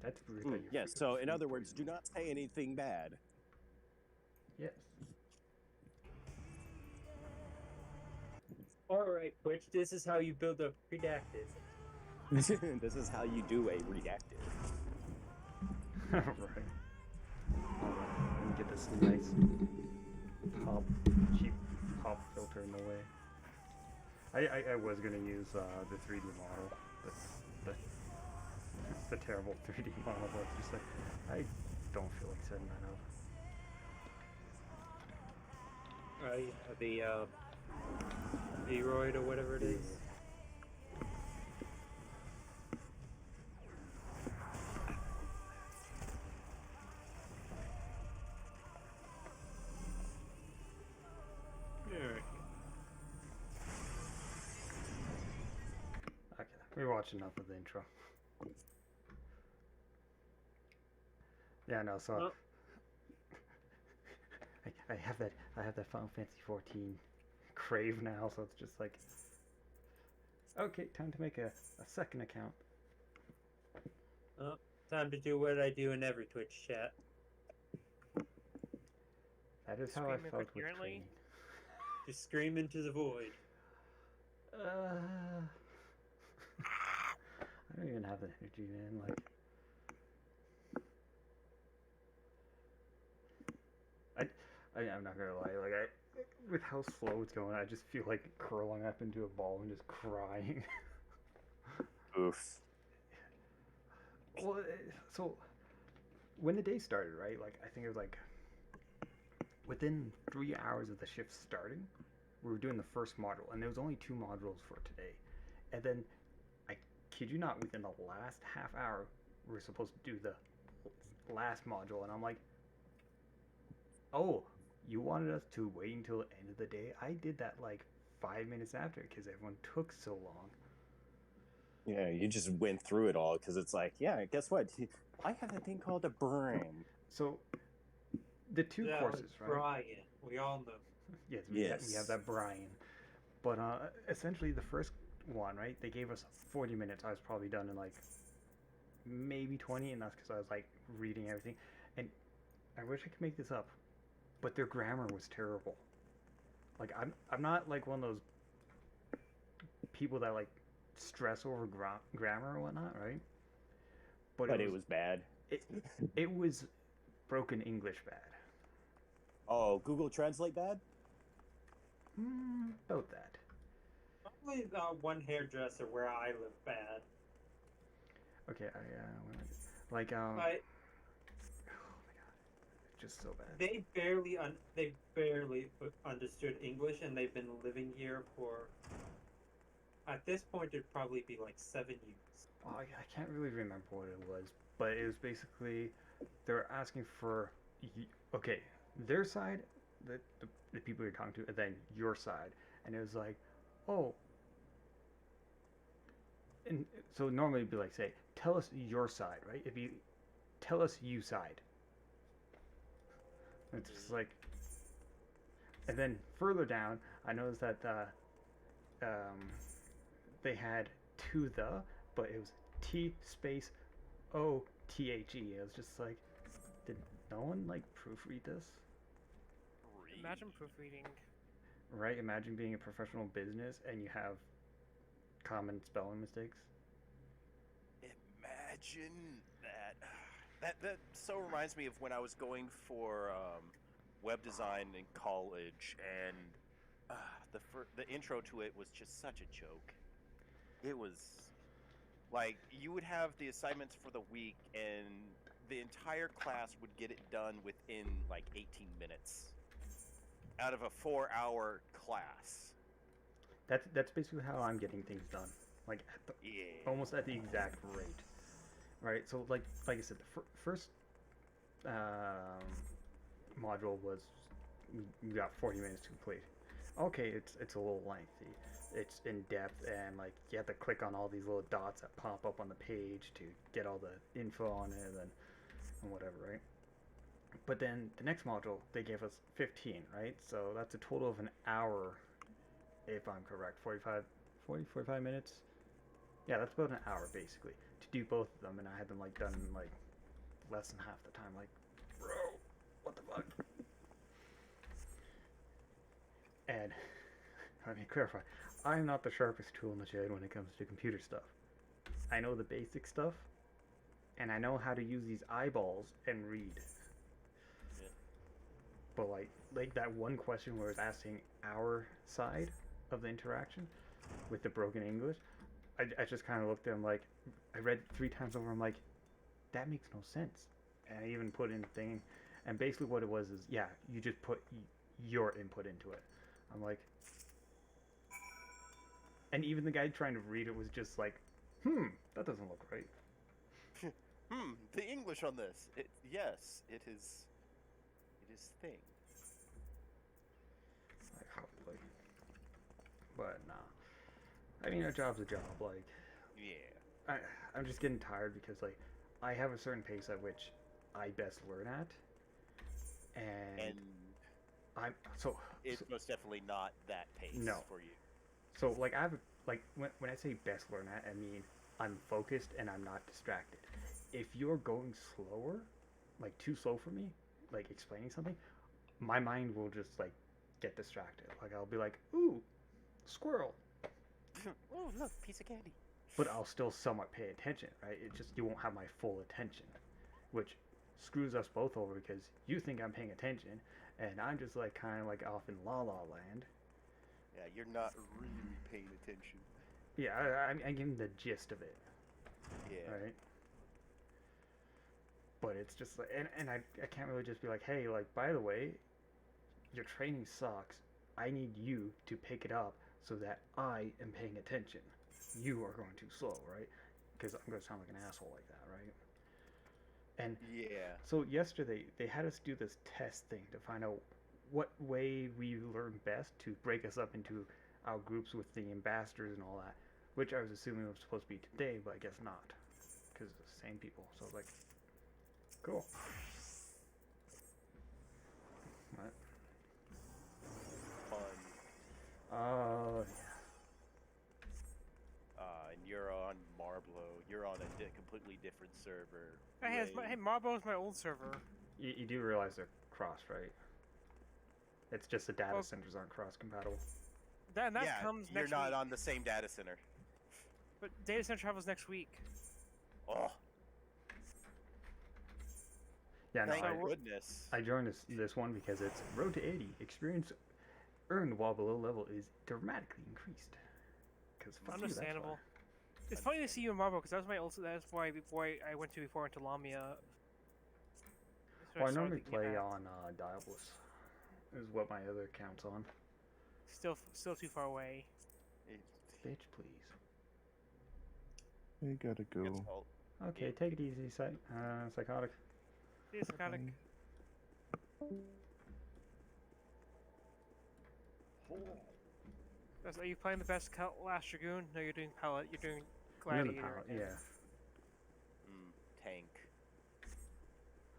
That's weird that you're Yes. So, in other words, do freezing. not say anything bad. Yes. Alright, Twitch, this is how you build a redacted. This is how you do a redacted. Right. Alright, let me get this nice cheap pop filter in the way. I was gonna use the 3D model, the, the terrible 3D model, but it's just like, I don't feel like setting that up. Yeah, the Vroid or whatever it is. Alright. Okay, we watched enough of the intro. Yeah, no, so Well, I have that Final Fantasy 14 crave now, so it's just like, okay, time to make a second account. time to do what I do in every Twitch chat. That is how I Scream felt with incoherently? training. Just scream into the void. I don't even have the energy, man. Like, I'm not gonna lie. Like, with how slow it's going, I just feel like curling up into a ball and just crying. Oof. Well, so when the day started, right? Like, I think it was like within 3 hours of the shift starting, we were doing the first module, and there was only 2 modules for today. And then, I kid you not, within the last half hour, we were supposed to do the last module, and I'm like, oh, you wanted us to wait until the end of the day? I did that like 5 minutes after because everyone took so long. Yeah, you just went through it all because it's like, yeah, guess what? I have a thing called a brain. So, the 2 That courses, was right? Brian. We all know. Yes, Yes. we have that Brian. But essentially, the first one, right? They gave us 40 minutes. I was probably done in like maybe 20, and that's because I was like reading everything. And I wish I could make this up, but their grammar was terrible. Like, I'm not like one of those people that like stress over grammar or whatnot, right? But it was bad. It was broken English bad. Oh, Google Translate bad? About that. Probably one hairdresser where I live bad. Okay, like But oh my god, just so bad. they barely understood English, and they've been living here for. At this point, it'd probably be like 7 years. Oh, I can't really remember what it was, but it was basically they were asking for okay, their side, the people you're talking to, and then your side, and it was like, oh, and so normally it'd be like, say, tell us your side, right? If you tell us you side, it's just like, and then further down, I noticed that they had to the, but it was T space O T H E. It was just like, did no one like proofread this? Imagine proofreading. Right? Imagine being a professional business and you have common spelling mistakes. Imagine that. That so reminds me of when I was going for web design in college, and the intro to it was just such a joke. It was like you would have the assignments for the week, and the entire class would get it done within like 18 minutes out of a 4-hour class. That's basically how I'm getting things done. Like almost at the exact rate. Right? So like I said, the first module was we got 40 minutes to complete. Okay, it's a little lengthy. It's in depth, and like you have to click on all these little dots that pop up on the page to get all the info on it and whatever, right? But then the next module they gave us 15, right? So that's a total of an hour, if I'm correct. 45 minutes. Yeah, that's about an hour basically to do both of them, and I had them like done in like less than half the time. Like, bro, what the fuck? And let me clarify, I'm not the sharpest tool in the shed when it comes to computer stuff. I know the basic stuff, and I know how to use these eyeballs and read. Yeah. But like that one question where it's asking our side of the interaction with the broken English, I just kind of looked at him like, I read 3 times over. I'm like, that makes no sense. And I even put in thing, and basically what it was is, yeah, you just put your input into it. I'm like, and even the guy trying to read it was just like, that doesn't look right. The English on this. Yes, it is thing. Like, how, like, but nah. I mean, a job's a job. Like, Yeah. I'm just getting tired because like I have a certain pace at which I best learn at, and I'm so It's most definitely not that pace No. for you. so like I have like when I say best learn at, I mean I'm focused and I'm not distracted. If you're going slower, like too slow for me, like explaining something, my mind will just like get distracted. Like I'll be like, ooh, squirrel. Oh, look, piece of candy. But I'll still somewhat pay attention, right? It just, you won't have my full attention, which screws us both over because you think I'm paying attention and I'm just like kind of like off in la la land. Yeah, you're not really paying attention. Yeah, I'm getting the gist of it, Yeah. right? But it's just like, and I can't really just be like, hey, like, by the way, your training sucks. I need you to pick it up so that I am paying attention. You are going too slow, right? Because I'm going to sound like an asshole like that, right? And Yeah. so yesterday they had us do this test thing to find out what way we learn best to break us up into our groups with the ambassadors and all that, which I was assuming was supposed to be today, but I guess not, because it's the same people. So I was like, cool. What? Fun. And you're on Marblow. You're on a completely different server. Hey, Marbo's my old server. You do realize they're cross, right? It's just the data Well- centers aren't cross compatible. That Yeah, comes you're next not week. on the same data center. But data center travels next week. Oh, Yeah, no, thank goodness. I joined this one because it's Road to 80. Experience earned while below level is dramatically increased. Because Understandable. It's funny to see you in Marbo because that was my old. That's why before I went to before into Lamia. Well, I normally play on Diabolus. Is what my other account's on. Still too far away. Bitch, please. I gotta go. It's all- Okay, take it easy, psychotic. It's kind of. Are you playing the best Last Dragoon? No, you're doing Palette. You're doing I'm in the Gladiator. palette, yeah. Tank.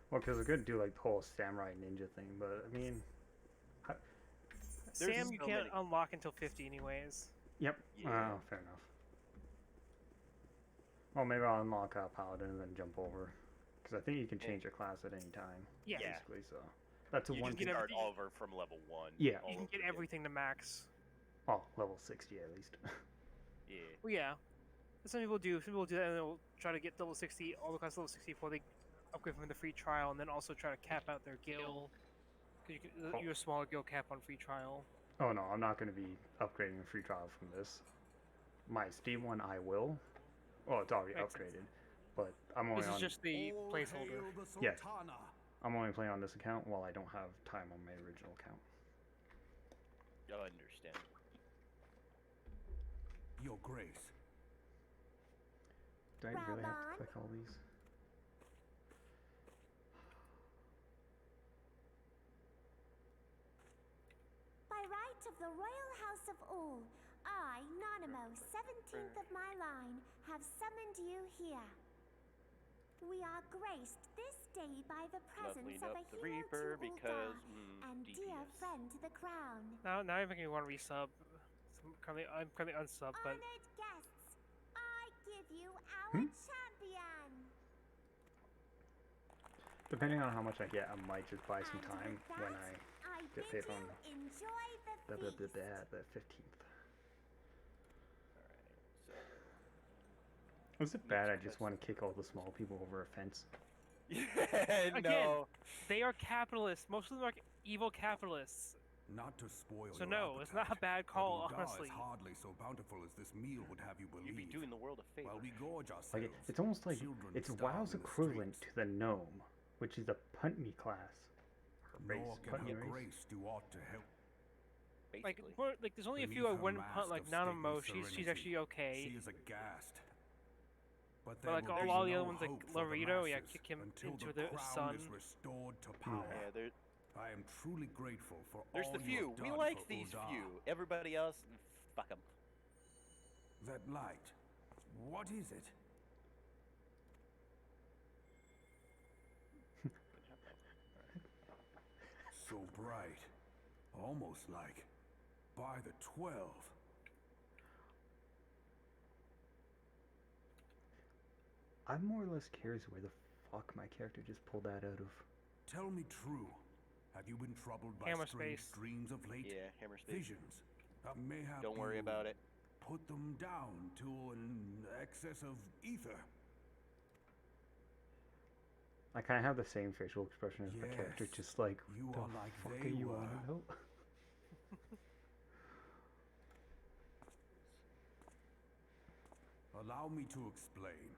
Well, because we're gonna do like the whole samurai ninja thing, but I mean, There's Sam, you so can't many. unlock until 50 anyways. yep. Yeah. Oh, fair enough. Well, maybe I'll unlock Paladin and then jump over, because I think you can change your class at any time. Yeah. Yeah. Basically, so that's a You one just thing. get start everything- over from level 1. Yeah. all You can over get again. everything to max. Oh, level 60 at least. Yeah. Well, yeah. Some people do. Some people do that and they'll try to get level 60, all the class level 60 before they upgrade from the free trial, and then also try to cap out their guild. Because Oh. you're a smaller guild cap on free trial. Oh no, I'm not going to be upgrading a free trial from this. My Steam one, I will. Well, it's already Makes sense. upgraded, but I'm only This is on. just the placeholder. Yes. I'm only playing on this account while I don't have time on my original account. I understand. Your Grace. Do I really have to Raban? click all these? By right of the Royal House of All, I, Nanamo, 17th of my line, have summoned you here. We are graced this day by the Lovely presence of a enough, the hero Reaper, to because Ul'dah, and dear DPS. friend to the crown. Now you're making me want to resub. I'm currently unsub, but Honored guests, I give you our Hmm? champion. Depending on how much I get, I might just buy some And time with when that, I I get bid paid on you enjoy the feast. the 15th. So Is it bad I Next just want to kick all the small people over a fence? Again, no. they are capitalists. Most of them are evil capitalists. Not to spoil So your no, it's not a appetite, bad but call, Ul'dah honestly. is hardly so bountiful as this meal would have you You'd believe. be doing the world a favor. While we gorge ourselves, Like it's almost like children it's starve WoW's in the equivalent streets. to the gnome, which is a punt me class. Or race, Nor can punt me her race. grace do aught to help. Like, Basically. there's only a Beneath few I her wouldn't mask punt, like of stately Nanamo. She's serenity, actually okay. She is aghast. But But like there a will lot of be the other no ones, like hope for the Larito, yeah, masses kick him until into the the crown sun. is restored to power. Yeah, I am truly grateful for there's all the you few. have We done like for these Ul'dah. few. Everybody else, fuck them. That light, what is it? So bright, almost like by the 12. I'm more or less curious where the fuck my character just pulled that out of. Tell me true. Have you been troubled by Hammer strange space. dreams of late? Yeah, hammer space. Visions that mayhap Don't worry you about it. put them down to an excess of ether. I kind of have the same facial expression as my character, Yes, just like, you the are like fuck they are you were. on about? Allow me to explain.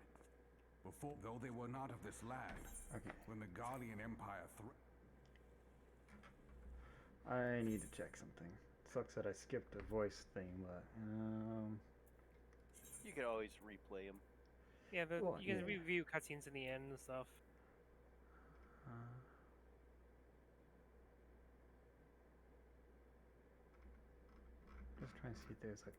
Before, though they were not of this land, Okay, when the Guardian Empire I need to check something. Sucks that I skipped the voice thing, but You could always replay them. Yeah, Well, you can yeah. review cutscenes in the end and stuff. just trying to see if there's like.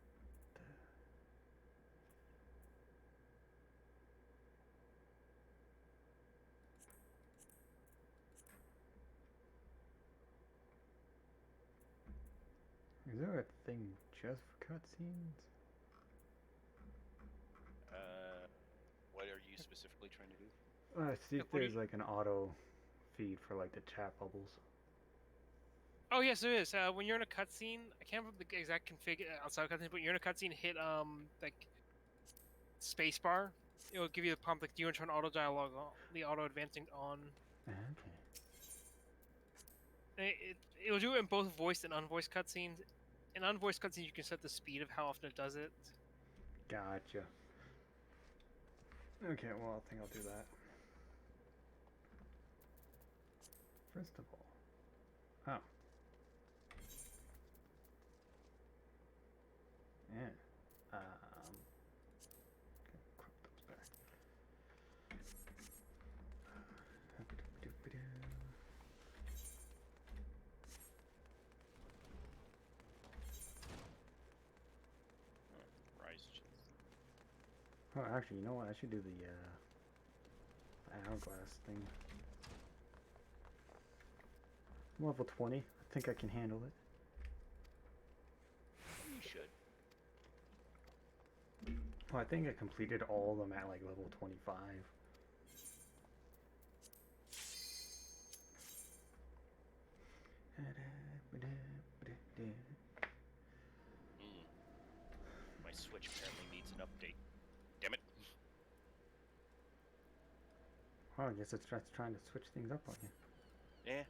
Is there a thing just for cutscenes? What are you specifically trying to do? See if Like, what do there's you- like an auto feed for like the chat bubbles. Oh yes, there is. When you're in a cutscene, I can't remember the exact config outside of cutscene, but you're in a cutscene, hit like spacebar. It'll give you the prompt like, do you want to turn auto dialogue on, the auto advancing on? Okay. It will do it in both voiced and unvoiced cutscenes. In unvoiced cutscenes, you can set the speed of how often it does it. Gotcha. Okay, well, I think I'll do that. First of all. Oh. Yeah. Okay, crop those back. Rise. Oh, actually, you know what? I should do the hourglass thing. I'm level 20. I think I can handle it. You should. Well, I think I completed all of them at like level 25. My Switch apparently needs an update. Damn it. Oh, I guess it's just trying to switch things up on you. Yeah.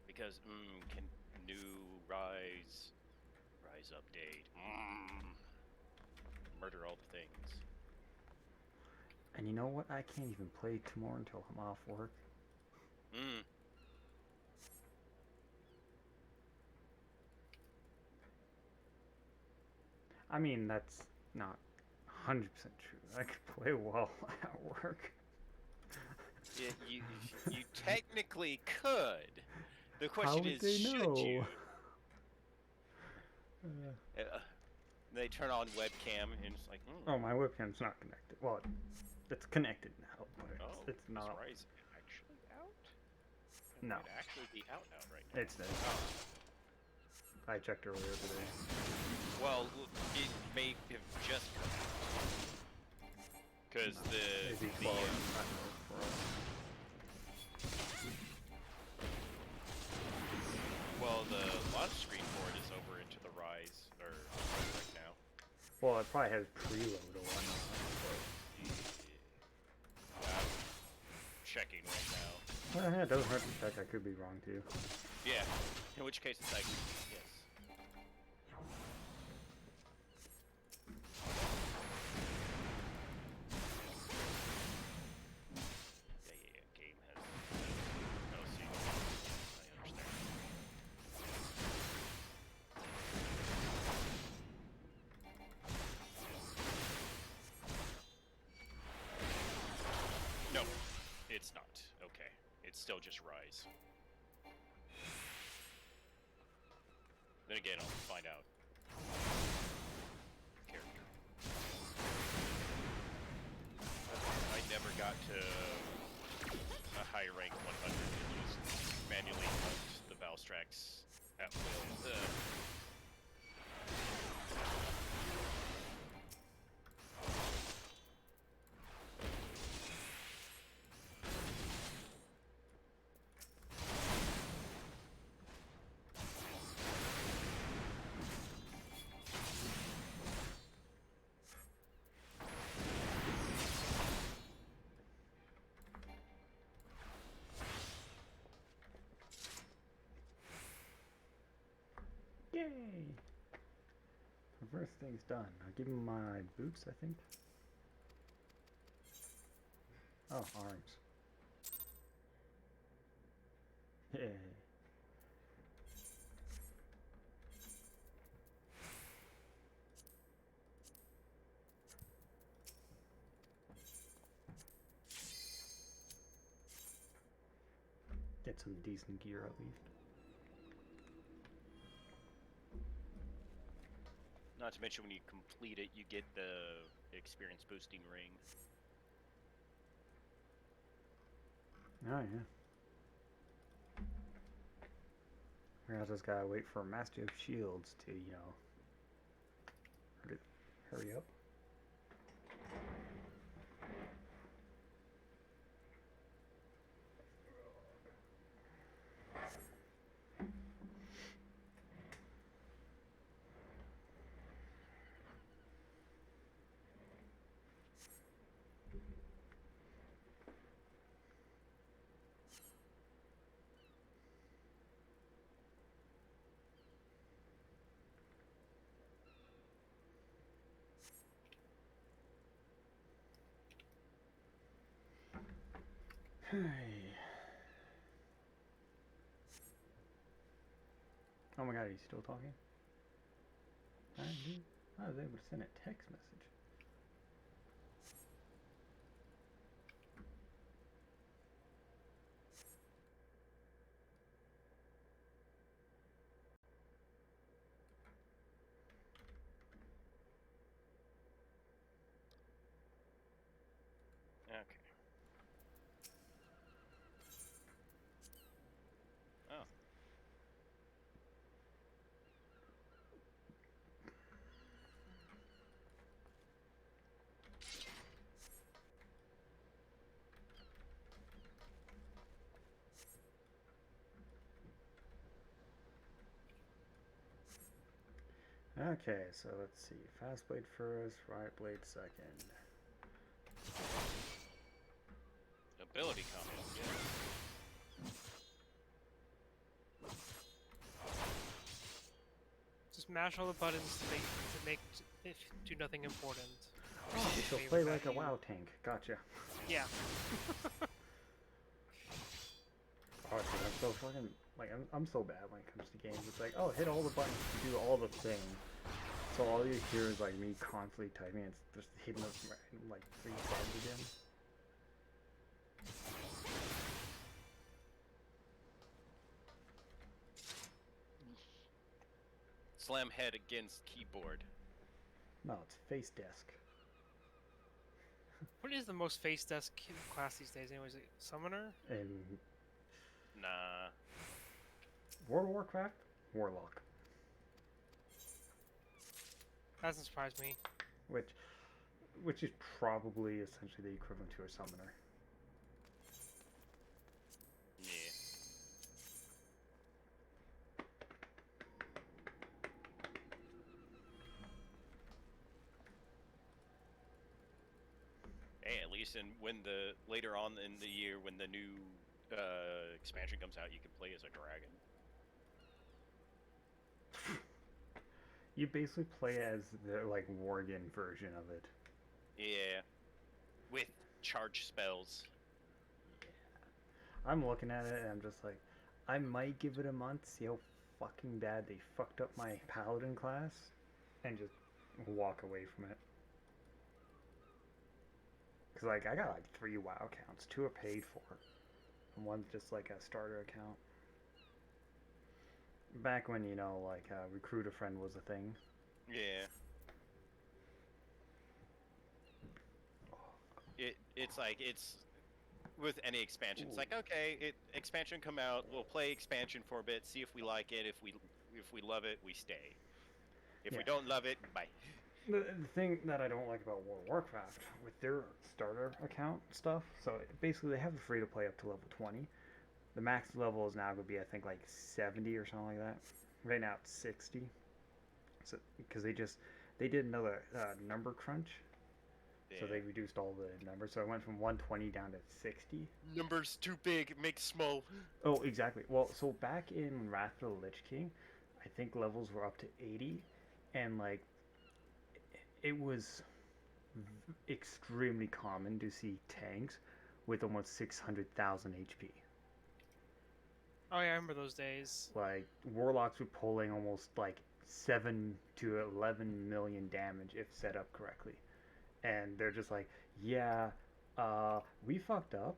Because, can new Rise update. Murder all the things. And you know what? I can't even play tomorrow until I'm off work. I mean, that's not 100% true. I could play well at work. Yeah, you technically could. The How question would is, they should know? you? They turn on webcam and it's like, Oh, my webcam's not connected. Well, it's connected now, but it's is not. Rise actually out? It No. might actually be out right now. It's there. Oh. I checked earlier today. Well, it may have just come. Because Maybe the quality time for us. Well, it probably has preload or whatnot. Checking right now. Well, yeah, it doesn't hurt to check. I could be wrong too. Yeah. In which case it's like, yes. Yeah. Game has no secret. I understand. No, it's not. Okay. It's still just Rise. Then again, I'll find out. Character. I never got to a high rank 100 and just manually hunt the Valstrax at will. Yay! The first thing's done. I'll give him my boots, I think. Oh, arms. Yay. Get some decent gear at least. Not to mention when you complete it, you get the experience boosting ring. Oh, yeah. I just gotta wait for Master of Shields to, you know, hurry up. Hey. Oh my god, he's still talking? I was able to send a text message. Okay. Oh. Okay, so let's see. Fast blade first, right blade second. Ability combo, yes. Just mash all the buttons to make do nothing important. Oh, you shall Favor play that like a you- WoW tank. Gotcha. Yeah. Oh, dude, I'm so fucking like I'm so bad when it comes to games. It's like, oh, hit all the buttons to do all the things. So all you hear is like me constantly typing. It's just hitting up like 3 times again. Slam head against keyboard. No, it's face desk. What is the most face desk class these days? Anyways, like summoner? In Nah. World of Warcraft, Warlock, That doesn't surprise me. which is probably essentially the equivalent to a summoner. Yeah. release, and when the later on in the year when the new expansion comes out, you can play as a dragon. You basically play as the like Worgen version of it. Yeah, with charge spells. I'm looking at it and I'm just like, I might give it a month, see how fucking bad they fucked up my paladin class, and just walk away from it. Cause like I got like 3 WoW accounts, 2 are paid for, and one's just like a starter account. Back when, you know, like recruit a friend was a thing. Yeah. It's like it's with any expansion. It's like, okay, expansion come out, we'll play expansion for a bit, see if we like it. If we love it, we stay. If we Yeah. don't love it, bye. The thing that I don't like about World of Warcraft with their starter account stuff, so basically they have it free to play up to level 20. The max level is now going to be, I think, like 70 or something like that. Right now it's 60. So because they did another number crunch, so Yeah. they reduced all the numbers. So it went from 120 down to 60. Numbers too big, make small. Oh, exactly. Well, so back in Wrath of the Lich King, I think levels were up to 80, and like it was extremely common to see tanks with almost 600,000 HP. Oh yeah, I remember those days. Like warlocks were pulling almost like 7 to 11 million damage if set up correctly, and they're just like, yeah, we fucked up.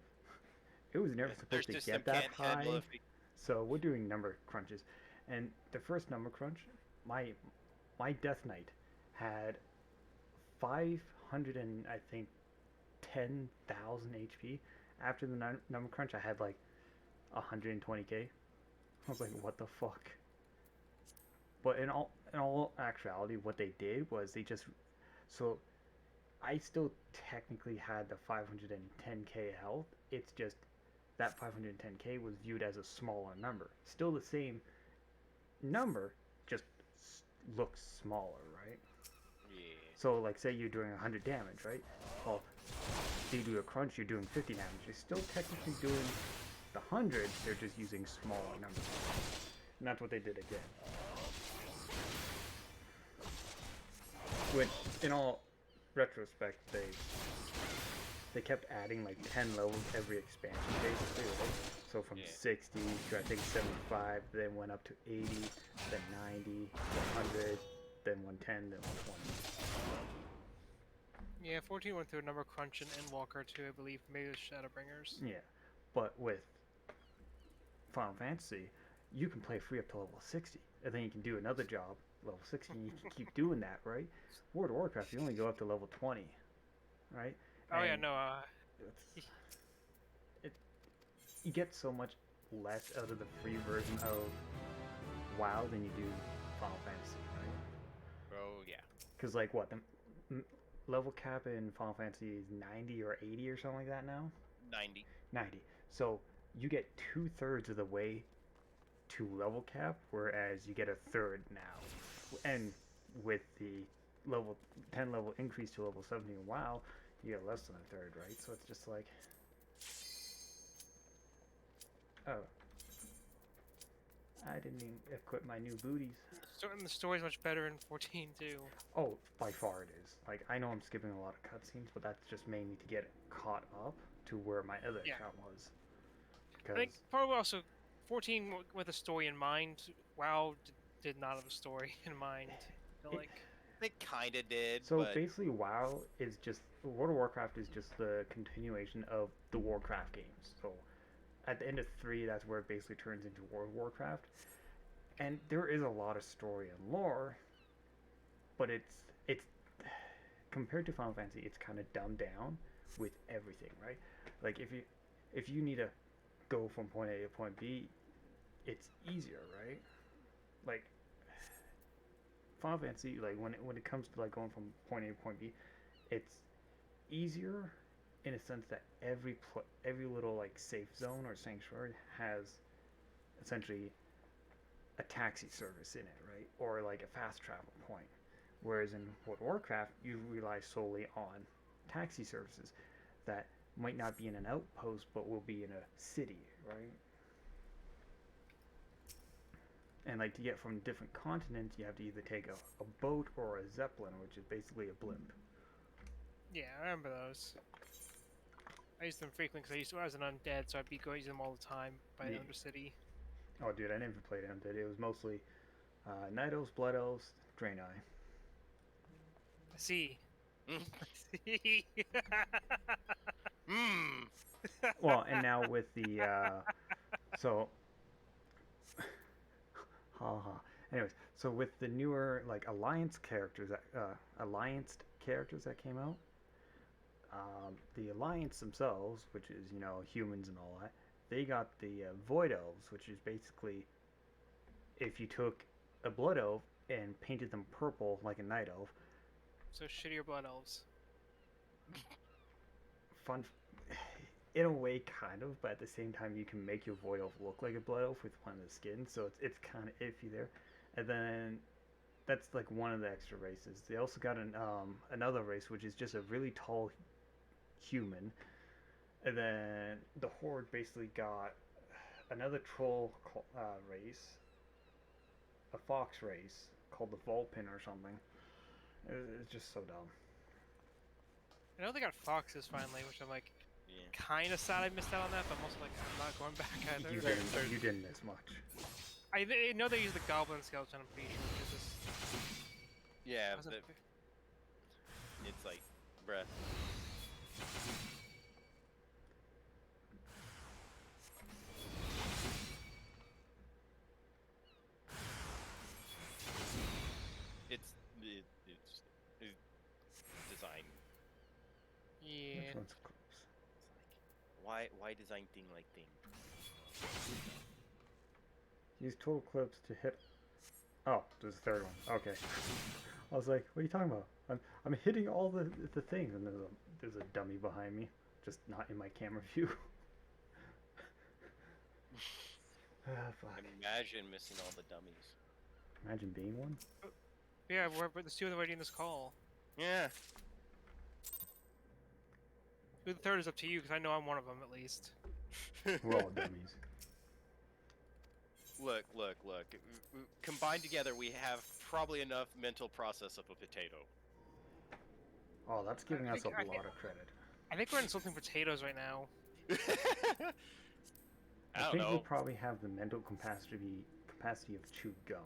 It was never Their supposed to system get that can't handle high. it. So we're doing number crunches, and the first number crunch, my Death Knight had 500 and I think 10,000 HP. After the number crunch, I had like 120k. I was like, what the fuck? But in all actuality, what they did was they just so I still technically had the 510k health. It's just that 510k was viewed as a smaller number. Still the same number, just looks smaller, right? Yeah. So, like, say you're doing 100 damage, right? Well, if you do a crunch, you're doing 50 damage. You're still technically doing the 100, they're just using smaller numbers. And that's what they did again. Which, in all retrospect, they kept adding like 10 levels every expansion, basically, right? So from 60 to I think 75, then went up to 80, then 90, then 100, then 110, then 120. Yeah, 14 went through a number crunch and Endwalker too, I believe. Maybe it was Shadowbringers. Yeah, but with Final Fantasy, you can play free up to level 60, and then you can do another job, level 60, and you can keep doing that, right? World of Warcraft, you only go up to level 20, right? Oh yeah, And no, you get so much less out of the free version of WoW than you do Final Fantasy, right? Oh yeah. Because like what, the level cap in Final Fantasy is 90 or 80 or something like that now? 90. 90. So you get 2/3 of the way to level cap, whereas you get a third now. And with the level 10 level increase to level 70 in WoW, you get less than a third, right? So it's just like, oh, I didn't even equip my new booties. and the story's much better in 14 too. Oh, by far it is. Like, I know I'm skipping a lot of cutscenes, but that's just mainly to get caught up to where my other Yeah. account was. I think probably also 14 with a story in mind. WoW did not have a story in mind. I feel like. They kinda did, So but basically, WoW is just World of Warcraft is just the continuation of the Warcraft games. So at the end of 3, that's where it basically turns into World of Warcraft, and there is a lot of story and lore, but it's compared to Final Fantasy, it's kind of dumbed down with everything, right? Like if you need to go from point A to point B, it's easier, right? Like Final Fantasy, like when it comes to like going from point A to point B, it's easier in a sense that every little like safe zone or sanctuary has essentially a taxi service in it, right? Or like a fast travel point. Whereas in World of Warcraft, you rely solely on taxi services. that might not be in an outpost, but will be in a city, right? And like to get from different continents, you have to either take a boat or a zeppelin, which is basically a blimp. Yeah, I remember those. I used them frequently because I was an undead, so I'd be going using them all the time by the Yeah. Undercity. Oh, dude, I never played Undead. It was mostly Night Elves, Blood Elves, Draenei. I see. Mm. I see. Hmm. Well, and now with the so, ha ha. Anyways, so with the newer like allianced characters that came out, the alliance themselves, which is humans and all that, they got the Void Elves, which is basically if you took a Blood Elf and painted them purple like a Night Elf. So shittier blood elves. Fun, in a way, kind of, but at the same time, you can make your Void Elf look like a Blood Elf with one of the skins, so it's kind of iffy there. And then that's like one of the extra races. They also got another race, which is just a really tall human. And then the Horde basically got another troll race, a fox race called the Vulpin or something. It's just so dumb. I know they got foxes finally, which I'm like Yeah. kind of sad I missed out on that, but I'm also like I'm not going back either. You didn't miss much. I know they use the goblin skeleton. I'm pretty sure, which is just Yeah, wasn't but fair. it's like, bruh. It's design. Yeah. This one's close. Why design thing like thing? Use total clips to hit. Oh, there's a third one. Okay. I was like, what are you talking about? I'm hitting all the things, and there's a dummy behind me, just not in my camera view. Ah, fuck. Imagine missing all the dummies. Imagine being one. Yeah, we're the two of them already in this call. Yeah. Who the third is up to you, because I know I'm one of them at least. We're all dummies. Look. Combined together, we have probably enough mental process of a potato. Oh, that's giving us a I lot of credit. I think we're insulting potatoes right now. I I don't think we know. probably have the mental capacity of chewed gum.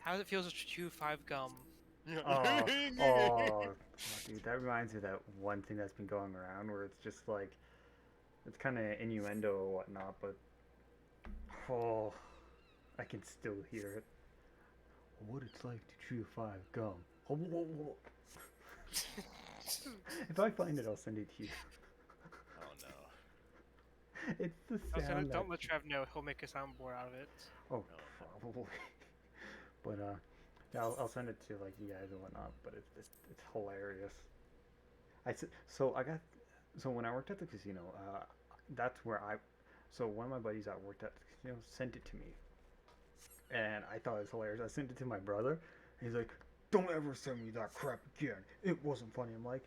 How does it feel to chew 5 gum? Oh, dude, that reminds me of that one thing that's been going around where it's just like, it's kind of innuendo or whatnot, but oh, I can still hear it. What it's like to chew 5 gum. Oh, whoa, whoa. If I find it, I'll send it to you. Oh no. It's the I was gonna, sound. don't let Trev know. He'll make a soundboard out of it. Oh, probably. But yeah, I'll send it to like you guys and whatnot. But it's hilarious. So when I worked at the casino, that's where so one of my buddies that worked at the casino sent it to me, and I thought it was hilarious. I sent it to my brother, and he's like, "Don't ever send me that crap again. It wasn't funny." I'm like,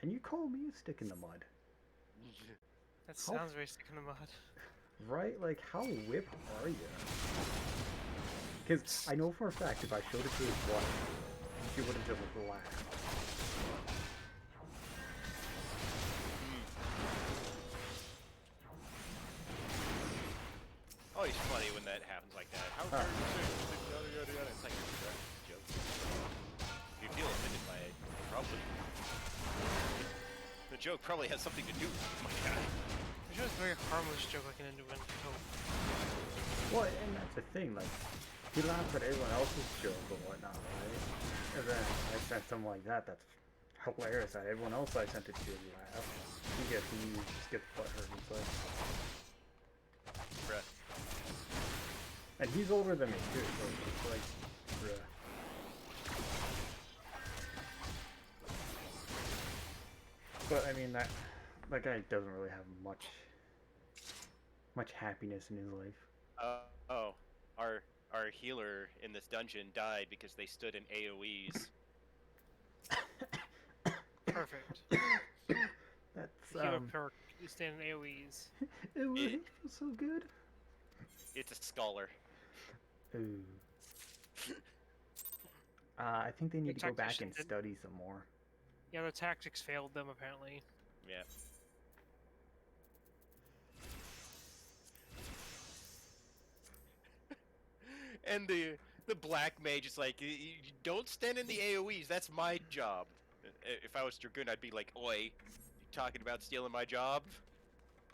"And you call me a stick in the mud, That sounds very sick in the mud. right? Like, how whip are you?" Because I know for a fact if I showed it to his wife, she would have just laughed. Oh, he's funny when that happens like that. How dare you say something, yada yada yada. It's like a joke. If you feel offended by it, probably the joke probably has something to do with it. Oh my god. I'm sure it's a very harmless joke like an innuendo. Well, and that's the thing, like, he laughs at everyone else's joke or whatnot, right? And then I sent something like that, that's hilarious that everyone else I sent it to laugh. He just gets butthurt. He's like, Bruh. and he's older than me too, so it's like, bruh. But I mean that guy doesn't really have much happiness in his life. Oh, our healer in this dungeon died because they stood in AoEs. Perfect. That's Hero perk is standing AoEs. it feels so good. It's a scholar. Ooh. I think they need The to go back and tactician did- study some more. Yeah, the tactics failed them apparently. Yeah. And the black mage is like, don't stand in the AoEs. That's my job. If I was Dragoon, I'd be like, oi, you talking about stealing my job?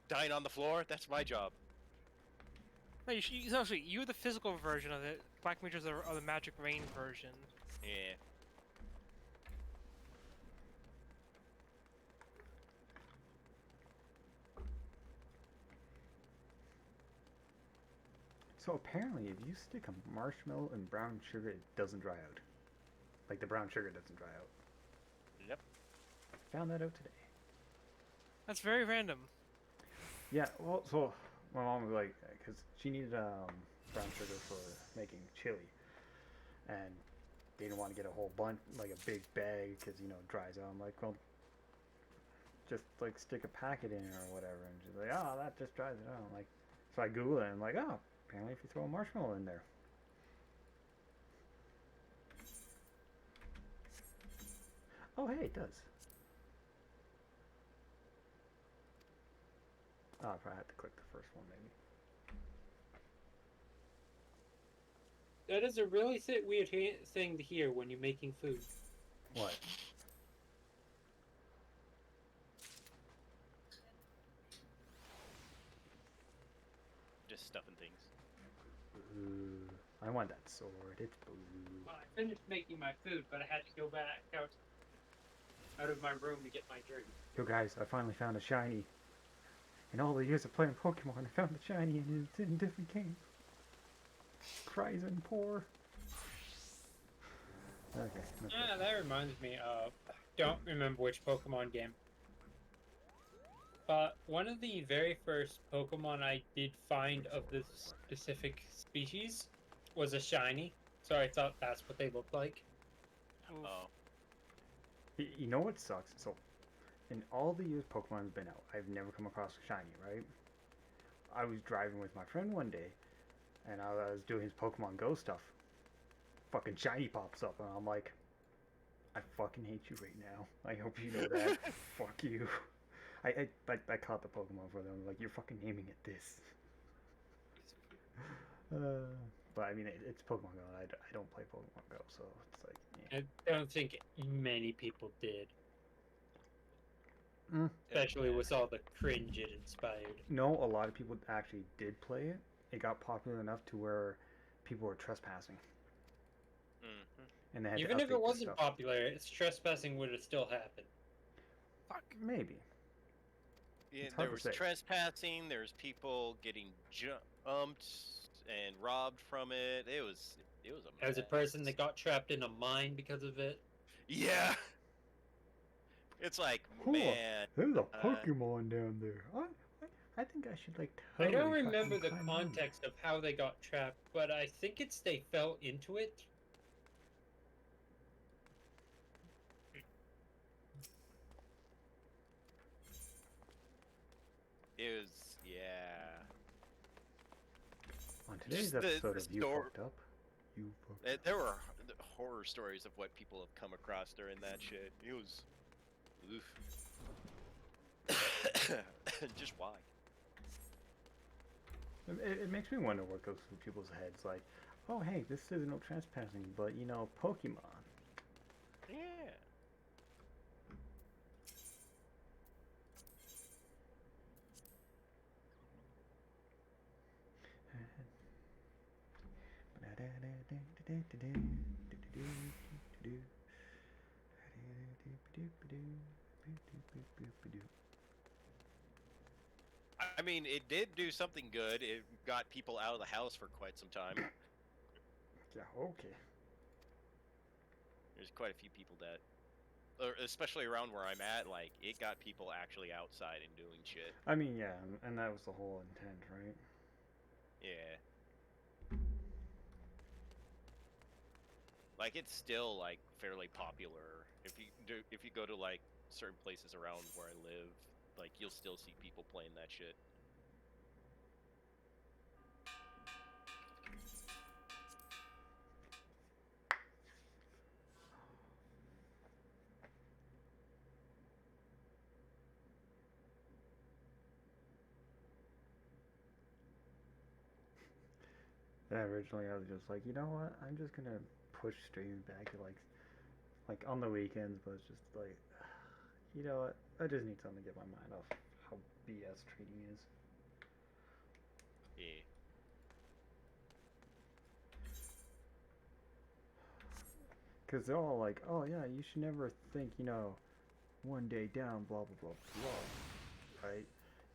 Dying on the floor? That's my job. No, actually, you're the physical version of it. Black Mages are the magic rain version. Yeah. So apparently, if you stick a marshmallow in brown sugar, it doesn't dry out. Like the brown sugar doesn't dry out. Yep. Found that out today. That's very random. Yeah, well, so my mom was like, because she needed brown sugar for making chili, and they didn't want to get a whole bunch, like a big bag, because you know it dries out. I'm like, well, just like stick a packet in or whatever, and she's like, oh, that just dries it out. I'm like, so I Google it, and I'm like, oh, apparently if you throw a marshmallow in there. Oh, hey, it does. Oh, I probably have to click the first one, maybe. That is a really weird thing to hear when you're making food. What? Just stuffing things. Ooh, I want that sword. It's blue. Well, I finished making my food, but I had to go back out of my room to get my drink. Yo, guys, I finally found a shiny. In all the years of playing Pokemon, I found the shiny and it's in a different game. Cries and poor. Okay. that's Yeah, it. that reminds me of. Don't remember which Pokemon game. But one of the very first Pokemon I did find of this specific species was a shiny. So I thought that's what they looked like. Oof. Oh. You know what sucks? So, in all the years Pokemon's been out, I've never come across a shiny, right? I was driving with my friend one day, and I was doing his Pokemon Go stuff. Fucking shiny pops up, and I'm like, I fucking hate you right now. I hope you know that. Fuck you. I caught the Pokemon for them. Like, you're fucking naming it this. But I mean, it's Pokemon Go. I don't play Pokemon Go, so it's like, yeah. I don't think many people did. Mm. Especially with all the cringe it inspired. No, a lot of people actually did play it. It got popular enough to where people were trespassing, Mm-hmm. and they had Even to if update it the wasn't stuff. popular, its trespassing would have still happened. Fuck. Maybe. Yeah, It's hard there to was say. trespassing. There's people getting jumped and robbed from it. It was a As a mess. person that got trapped in a mine because of it. Yeah. It's like, Cool. man. There's a Pokemon down there. I think I should like. I don't totally remember fucking the climb in. context of how they got trapped, but I think it's they fell into it. It was, yeah. On today's Just the episode of You store- Fucked Up, you fucked up. There were horror stories of what people have come across during that shit. It was, oof. Just why? It makes me wonder what goes through people's heads. Like, oh hey, this says no trespassing, but you know, Pokemon. Yeah. I mean, it did do something good. It got people out of the house for quite some time. Yeah, okay. There's quite a few people that, or especially around where I'm at, like, it got people actually outside and doing shit. I mean, yeah, and that was the whole intent, right? Yeah. Like, it's still, like, fairly popular. If you go to, like, certain places around where I live, like you'll still see people playing that shit. Yeah, originally I was just like, you know what? I'm just gonna push streaming back to like on the weekends, but it's just like, you know what? I just need something to get my mind off how BS trading is. Yeah. Because they're all like, oh yeah, you should never think, one day down, blah blah blah blah, right?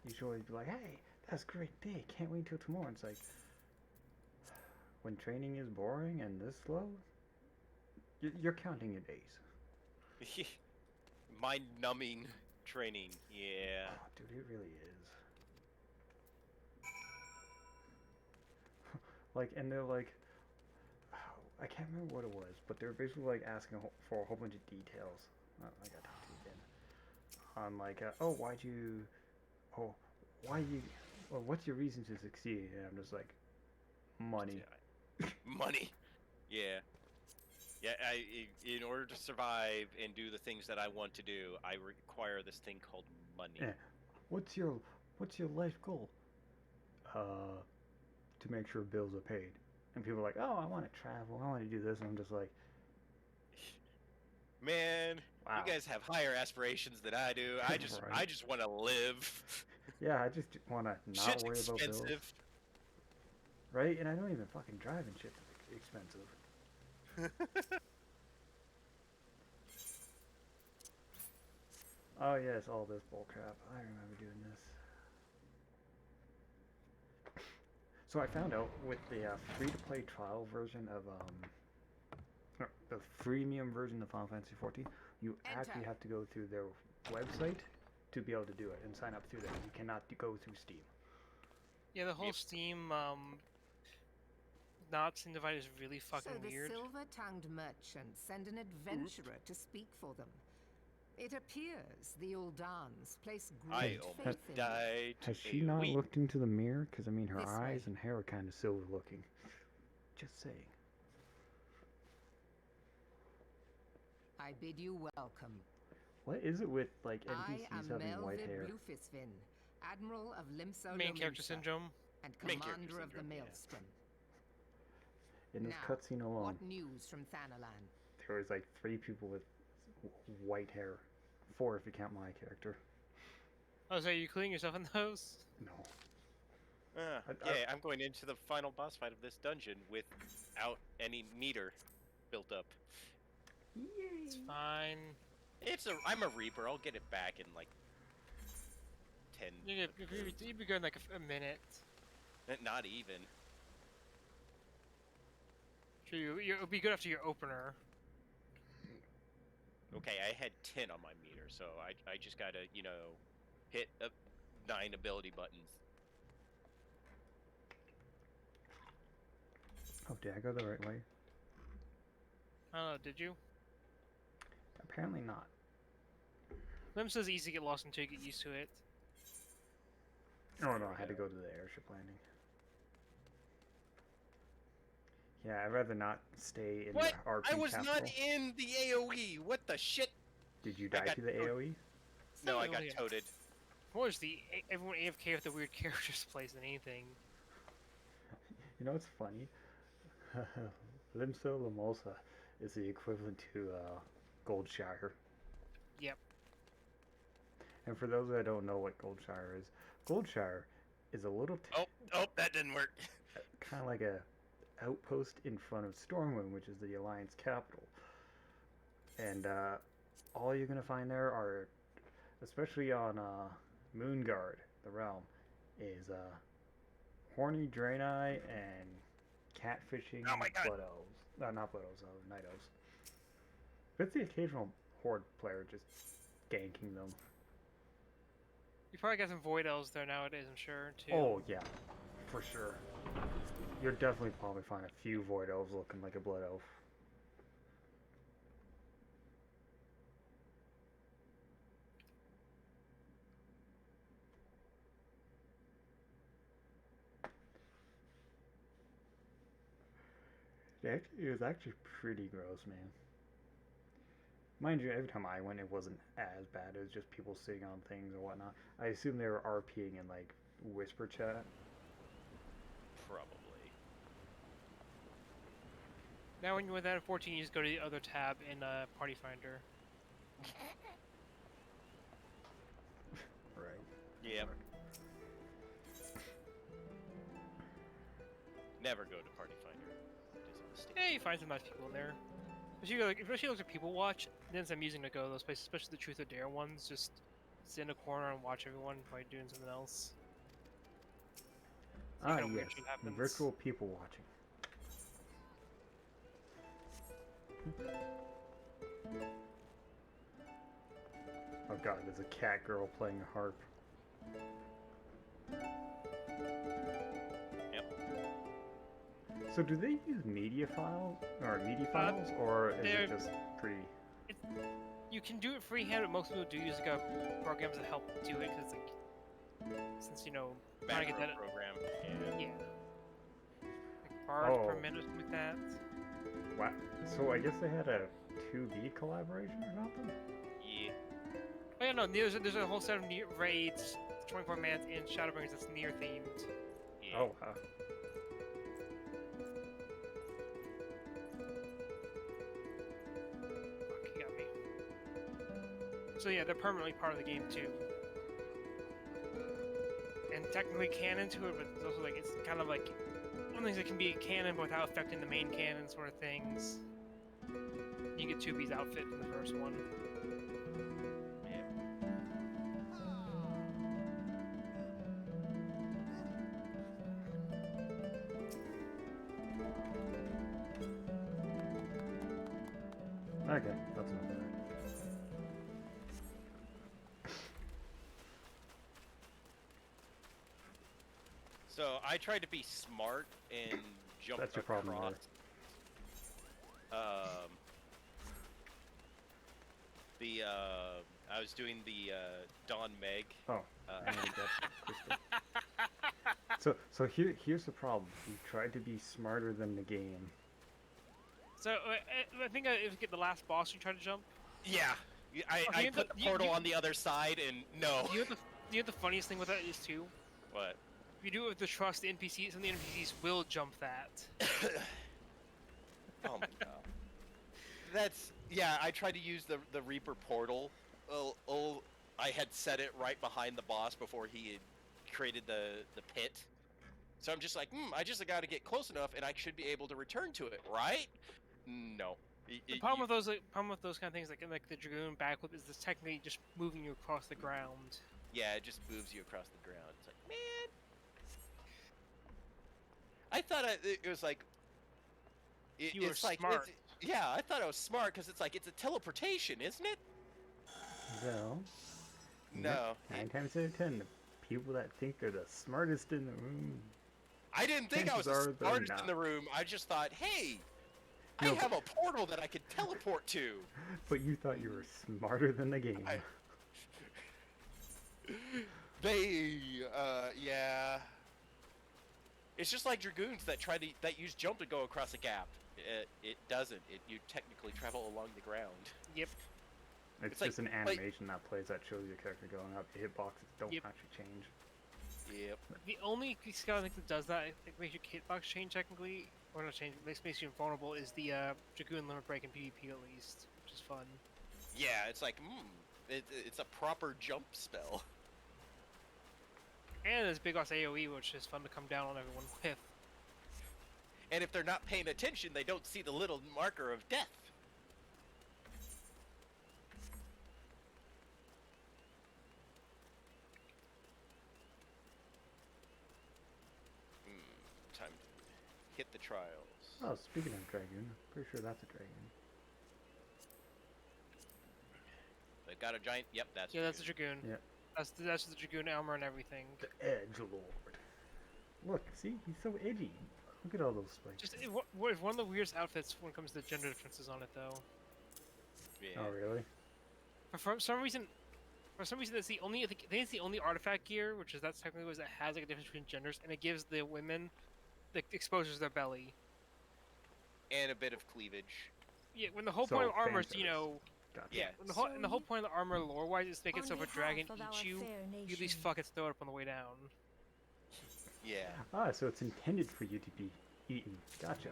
You should always be like, hey, that's a great day, can't wait till tomorrow. It's like, when training is boring and this slow, you're counting your days. Mind-numbing training. Yeah. Oh, dude, it really is. Like, and they're like, I can't remember what it was, but they're basically like asking for a whole bunch of details. I got talked to you again. On like, well, what's your reason to succeed? And I'm just like, money. Money. Yeah. Yeah, in order to survive and do the things that I want to do, I require this thing called money. Yeah. What's your life goal? To make sure bills are paid. And people are like, oh, I want to travel, I want to do this, and I'm just like, man, wow. You guys have higher aspirations than I do. I just Right. I just want to live. Yeah, I just want to not Shit's worry about bills. expensive. Right? And I don't even fucking drive and shit's expensive. Oh yes, all this bullcrap. I remember doing this. So I found out with the free-to-play trial version of no, the freemium version of Final Fantasy XIV, you actually have to go through their website to be able to do it and sign up through them. You cannot go through Steam. Yeah, the whole Steam knots and divide is really fucking weird. So the silver-tongued merchants send an adventurer to speak for them. It appears the Uldans place I great almost faith in you. died. Has she not AoE. looked into the mirror? Because I mean, her This eyes way. and hair are kind of silver-looking. Just saying. I bid you welcome. What is it with like I NPCs am having white Melvid hair? Blufisvin, Admiral of Limso Main character Lominsa, syndrome. and Main character commander of the syndrome, yeah. Maelstrom. In this Now, cutscene alone, what news from Thanalan? there was like 3 people with white hair. 4 if you count my character. Oh, so are you including yourself in those? No. Yeah, I'm going into the final boss fight of this dungeon without any meter built up. It's fine. I'm a Reaper. I'll get it back in like 10. You'd be good in like a minute. Not even. Sure, it'll be good after your opener. Okay, I had 10 on my meter, so I just gotta, hit 9 ability buttons. Oh, did I go the right way? Oh, did you? Apparently not. Limsa's easy to get lost until you get used to it. Oh no, I had to go to the airship landing. Yeah, I'd rather not stay in What? the RP I was capital. not in the AoE! What the shit? Did you I die got to the toted. AoE? No, I not got really- toted. More is everyone AFK with the weird characters plays than anything. You know what's funny? Limso Lamosa is the equivalent to Goldshire. Yep. And for those that don't know what Goldshire is a little Oh, that didn't work. kind of like a outpost in front of Stormwind, which is the Alliance capital. And all you're gonna find there are, especially on Moonguard, the realm, is horny Draenei and catfishing Oh my God. blood elves. No, not blood elves, night elves. But it's the occasional horde player just ganking them. You probably got some Void Elves there nowadays, I'm sure, too. Oh yeah, for sure. You'll definitely probably find a few void elves looking like a blood elf. It was actually pretty gross, man. Mind you, every time I went, it wasn't as bad. It was just people sitting on things or whatnot. I assume they were RPing in like whisper chat. Probably. Now when you're with that 14, you just go to the other tab in Party Finder. Right. Yep. Never go to Party Finder. Dishonesty. Yeah, you find some nice people in there. Especially like people watch, then it's amusing to go to those places, especially the Truth or Dare ones. Just sit in a corner and watch everyone while you're doing something else. See Ah, kind of weird yes. shit happens. Virtual people watching. Oh god, there's a cat girl playing a harp. Yep. So do they use media files or media files, or is they're- it just pre? You can do it freehand, but most people do use like programs that help do it because like since trying to get Macro that program. yeah. Like bars per Oh. minute or something like that. Wow. So I guess they had a 2B collaboration or something. Yeah. Oh yeah, no, there's a whole set of raids, 24 mans in Shadowbringers that's near themed. Yeah. Oh, wow. Fuck, you got me. So yeah, they're permanently part of the game too. And technically canon to it, but it's also like it's kind of like one of the things that can be canon but without affecting the main canon sort of things. You get 2B's outfit from the first one. Okay, that's enough of that. So I tried to be smart and jump That's your problem, across. I was doing the Don Meg. Oh, I need that crystal. So here's the problem. You tried to be smarter than the game. So I think if you get the last boss, you try to jump. Yeah, I Okay, put but the portal you- on the other side, and no. You know the funniest thing with that is too. What? If you do it with the trust NPCs, some of the NPCs will jump that. Oh my god. That's I tried to use the Reaper portal. I had set it right behind the boss before he had created the pit. So I'm just like, I just got to get close enough, and I should be able to return to it, right? No. The problem with those kind of things, like in the Dragoon backwhip, is this technically just moving you across the ground. Yeah, it just moves you across the ground. It's like, man. I thought it was like. You were it's like, smart. Yeah, I thought I was smart because it's like it's a teleportation, isn't it? Well, No. 9 times out of 10, the people that think they're the smartest in the room. I didn't think I was Chances the are they're smartest in not. the room. I just thought, hey, No, I but- have a portal that I could teleport to. But you thought you were smarter than the game. Yeah. It's just like Dragoons that use jump to go across a gap. It doesn't. You technically travel along the ground. Yep. It's it's like- just an like- animation that plays that shows your character going up. The hitboxes don't Yep. actually change. Yep. The only skill I think that does that, I think makes your hitbox change technically, or not change, makes you invulnerable, is the Dragoon limit break in PvP at least, which is fun. Yeah, it's like, it's a proper jump spell. And there's Big Boss AoE, which is fun to come down on everyone with. And if they're not paying attention, they don't see the little marker of death. Time to hit the trials. Oh, speaking of Dragoon, I'm pretty sure that's a Dragoon. They've got a giant. Yep, that's. Yeah, that's a Dragoon. Yep. That's the Dragoon armor and everything. The Edge Lord. Look, see? He's so edgy. Look at all those spikes. Just one of the weirdest outfits when it comes to gender differences on it, though. Yeah. Oh, really? For some reason, that's the only. I think it's the only artifact gear, which is that's technically was that has like a difference between genders, and it gives the women the exposures to their belly. and a bit of cleavage. Yeah, when the whole So, point of armor is, fan you service. know, Gotcha. Yeah. when the whole point of the armor lore-wise is make it On so if a behalf dragon of our eats you, fair you at least nation. fucking throw it up on the way down. Yeah. Ah, so it's intended for you to be eaten. Gotcha.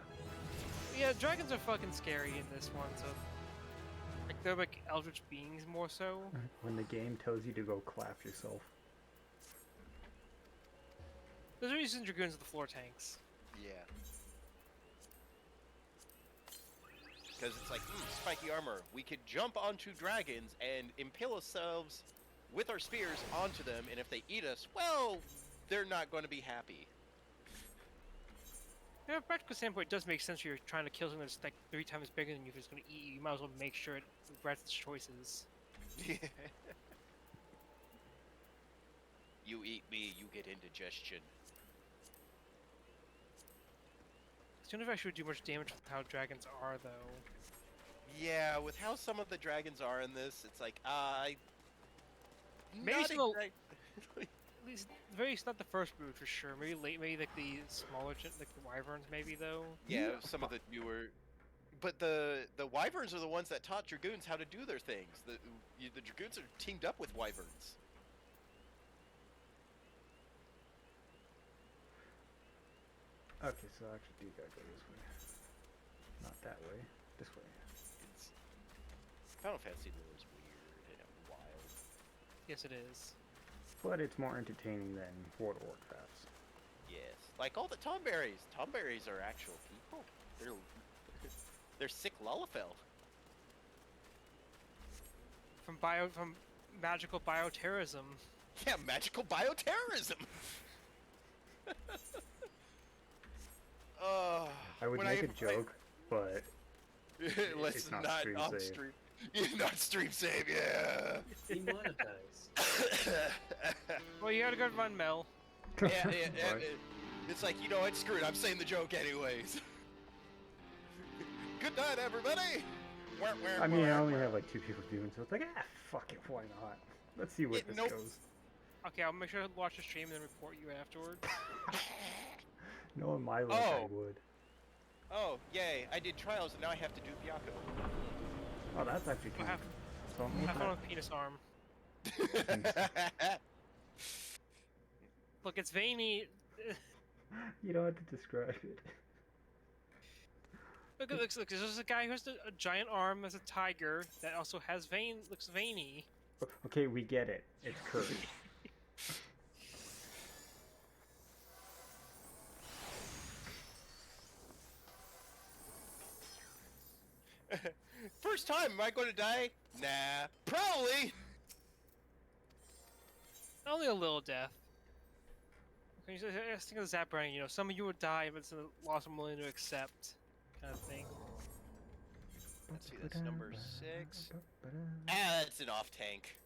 Yeah, dragons are fucking scary in this one, so like they're like eldritch beings more so. When the game tells you to go clap yourself. There's a reason dragoons are the floor tanks. Yeah. Because it's like, spiky armor. We could jump onto dragons and impale ourselves with our spears onto them, and if they eat us, well, they're not going to be happy. Yeah, from a practical standpoint, it does make sense. You're trying to kill something that's like 3 times bigger than you. If it's going to eat you, you might as well make sure it regrets its choices. You eat me, you get indigestion. I don't know if I should do much damage with how dragons are, though. Yeah, with how some of the dragons are in this, it's like, Maybe not some of the- exact- At least, not the first brood for sure. Maybe maybe like the smaller, like the wyverns, maybe though. Yeah, some of the newer. But the wyverns are the ones that taught dragoons how to do their things. The dragoons are teamed up with wyverns. Okay, so I actually do gotta go this way. Not that way. This way. It's, Final Fantasy lore is weird and wild. Yes, it is. But it's more entertaining than World of Warcraft's. Yes, like all the Tomberries. Tomberries are actual people. They're sick Lullafell. From magical bioterrorism. Yeah, magical bioterrorism. I would when make a joke, but let's it's not not stream off save. stream. Not stream save, yeah. Demonetized. Well, you gotta go run Mel. Yeah, yeah, Right. it's like, you know what, screw it, I'm saying the joke anyways. Good night, everybody! I mean, I only have like 2 people doing, so it's like, fuck it, why not? Let's see where Yeah, this nope. goes. Okay, I'll make sure to watch the stream and then report you afterwards. Knowing my luck, I Oh. would. Oh, yay, I did trials and now I have to do Byakko. Oh, that's actually What kind of happened? so I'm Have looking fun at- with penis arm. Look, it's veiny. You don't have to describe it. Look, look. There's a guy who has a giant arm as a tiger that also has looks veiny. Okay, we get it. It's cursed. First time, am I going to die? Nah, probably. Only a little death. Okay, so I just think of Zap Branding, you know, some of you would die, but it's a loss I'm willing to accept, kind of thing. Let's see, that's number 6. Ah, that's an off tank.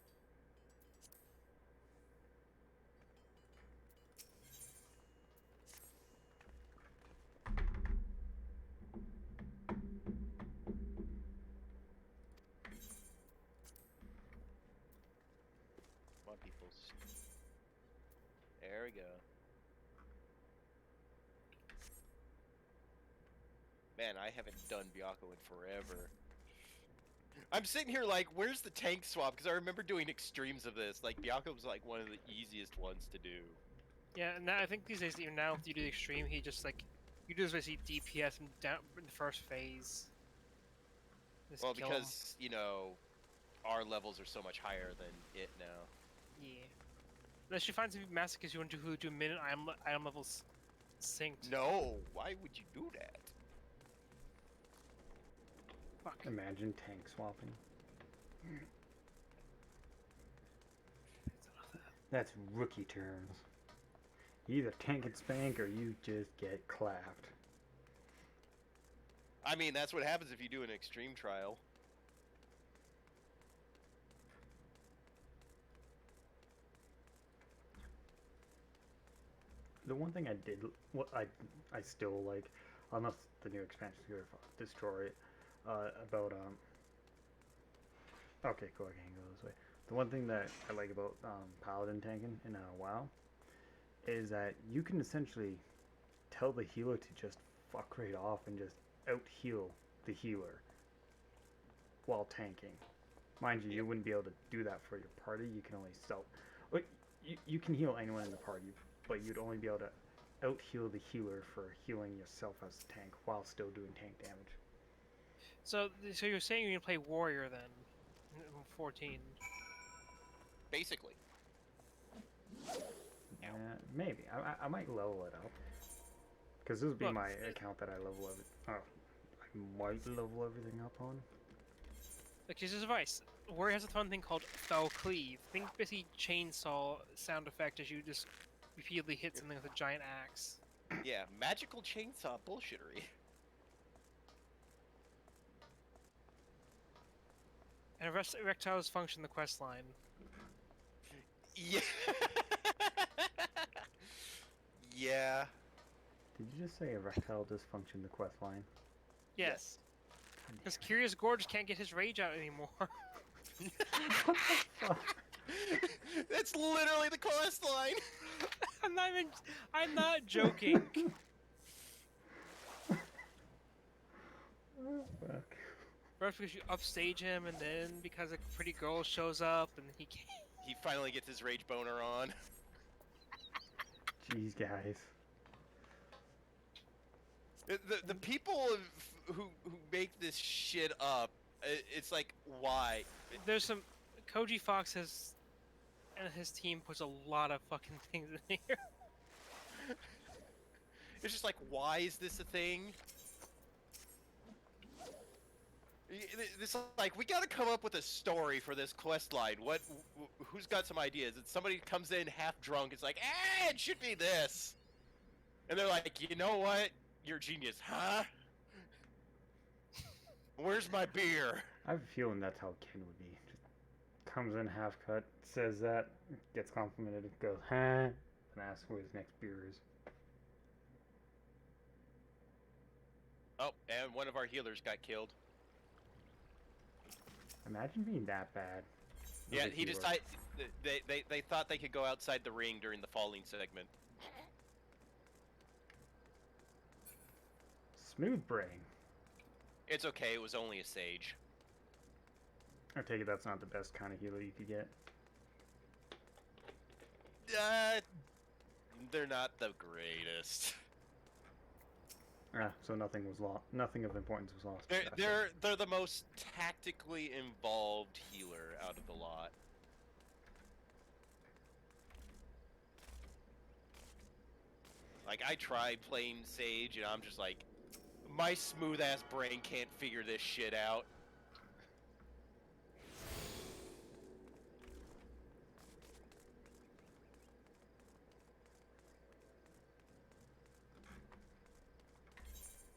Come on, peoples. There we go. Man, I haven't done Byakko in forever. I'm sitting here like, where's the tank swap? Because I remember doing extremes of this. Like, Byakko was like one of the easiest ones to do. Yeah, and now, I think these days, even now, if you do the extreme, he just like, you do is basically DPS down in the first phase. Just Well, kill 'em. because, you know, our levels are so much higher than it now. Yeah. Unless you find some masochists you want to do who do minute item levels synced. No, why would you do that? Fuck. Imagine tank swapping. That's rookie terms. You either tank and spank or you just get clapped. I mean, that's what happens if you do an extreme trial. The one thing I did, what I still like, unless the new expansion's gonna destroy it, about okay, cool, I can't go this way. The one thing that I like about paladin tanking in WoW is that you can essentially tell the healer to just fuck right off and just out heal the healer while tanking. Mind you, you wouldn't be able to do that for your party. You can only self. Like, you can heal anyone in the party, but you'd only be able to out heal the healer for healing yourself as a tank while still doing tank damage. So you're saying you can play warrior then? in 14. Basically. Yeah, maybe. I might level it up. Because this would be Look, my account that I level I might level everything up on. Like, here's his advice. Warrior has a fun thing called Fell Cleave. Think basically chainsaw sound effect as you just repeatedly hit something with a giant axe. Yeah, magical chainsaw bullshittery. And erectiles function the quest line. Yeah. Yeah. Did you just say erectile dysfunction, the quest line? Yes. Because Curious Gorge can't get his rage out anymore. That's literally the quest line. I'm not joking. Oh, fuck. First because you upstage him, and then because a pretty girl shows up, and he can't. He finally gets his rage boner on. Jeez, guys. The people who make this shit up, it's like, why? There's some. Koji Fox has. And his team puts a lot of fucking things in here. It's just like, why is this a thing? This like, we gotta come up with a story for this quest line. Who's got some ideas? And somebody comes in half drunk. It's like, it should be this. And they're like, you know what? You're a genius, huh? Where's my beer? I have a feeling that's how Ken would be. Just comes in half cut, says that, gets complimented, goes, huh? And asks where his next beer is. Oh, and one of our healers got killed. Imagine being that bad. Yeah, As a he healer. decided they thought they could go outside the ring during the falling segment. Smooth brain. It's okay, it was only a sage. I take it that's not the best kind of healer you could get. They're not the greatest. So nothing was lost. Nothing of importance was lost. They're the most tactically involved healer out of the lot. Like, I tried playing Sage, and I'm just like, my smooth-ass brain can't figure this shit out.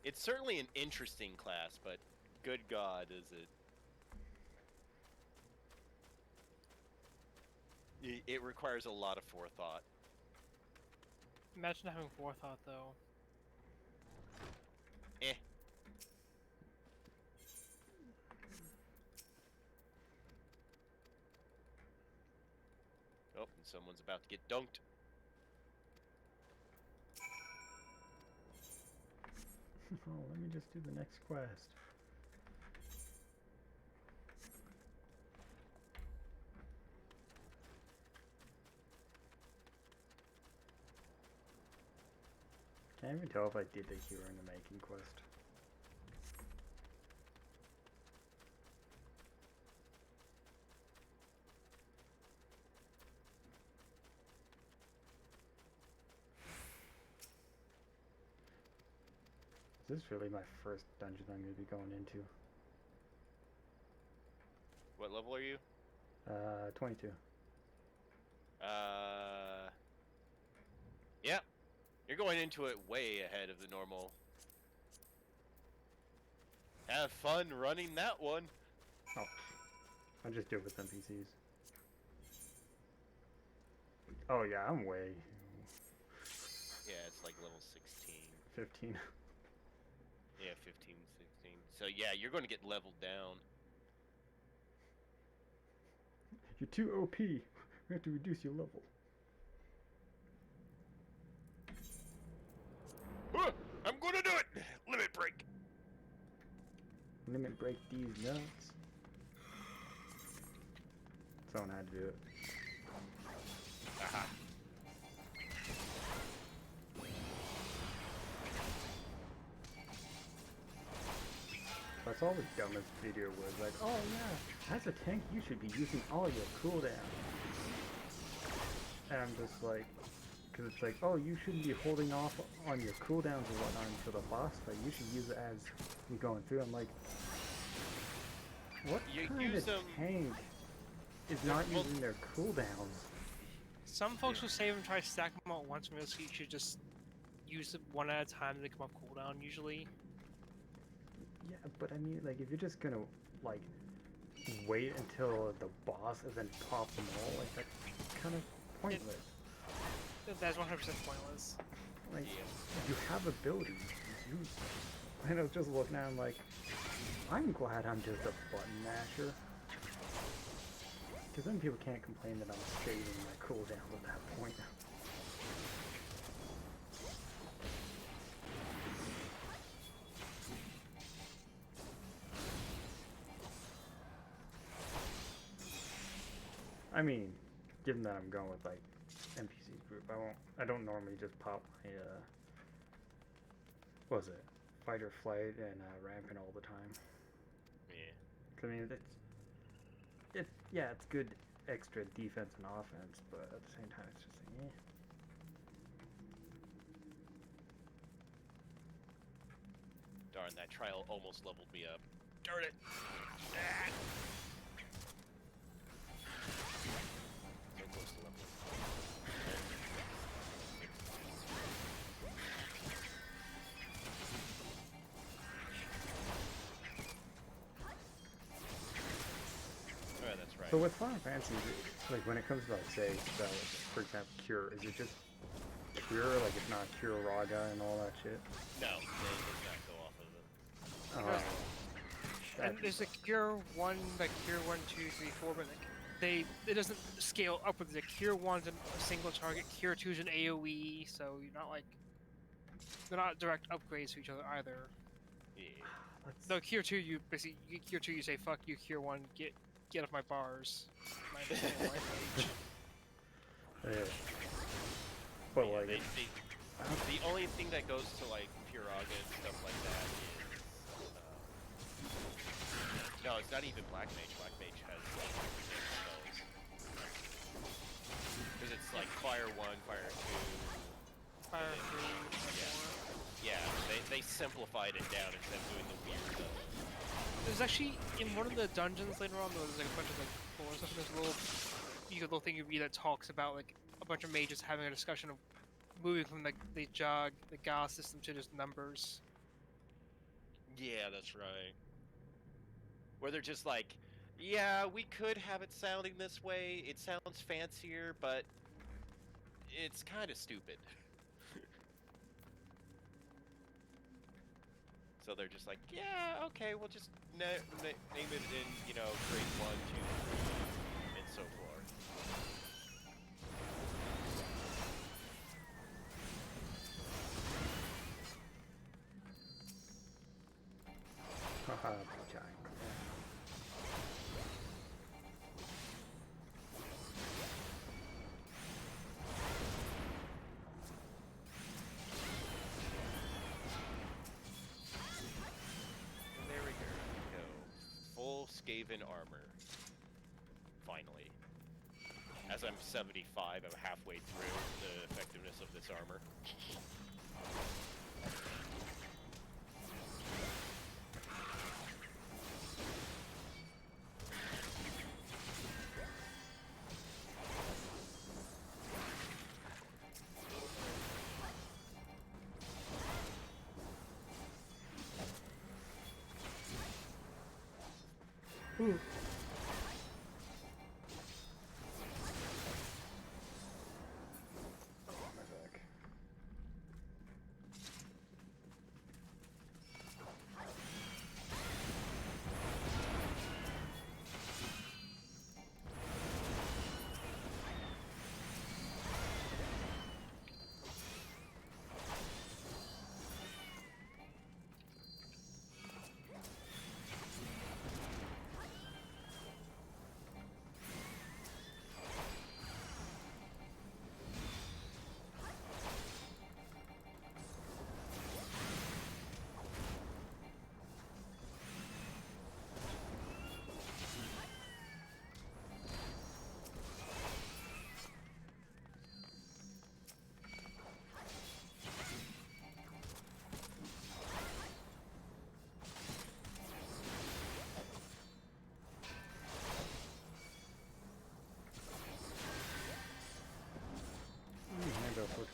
It's certainly an interesting class, but good God, is it... It requires a lot of forethought. Imagine having forethought, though. Eh. Oh, and someone's about to get dunked. Oh, let me just do the next quest. Can't even tell if I did the hero in the making quest. This is really my first dungeon I'm going to be going into. What level are you? 22. Yeah. You're going into it way ahead of the normal. Have fun running that one. Oh, I just do it with NPCs. Oh yeah, I'm way Yeah, it's like level 16. 15. Yeah, 15, 16. So yeah, you're going to get leveled down. You're too OP. We have to reduce your level. I'm gonna do it! Limit break! Limit break these nuts. Someone had to do it. Aha. That's all the dumbest video was. Like, oh yeah, as a tank, you should be using all your cooldown. And I'm just like, because it's like, oh, you shouldn't be holding off on your cooldowns or whatnot until the boss fight. You should use it as you're going through. I'm like, what You kind use of them- tank is not well- using their cooldowns? Some folks will save and try to stack them all at once, and so you should just use them one at a time. They come up cooldown usually. Yeah, but I mean, like, if you're just gonna, like, wait until the boss and then pop them all, like, that's kind of pointless. That's 100% pointless. Like, you have abilities, use them. And I was just looking at him like, I'm glad I'm just a button masher. Because then people can't complain that I'm saving my cooldown at that point. I mean, given that I'm going with like NPC group, I don't normally just pop my what was it? Fight or flight and rampant all the time. Yeah. 'Cause, I mean, it's good extra defense and offense, but at the same time, it's just like, eh. Darn, that trial almost leveled me up. Darn it! Ah! So close to leveling. Oh, yeah, that's right. So with Final Fantasy, like when it comes to like say, for example, Cure, is it just Cure? Like it's not Cure Raga and all that shit? No, it does not go off of it. And there's a Cure 1, like Cure 1, 2, 3, 4, but like it doesn't scale upwards. The Cure 1's a single target, Cure 2's an AoE, so you're not like they're not direct upgrades to each other either. Yeah. That's- No, Cure 2 you basically Cure 2 you say fuck you, Cure 1 get off my bars. My understanding of life age. yeah. But Yeah, like, the only thing that goes to like Puraga and stuff like that is no, it's not even Black Mage. Black Mage has like spells because it's like Fire 1, Fire 2. Fire and 3, then- Fire 4. Yeah, they simplified it down instead of doing the weird. There's actually in one of the dungeons later on, there's like a bunch of like floors and stuff. And there's a little thing you read that talks about like a bunch of mages having a discussion of moving from the Gauss system to just numbers. Yeah, that's right. Where they're just like, yeah, we could have it sounding this way. It sounds fancier, but it's kind of stupid. So they're just like, yeah, okay, we'll just name it in, you know, grade 1, 2, 3, and so forth. haha, giant. And there we go. Full Skaven armor. Finally. As I'm 75, I'm halfway through the effectiveness of this armor. Ooh. Oh, my back.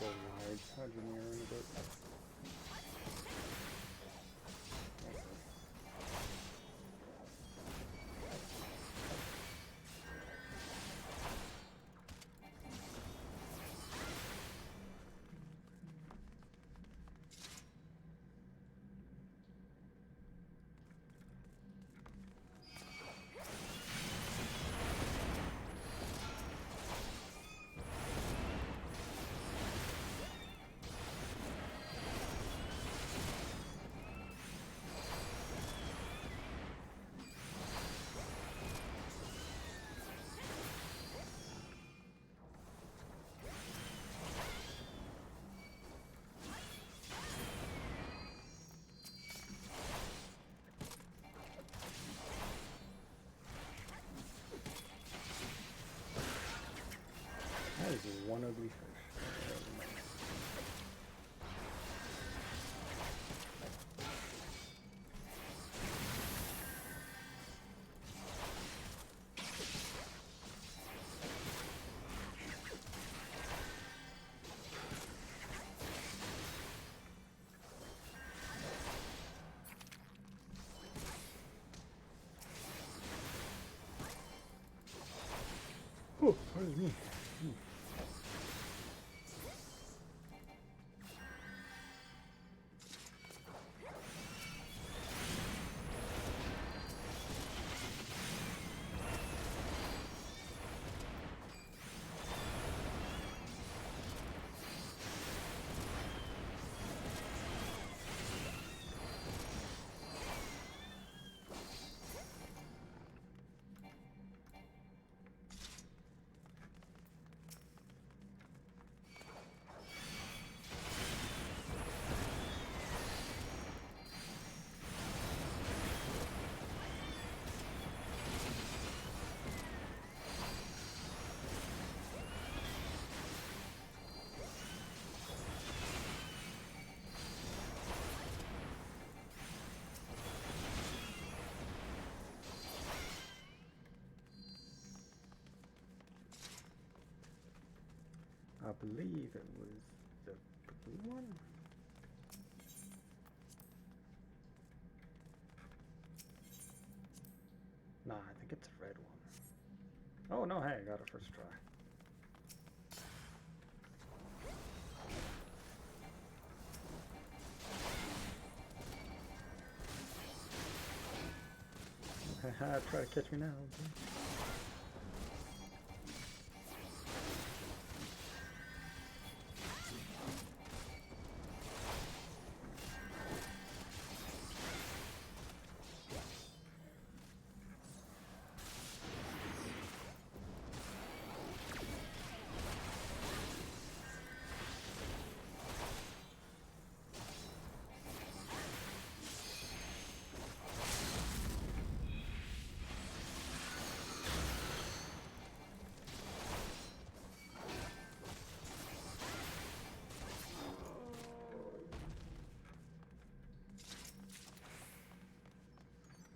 go large. How'd you mirror a bit? That is one ugly fish. Oh, pardon me. I believe it was the blue one. Nah, I think it's a red one. Oh no, hey, I got it first try. Try to catch me now.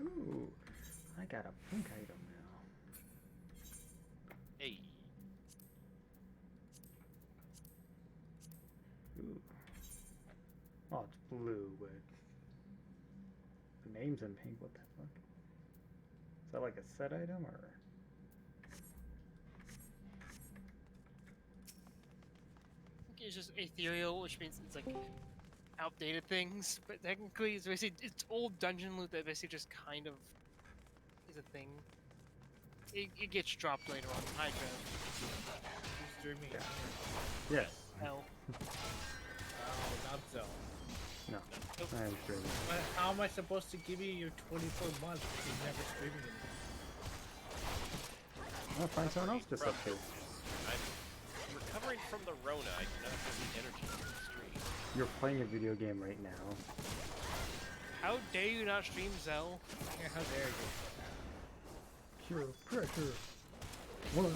Ooh, I got a pink item now. Hey. Ooh. Oh, it's blue, but the name's in pink. What the fuck? Is that like a set item or? It's just ethereal, which means it's like outdated things, but technically it's basically it's old dungeon loot that basically just kind of is a thing. It gets dropped later on. Hi, Trev. Who's streaming? Yeah. Yes. Hell. Oh, not so. No. Nope. I am streaming. But how am I supposed to give you your 24 months if you're never streaming anymore? I'll find someone else to sub to. I'm recovering from the Rona. I do not have the energy to stream. You're playing a video game right now. How dare you not stream Zell? Yeah, how dare you? Pure pressure. One.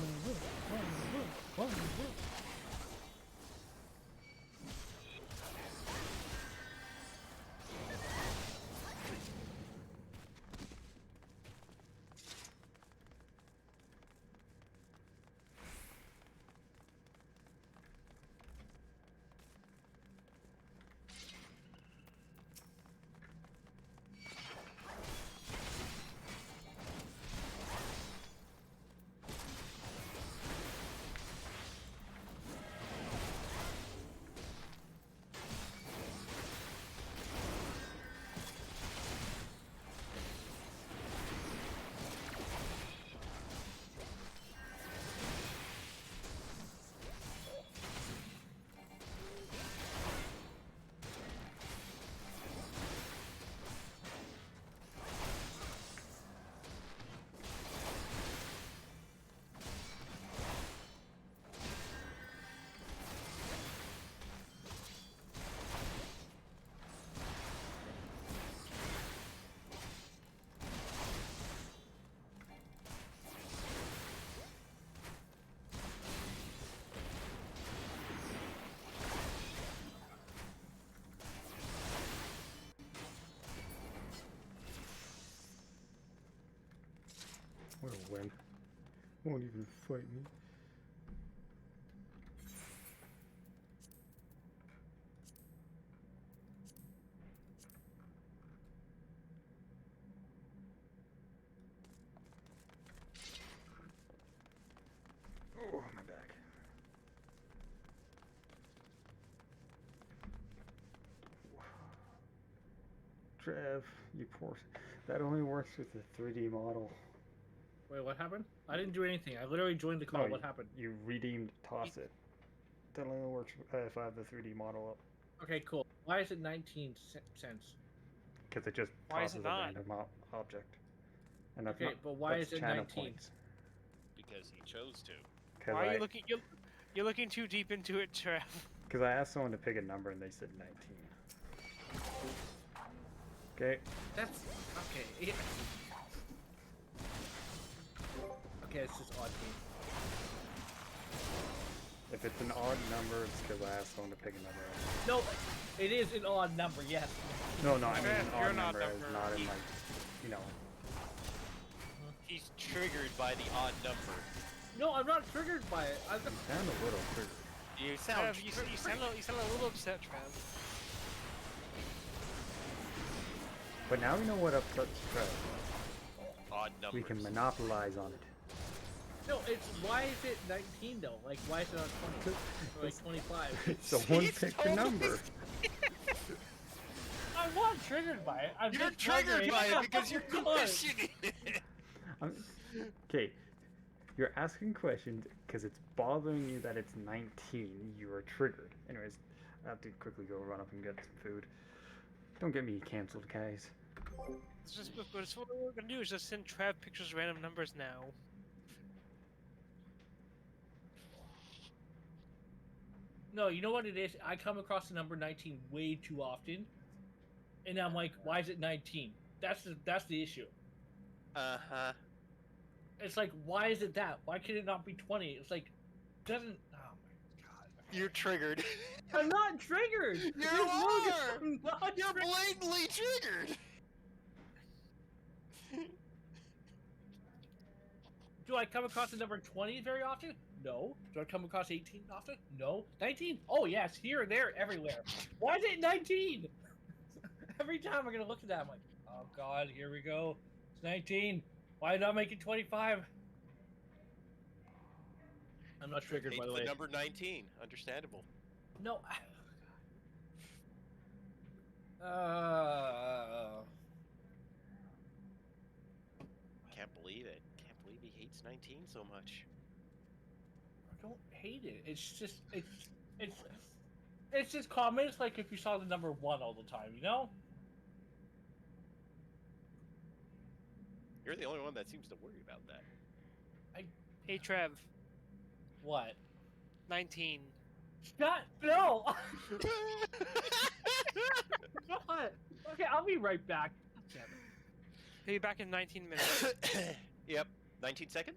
Won't even fight me. Oh, my back. Trev, you poor. That only works with the 3D model. Wait, what happened? I didn't do anything. I literally joined the call. No, What happened? You redeemed Toss It. That only works if I have the 3D model up. Okay, cool. Why is it 19 cents? Because it just Why is tosses it a not? random object. And that's Okay, not, but why that's is it channel 19? points. Because he chose to. Because Why are you looking? You're looking too deep into it, Trev. Because I asked someone to pick a number and they said 19. Okay. That's okay. Yeah. Okay, it's just odd me. If it's an odd number, it's because I asked someone to pick a number. No, it is an odd number. Yes. No, I mean Trev, an you're odd an odd number is number. not in He- like, you know. He's triggered by the odd number. No, I'm not triggered by it. I'm You sound a little triggered. You sound Trev, you sound a little upset, Trev. But now we know what upsets Trev. odd numbers. We can monopolize on it. no. It's why is it 19 though? Like why is it not 20 or like 25? Someone He's picked the totally- number. I'm not triggered by it. I'm You're just triggered wondering- by it because you're Come on. questioning it. Okay, you're asking questions because it's bothering you that it's 19. You are triggered. Anyways, I have to quickly go run up and get some food. Don't get me canceled, guys. It's just what we're gonna do is just send Trev pictures of random numbers now. No, you know what it is? I come across the number 19 way too often, and I'm like, why is it 19? That's the issue. Uh-huh. It's like, why is it that? Why can it not be 20? It's like, doesn't. Oh my god. You're triggered. I'm not triggered. You There's no- are! I'm not You're triggered. blatantly triggered. Do I come across the number 20 very often? No. Do I come across 18 often? No. 19? Oh yes, here, there, everywhere. Why is it 19? Every time I'm gonna look at that, I'm like, oh god, here we go. It's 19. Why not make it 25? I'm not triggered, by Hate the the way. number 19. Understandable. No. Can't believe it. Can't believe he hates 19 so much. I don't hate it. It's just common. It's like if you saw the number 1 all the time, you know? You're the only one that seems to worry about that. Hey, Trev, What? 19. Shut no. What? Okay, I'll be right back. Damn it. He'll be back in 19 minutes. Yep. 19 seconds?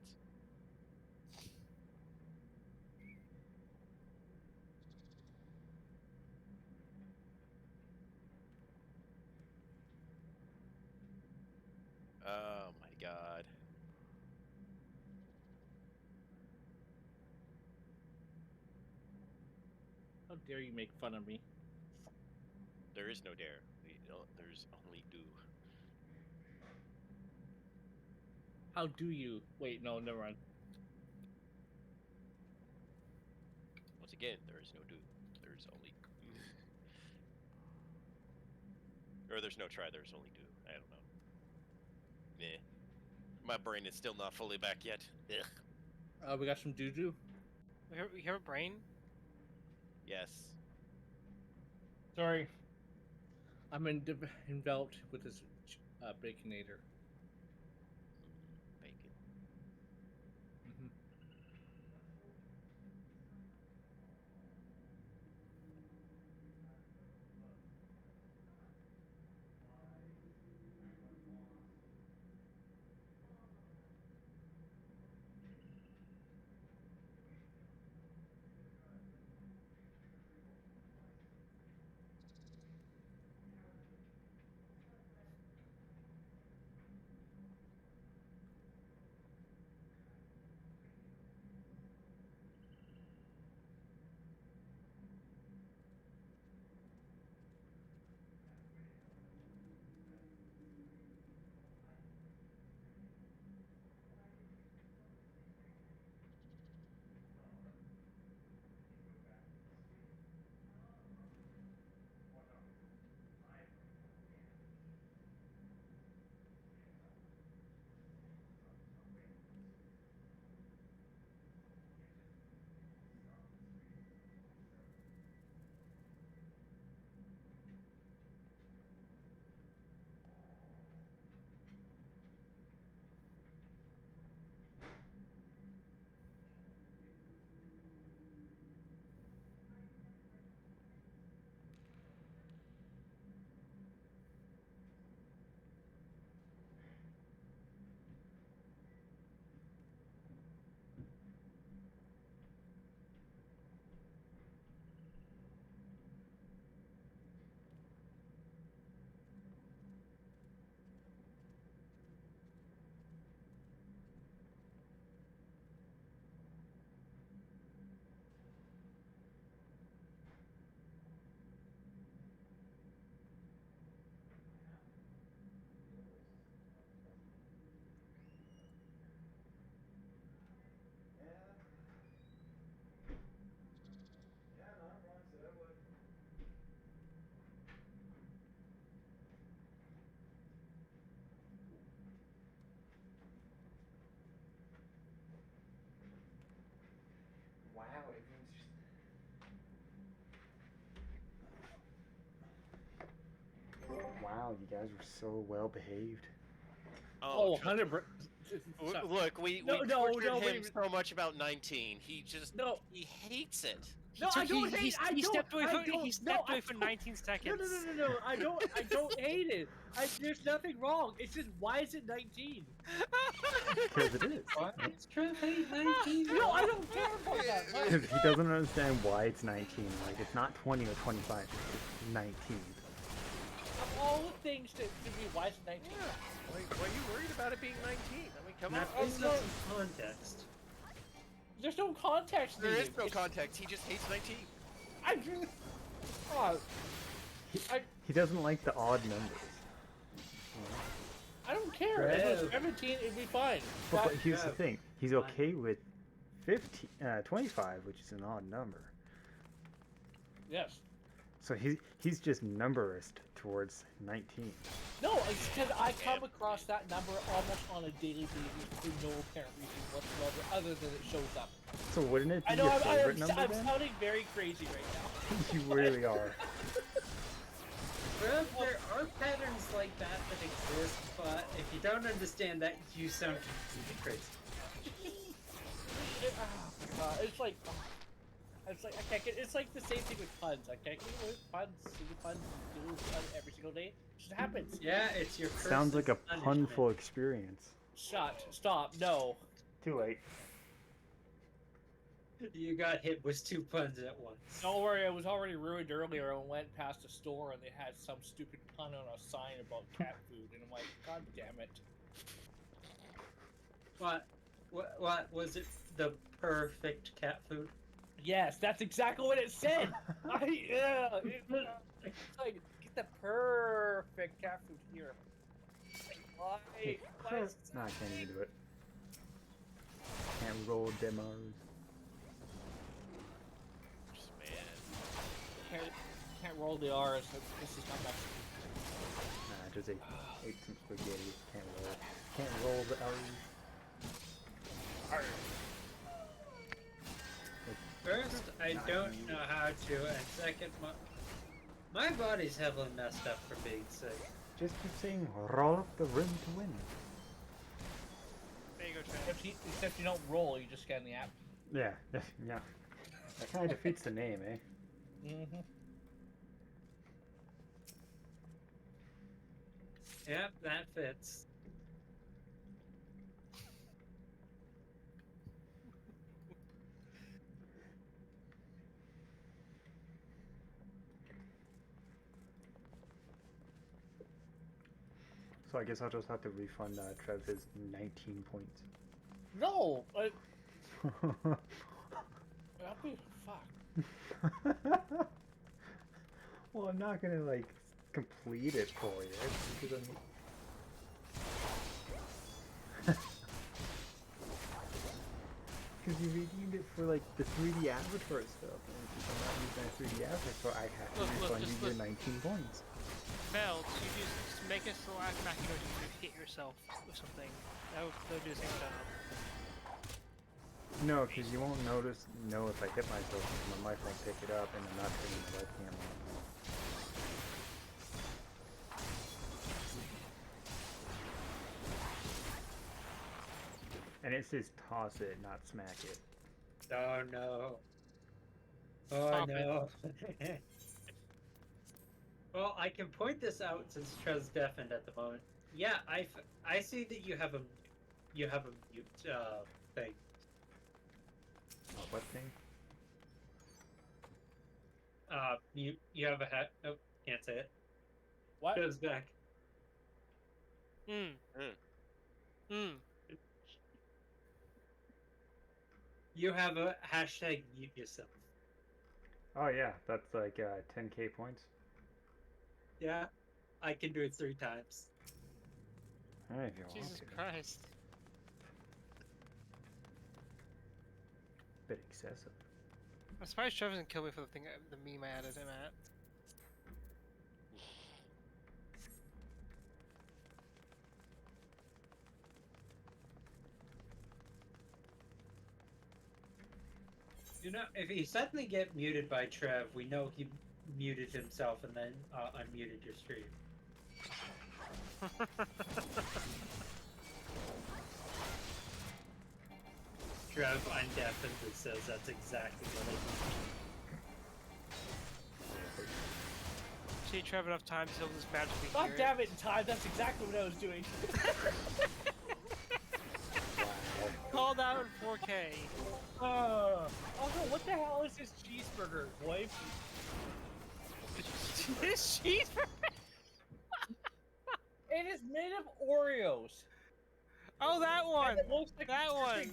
Oh my god. How dare you make fun of me? There is no dare. There's only do. How do you? Wait, no, never mind. Once again, there is no do. There's only. Or there's no try, there's only do. I don't know. Meh. My brain is still not fully back yet. Ugh. We got some doo-doo. You have a brain? Yes. Sorry. I'm enveloped with this baconator. Bacon. Mm-hmm. Wow, you guys were so well behaved. Oh, tr- 100. Look, we No, tortured no, him wait. so much about 19. He just No. he hates it. No, I don't hate. I he don't. stepped away I from, don't. he No, stepped I away for don't. 19 seconds. No. I don't hate it. There's nothing wrong. It's just why is it 19? Because it is. Why is Trev hate 19? No, I don't care about that. Because he doesn't understand why it's 19. Like, it's not 20 or 25. It's 19. Of all the things to be, why is it 19? Why are you worried about it being 19? I mean, come Now, on. please no. put some context. There's no context. There needed. is no It's- context. He just hates 19. I just. Oh, He doesn't like the odd numbers. I don't care. If it was Trev. 17, it'd be fine. But here's the Trev. thing. He's okay with 25, which is an odd number. Yes. So he's just numberist towards 19. No, it's because I come across that number almost on a daily basis for no apparent reason whatsoever, other than it shows up. So wouldn't it be I know your I'm favorite number I'm then? sounding very crazy right now. You really are. Trev, there are patterns like that exist, but if you don't understand that, you sound completely crazy. It's like. I can't get. It's like the same thing with puns. I can't get with puns, single puns, do puns every single day. It just happens. Yeah, it's your curse Sounds like a and punishment. punful experience. Stop, no. Too late. You got hit with 2 puns at once. Don't worry, it was already ruined earlier. I went past a store and they had some stupid pun on a sign about cat food, and I'm like, God damn it. What was it? The perfect cat food? Yes, that's exactly what it said. It's like, get the perfect cat food here. Why? Why is Nah, I can't even do it. Can't roll demos. Man. can't roll the R's? This is not Mexican. Nah, just ate some spaghetti. Can't roll the R's. First, I don't know how to, and second, my body's heavily messed up for being sick. Just keep saying, roll up the rim to win. There you go, Trent. Except you don't roll, you just scan the app. Yeah, yeah. That kind of defeats the name, eh? Mm-hmm. Yep, that fits. So I guess I'll just have to refund Trev his 19 points. No! That'd be fuck. Well, I'm not gonna like complete it for you because because you redeemed it for like the 3D avatar stuff, and since I'm not using a 3D avatar, so I have to refund you your 19 points. Mel, so you just make a select back, you hit yourself or something. They'll do the same job. No, because you won't know if I hit myself, because my mic won't pick it up, and I'm not turning the webcam on. And it says toss it, not smack it. Oh no. Oh Stop it. no. Well, I can point this out since Trev's deafened at the moment. Yeah, I see that you have a mute thing. What thing? You have a hat. Oh, can't say it. What? Trev's back. You have a hashtag mute yourself. Oh yeah, that's like 10k points. Yeah, I can do it 3 times. Alright, if you want Jesus to. Christ. Bit excessive. I'm surprised Trevor doesn't kill me for the meme I added him at. You know, if he suddenly get muted by Trev, we know he muted himself and then unmuted your stream. Trev undefinitely says that's exactly what I See Trev enough times, he'll just magically God hear damn it, in time, that's exactly what I was doing. Called out in 4K. Also, what the hell is this cheeseburger, boy? This cheeseburger. It is made of Oreos. Oh, that one. And it looks like That a one.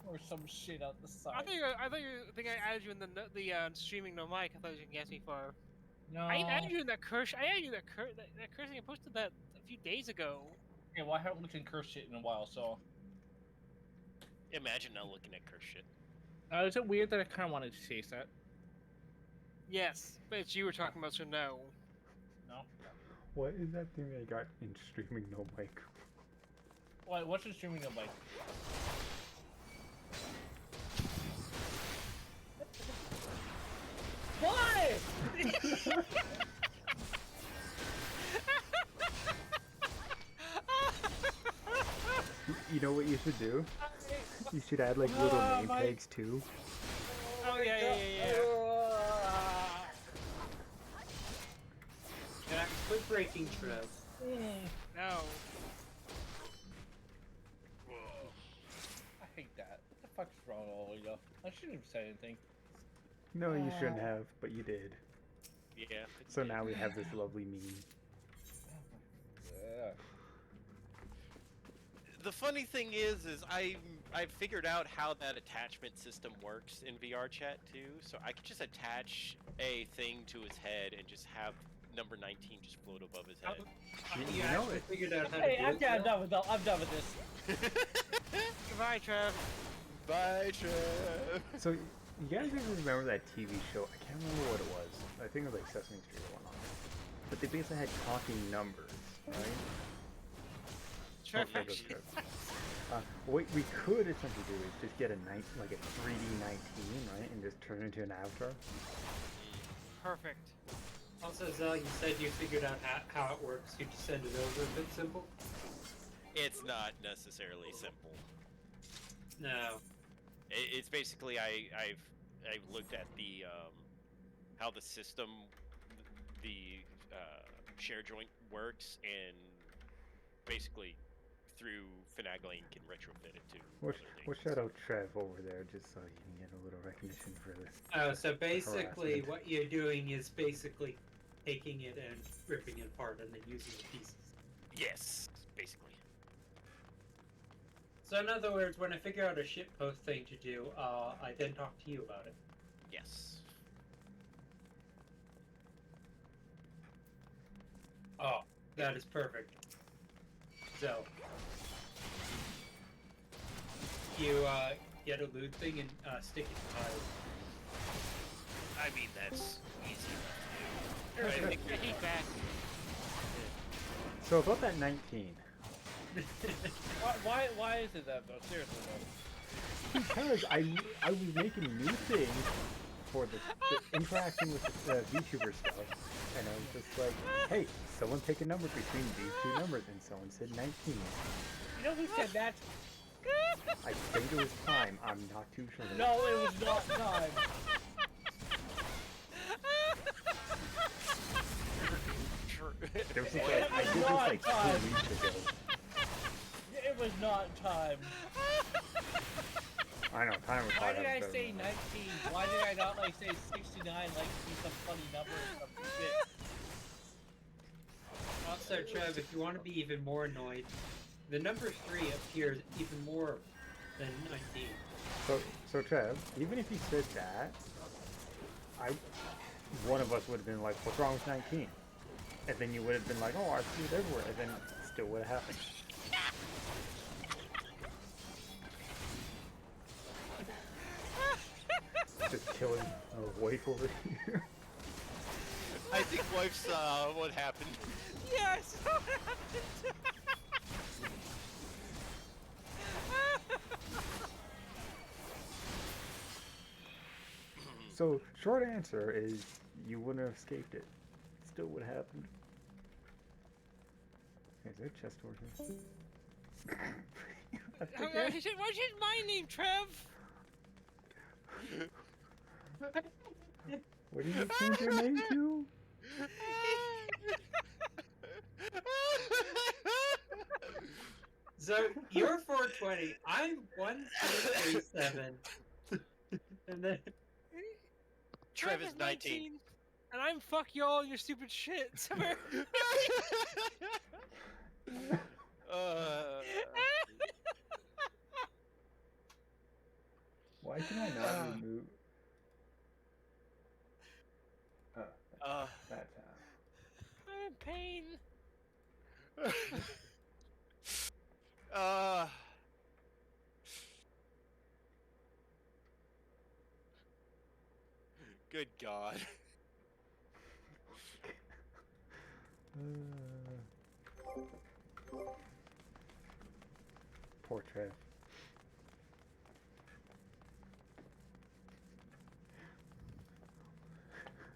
or some shit out the side. I think I added you in the streaming no mic. I thought you were gonna ask me for. No. I added you in that curse. I added you that cursing. I posted that a few days ago. Yeah, well, I haven't looked at curse shit in a while, so. Imagine not looking at curse shit. Is it weird that I kind of wanted to chase that? Yes, but it's you were talking about, so no. No. What is that thing I got in streaming no mic? What? What's the streaming no mic? Why? You know what you should do? You should add like little name tags too. Oh yeah. quit breaking Trev. No. I hate that. What the fuck's wrong with all of you? I shouldn't have said anything. No, you shouldn't have, but you did. Yeah. So now we have this lovely meme. Yeah. The funny thing is I've figured out how that attachment system works in VR chat too. So I could just attach a thing to his head and just have number 19 just float above his head. You know actually it. figured out how Hey, to do I'm it, done with that. I'm done with this. Goodbye, Trev. Bye, Trev. So, you guys ever remember that TV show? I can't remember what it was. I think it was like Sesame Street or whatnot. But they basically had talking numbers, right? Trev, Okay, actually. good. What we could essentially do is just get a 3D 19, right, and just turn it into an avatar. Perfect. Also, Zell, you said you figured out how it works. Could you send it over a bit simple? It's not necessarily simple. No. It's basically I've looked at the how the system, the share joint works, and basically through finagling can retrofit it to We'll other we'll things. shout out Trev over there just so you can get a little recognition for this. Oh, so basically Harassment. what you're doing is basically taking it and ripping it apart and then using the pieces. Yes, basically. So in other words, when I figure out a shitpost thing to do, I then talk to you about it. Yes. Oh, that is perfect. So, you get a loot thing and stick it to Hive. I mean that's easy enough to do. I think I hate that. So about that 19, Why is it that though? Seriously though. because I was making new things for the interaction with the VTuber stuff, and I was just like, hey, someone pick a number between these two numbers, and someone said 19. You know who said that? I think it was time. I'm not too sure. No, it was not time. There was like, I did this like 2 weeks ago. It was not time. I know, time was Why hard. did I say 19? Why did I not like say 69 like to be some funny number or some shit? Also, Trev, if you want to be even more annoyed, the number 3 appears even more than 19. So Trev, even if you said that, one of us would have been like, what's wrong with 19? And then you would have been like, oh, I see it everywhere, and then it still would have happened. Just killing a wife over here. I think wife saw what happened. Yes. So, short answer is you wouldn't have escaped it. Still would have happened. Is there a chest over here? I think Why change my name, Trev? What did you change your name to? So you're 420. I'm 1337. And then Trev is 19. And I'm fuck y'all and your stupid shit. Why can I not remove? That I'm in pain. Good God. Poor Trev.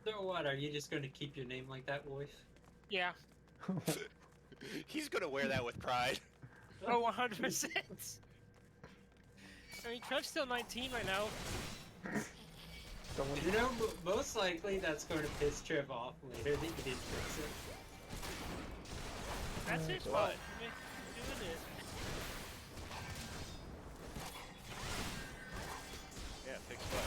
so what? Are you just going to keep your name like that, Wolf? Yeah. He's gonna wear that with pride. Oh, 100%. I mean, Trev's still 19 right now. You know, most likely that's going to piss Trev off later that you didn't fix it. That's his What? fault. He made- he's doing it. Yeah, fix what?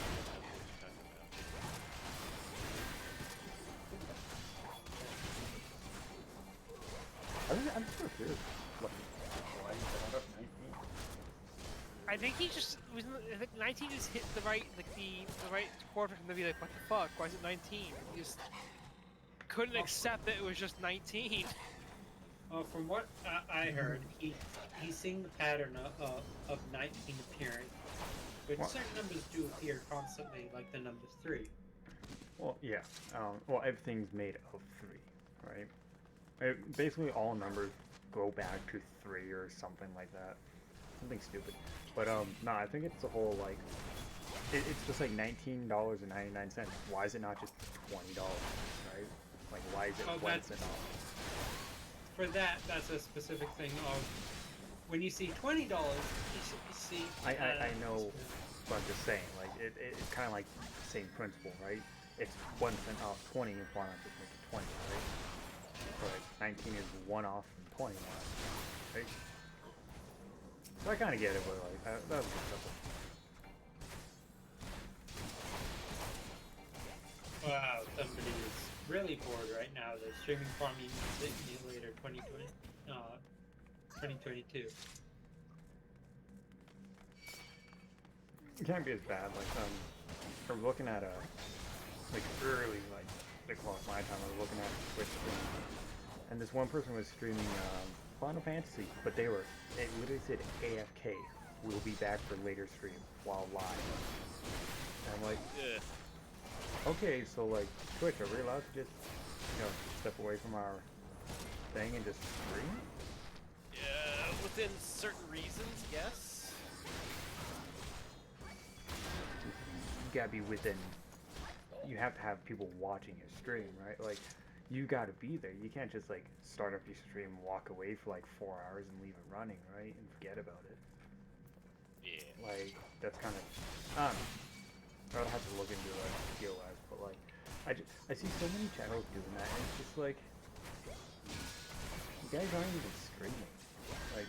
I'm still curious. Why you set up 19? I think he just was. I think 19 just hit the right, like the right quarter, and they'd be like, "What the fuck? Why is it 19?" He just couldn't accept that it was just 19. From what I heard, he's seeing the pattern of 19 appearing. But What? certain numbers do appear constantly, like the number 3. Well, yeah. Well, everything's made of 3, right? Basically, all numbers go back to 3 or something like that. Something stupid. But no, I think it's the whole like, it's just like $19.99. Why is it not just $20? Right? Like, why is it Oh, 1 that's- cent off? For that's a specific thing of when you see $20, you see. I know, but I'm just saying, like, it's kind of like the same principle, right? It's 1 cent off 20, and why not just make it 20, right? So like 19 is 1 off from 20, right? So I kind of get it, but like, that was just simple. Wow, somebody is really bored right now. The streaming farming simulator 2022. It can't be as bad. Like, I'm looking at like early, like, they call it my time. I was looking at a Twitch stream, and this one person was streaming Final Fantasy, but it literally said AFK. We'll be back for later stream while live. And I'm like, Ugh. okay, so like Twitch, are we allowed to just, step away from our thing and just stream? Yeah, within certain reasons, yes. You gotta be within. You have to have people watching your stream, right? Like, you gotta be there. You can't just like start up your stream, walk away for like 4 hours, and leave it running, right? And forget about it. Yeah. Like, that's kind of, I don't know. I'd have to look into it skill-wise, but like, I see so many channels doing that, and it's just like, you guys aren't even streaming. Like,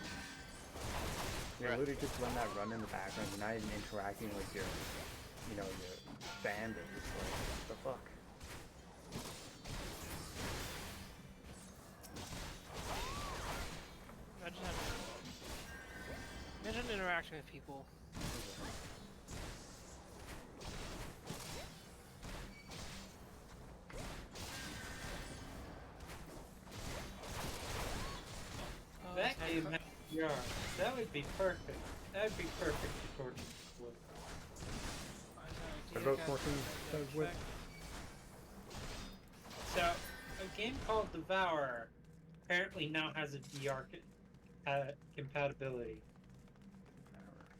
you're Right. literally just letting that run in the background. You're not even interacting with your, your fan base. Like, what the fuck? Imagine interacting with people. That game has VR. That would be perfect. That would be perfect to torture with. Are those more things that was with? So, a game called Devourer apparently now has a VR compatibility.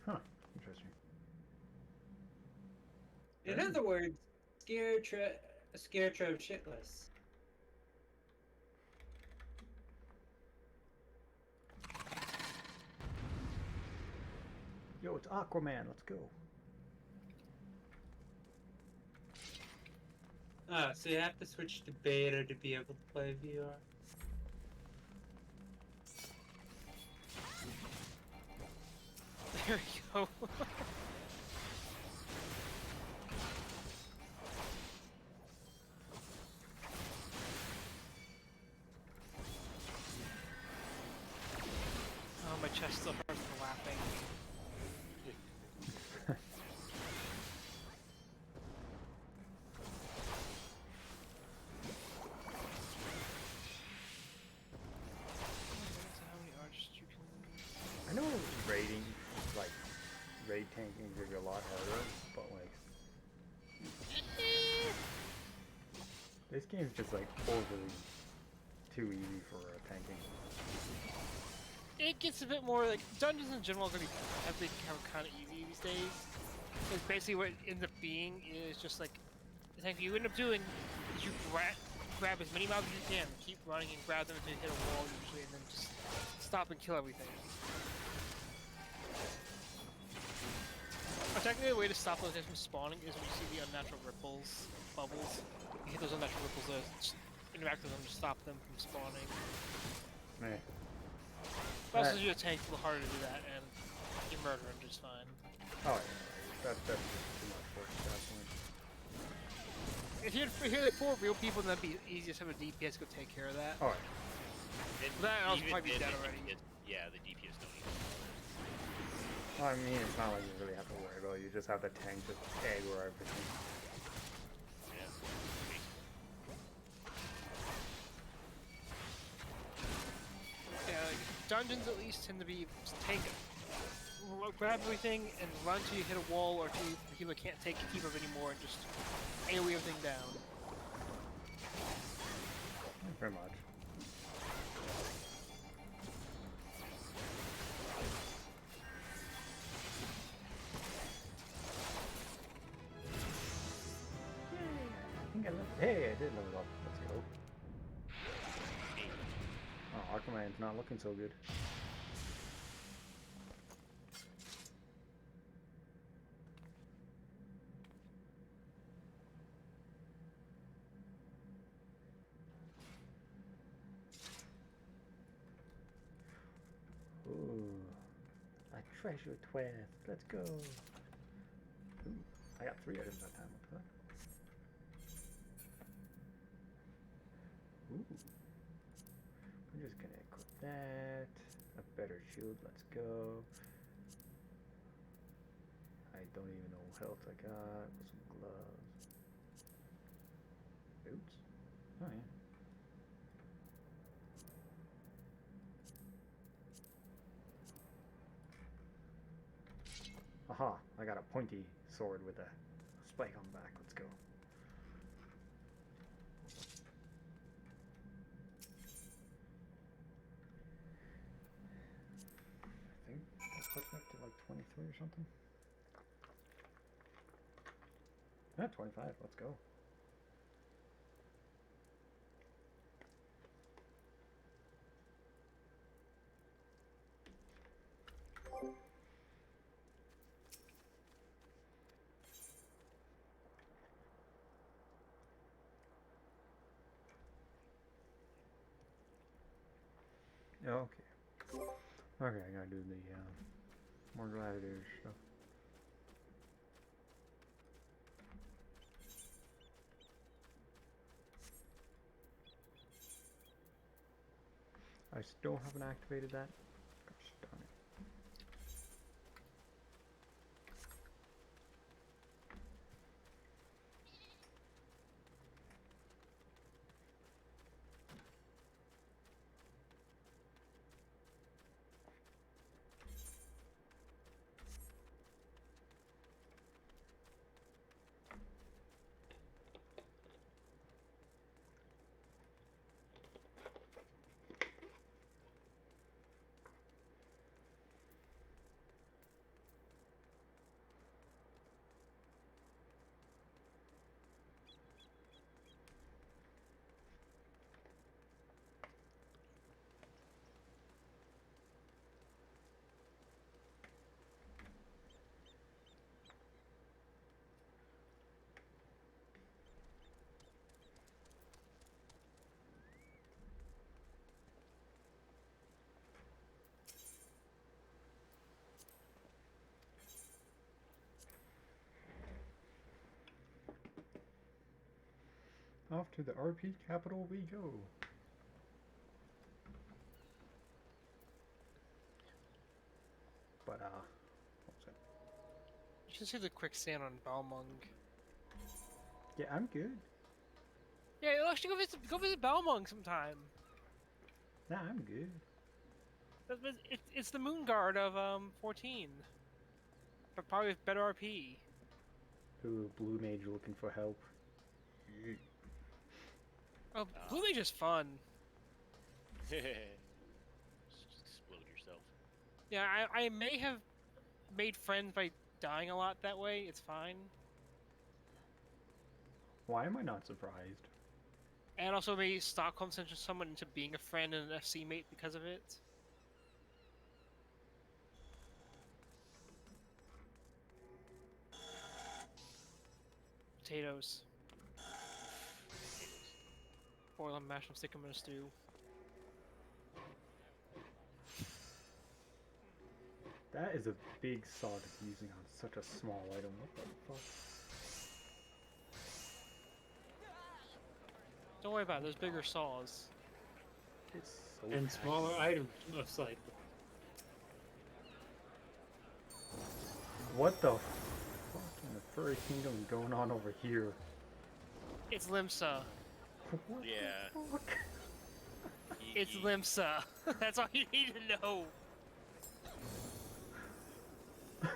Huh. Interesting. In other words, scare Trev shitless. Yo, it's Aquaman. Let's go. So you have to switch to beta to be able to play VR. There we go. Oh, my chest still hurts from laughing. How many archers you can... I know raiding, like, raid tanking is gonna be a lot harder, but like, this game's just like overly too easy for tanking. It gets a bit more like dungeons in general are gonna be heavily kind of easy these days. Because basically what it ends up being is just like the thing you end up doing is you grab as many mobs as you can, keep running and grab them until you hit a wall usually, and then just stop and kill everything. But technically the way to stop those guys from spawning is when you see the unnatural ripples, bubbles. You hit those unnatural ripples, just interact with them to stop them from spawning. Meh. But also, you a tank, it's a little harder to do that, and you murder him just fine. Oh yeah, that's just too much work at that point. If you're like 4 real people, then that'd be easiest to have a DPS go take care of that. Oh yeah. But that also Even probably be then, dead the already. DPS yeah, the DPS don't even. I mean, it's not like you really have to worry about it. You just have the tank just aggro everything. Yeah. Yeah, like, dungeons at least tend to be just tank it. Grab everything and run till you hit a wall or till the healer can't keep up anymore and just AoE everything down. Pretty much. Hey, I did level up. Let's go. Oh, Aquaman's not looking so good. Ooh, a treasure twist. Let's go. Ooh, I got 3 items that time. What's that? Ooh. I'm just gonna equip that. A better shield, let's go. I don't even know what else I got. Some gloves. Boots? Oh yeah. Aha, I got a pointy sword with a spike on the back. Let's go. I think that puts me up to like 23 or something. Yeah, 25. Let's go. Okay. Okay, I gotta do the more gladiator stuff. I still haven't activated that. Gosh darn it. off to the RP capital we go. But what was it? You should see the quicksand on Balmung. Yeah, I'm good. Yeah, actually go visit Balmung sometime. Nah, I'm good. It's the Moon Guard of 14, but probably with better RP. Ooh, Blue Mage looking for help. Oh, Blue Mage is fun. Just explode yourself. Yeah, I may have made friends by dying a lot that way. It's fine. Why am I not surprised? And also maybe Stockholm sent someone into being a friend and an FC mate because of it. Potatoes. Boil them, mash them, stick them in a stew. That is a big saw to be using on such a small item. What the fuck? Don't worry about it, there's bigger saws. It's so And packed. smaller items, most likely. What the fuck in the furry kingdom is going on over here? It's Limsa. What Yeah. the fuck? It's Limsa. That's all you need to know. You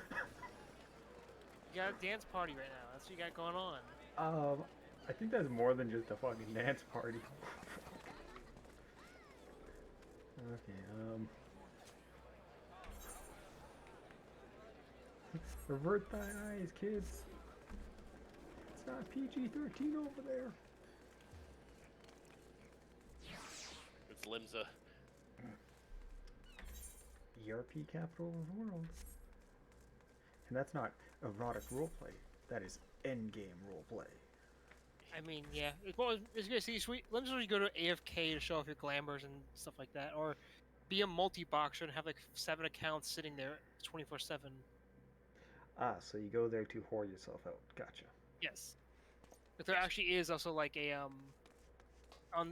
got a dance party right now. That's what you got going on. I think that's more than just a fucking dance party. Okay, avert thy eyes, kids. It's not PG-13 over there. It's Limsa. ERP capital of the world. And that's not erotic roleplay. That is endgame roleplay. I mean, yeah. Well, it's good. See, Limsa where you go to AFK to show off your glamours and stuff like that, or be a multi-boxer and have like 7 accounts sitting there 24/7. Ah, so you go there to whore yourself out. Gotcha. Yes. But there actually is also like a on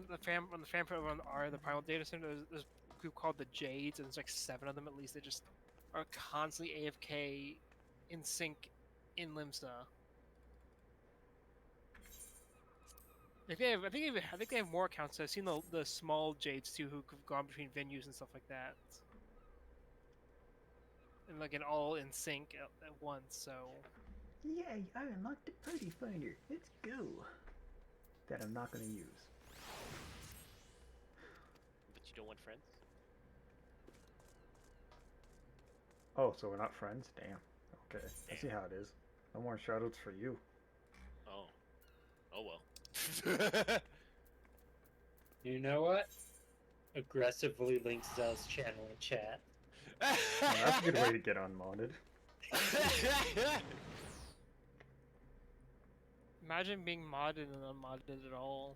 the fan page on the Primal Data Center. There's a group called the Jades, and there's like 7 of them at least. They just are constantly AFK in sync in Limsa. I think they have more accounts. I've seen the small Jades too, who've gone between venues and stuff like that, and like all in sync at once. So Yay! I unlocked the party finder. Let's go. That I'm not gonna use. But you don't want friends? Oh, so we're not friends? Damn. Okay, I see how it is. No more shoutouts for you. Oh. Oh well. You know what? Aggressively link Zell's channel in chat. Oh, that's a good way to get unmodded. imagine being modded and unmodded at all.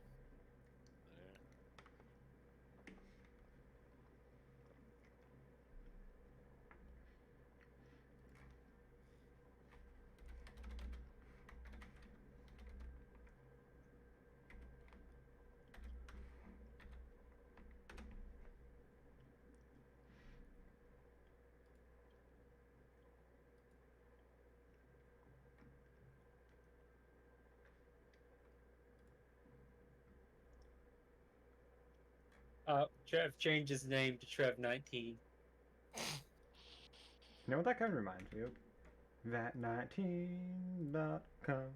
Trev changed his name to Trev19. You know what that kind of reminds me of? That19.com.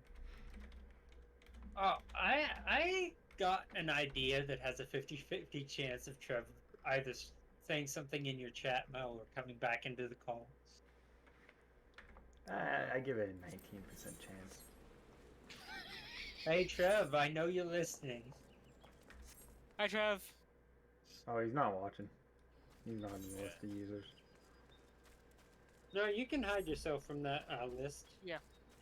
Oh, I got an idea that has a 50-50 chance of Trev either saying something in your chat, Mel, or coming back into the call. I give it a 19% chance. Hey Trev, I know you're listening. Hi, Trev. Oh, he's not watching. He's not on the list of users. No, you can hide yourself from that list. Yeah,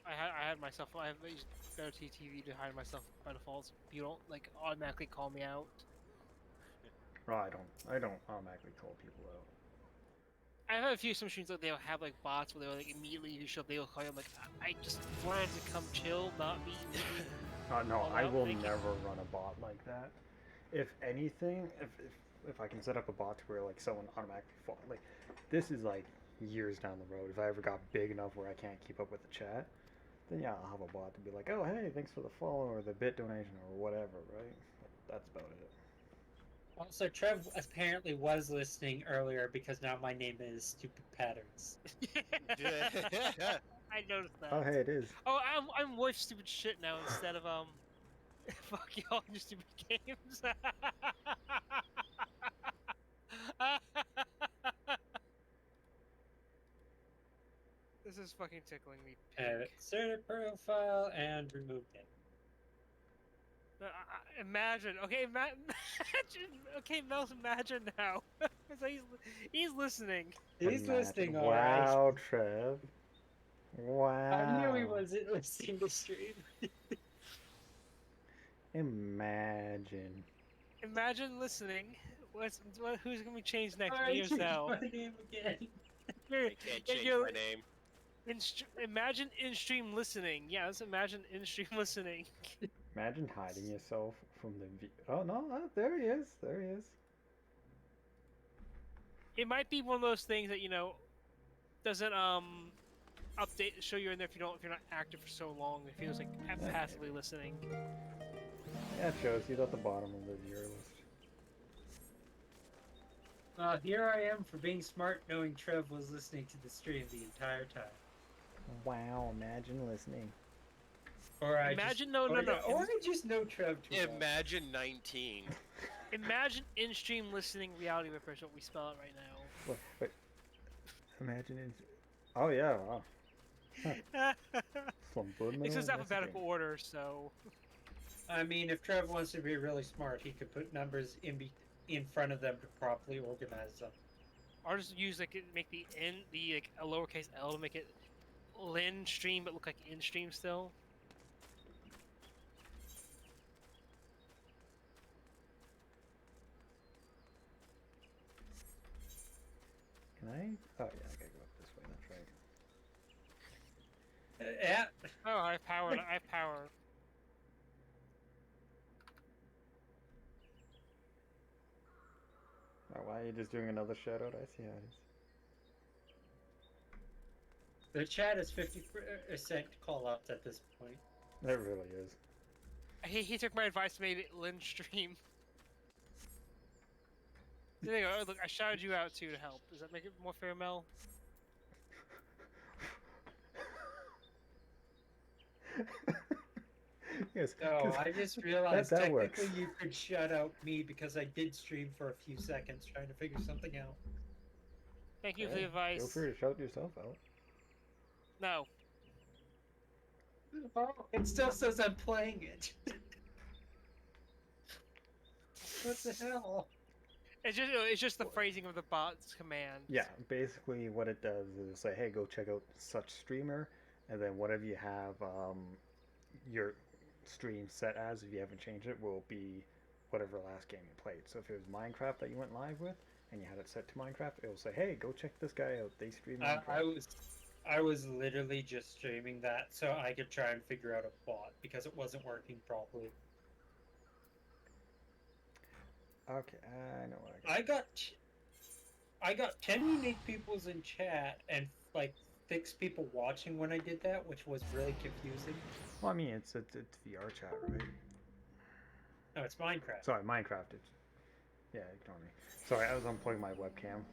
I had myself. I used Better TV to hide myself by default. So you don't like automatically call me out. Oh, I don't automatically call people out. I've had a few streams that they'll have like bots where they'll like immediately you show up, they'll call you. I'm like, I just wanted to come chill, not be. No, All I out, will thank you. never run a bot like that. If anything, if I can set up a bot to where like someone automatically fall, like this is like years down the road. If I ever got big enough where I can't keep up with the chat, then yeah, I'll have a bot to be like, oh hey, thanks for the follow or the bit donation or whatever, right? But that's about it. Also, Trev apparently was listening earlier because now my name is Stupid Patterns. I noticed that. Oh hey, it is. Oh, I'm with stupid shit now instead of fuck y'all, your stupid games. This is fucking tickling me pink. Insert profile and remove it. Imagine, okay, imagine, okay, Mel, imagine now. So he's listening. He's listening, all Wow, right. Trev. Wow. I knew he wasn't listening to stream. Imagine. Imagine listening. Who's gonna be changed next? Alright, Me or change Zell? my name again. I can't change my name. Imagine in-stream listening. Yeah, let's imagine in-stream listening. Imagine hiding yourself from the view. Oh no, there he is. There he is. It might be one of those things that doesn't update show you in there if you're not active for so long. It feels like passively listening. Yeah, it shows you at the bottom of the viewer list. Here I am for being smart, knowing Trev was listening to the stream the entire time. Wow, imagine listening. Or I Imagine just, no. Or I just know Trev too well. Imagine 19. Imagine in-stream listening reality whippers. What we spell it right now. Wait. Imagine it. Oh yeah. Wow. It's just alphabetical order, so. I mean, if Trev wants to be really smart, he could put numbers in front of them to properly organize them. Or just use make the N a lowercase L to make it Lin stream but look like in stream still. Can I? Oh yeah, I gotta go up this way. That's right. Yeah. Oh, I have power. I have power. Oh, why are you just doing another shout out? I see how it is. The chat is 50% call outs at this point. It really is. He took my advice, made it Lin stream. There you go. Look, I shouted you out too to help. Does that make it more fair, Mel? Yes. No, I just realized that technically works. you could shut out me because I did stream for a few seconds trying to figure something out. Thank you for Hey, the advice. Feel free to shout yourself out. No. Oh, it still says I'm playing it. What the hell? It's just the phrasing of the bot's command. Yeah, basically what it does is say, hey, go check out such streamer, and then whatever you have your stream set as, if you haven't changed it, will be whatever last game you played. So if it was Minecraft that you went live with, and you had it set to Minecraft, it will say, hey, go check this guy out. They stream Minecraft. I was literally just streaming that so I could try and figure out a bot because it wasn't working properly. Okay, I know what I I got 10 unique peoples in chat and like 6 people watching when I did that, which was really confusing. Well, I mean, it's VR chat, right? No, it's Minecraft. Sorry, Minecraft. Yeah, ignore me. Sorry, I was unplugging my webcam.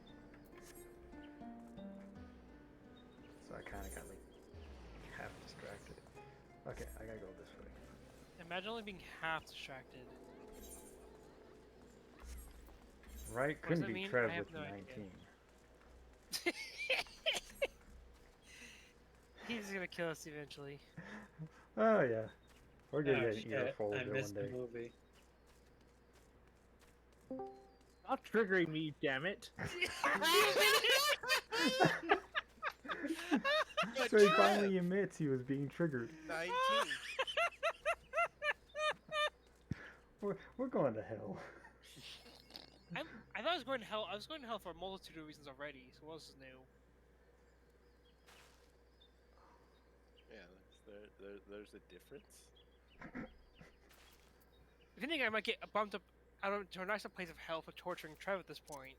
So I kind of got like half distracted. Okay, I gotta go this way. Imagine only being half distracted. Right? What does Couldn't that be mean? Trev I have with no 19. idea. He's gonna kill us eventually. Oh yeah. We're gonna Oh, get an shit, earful I of it missed one the day. movie. Stop triggering me, damn it. So he finally admits he was being triggered. 19. We're going to hell. I thought I was going to hell. I was going to hell for a multitude of reasons already. So what else is new? Yeah, there's a difference. If anything, I might get bumped up out of to a nicer place of hell for torturing Trev at this point.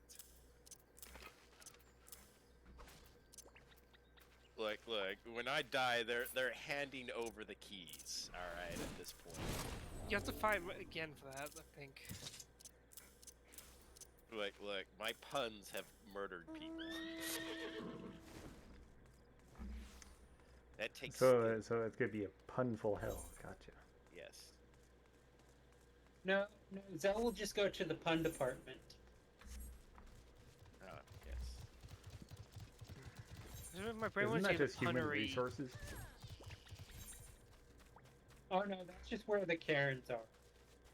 Look, when I die, they're handing over the keys. All right, at this point. You have to fight again for that, I think. Look, my puns have murdered people. That takes. So it's gonna be a punful hell. Gotcha. Yes. No, Zell will just go to the pun department. Yes. My brain Isn't wants that to say just human punnery. resources? Oh no, that's just where the Karens are.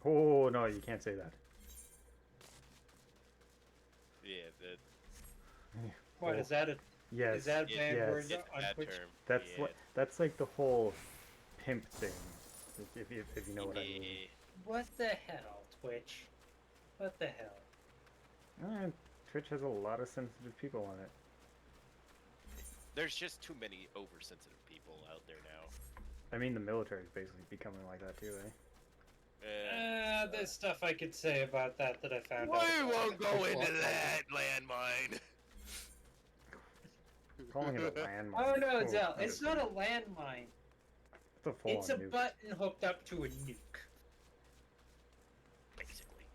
Oh no, you can't say that. Yeah. What is that? Yes. Is that a bad yes. word It's a on bad Twitch? term. That's yeah. that's like the whole pimp thing. If you know what I mean. What the hell, Twitch? What the hell? Twitch has a lot of sensitive people on it. There's just too many oversensitive people out there now. I mean, the military is basically becoming like that too, eh? There's stuff I could say about that I found out. We about won't it go before. into that landmine. Calling it a landmine. Oh no, Oh, Zell, that it's is- not a landmine. It's a full-on It's a nuke. button hooked up to a nuke. Basically.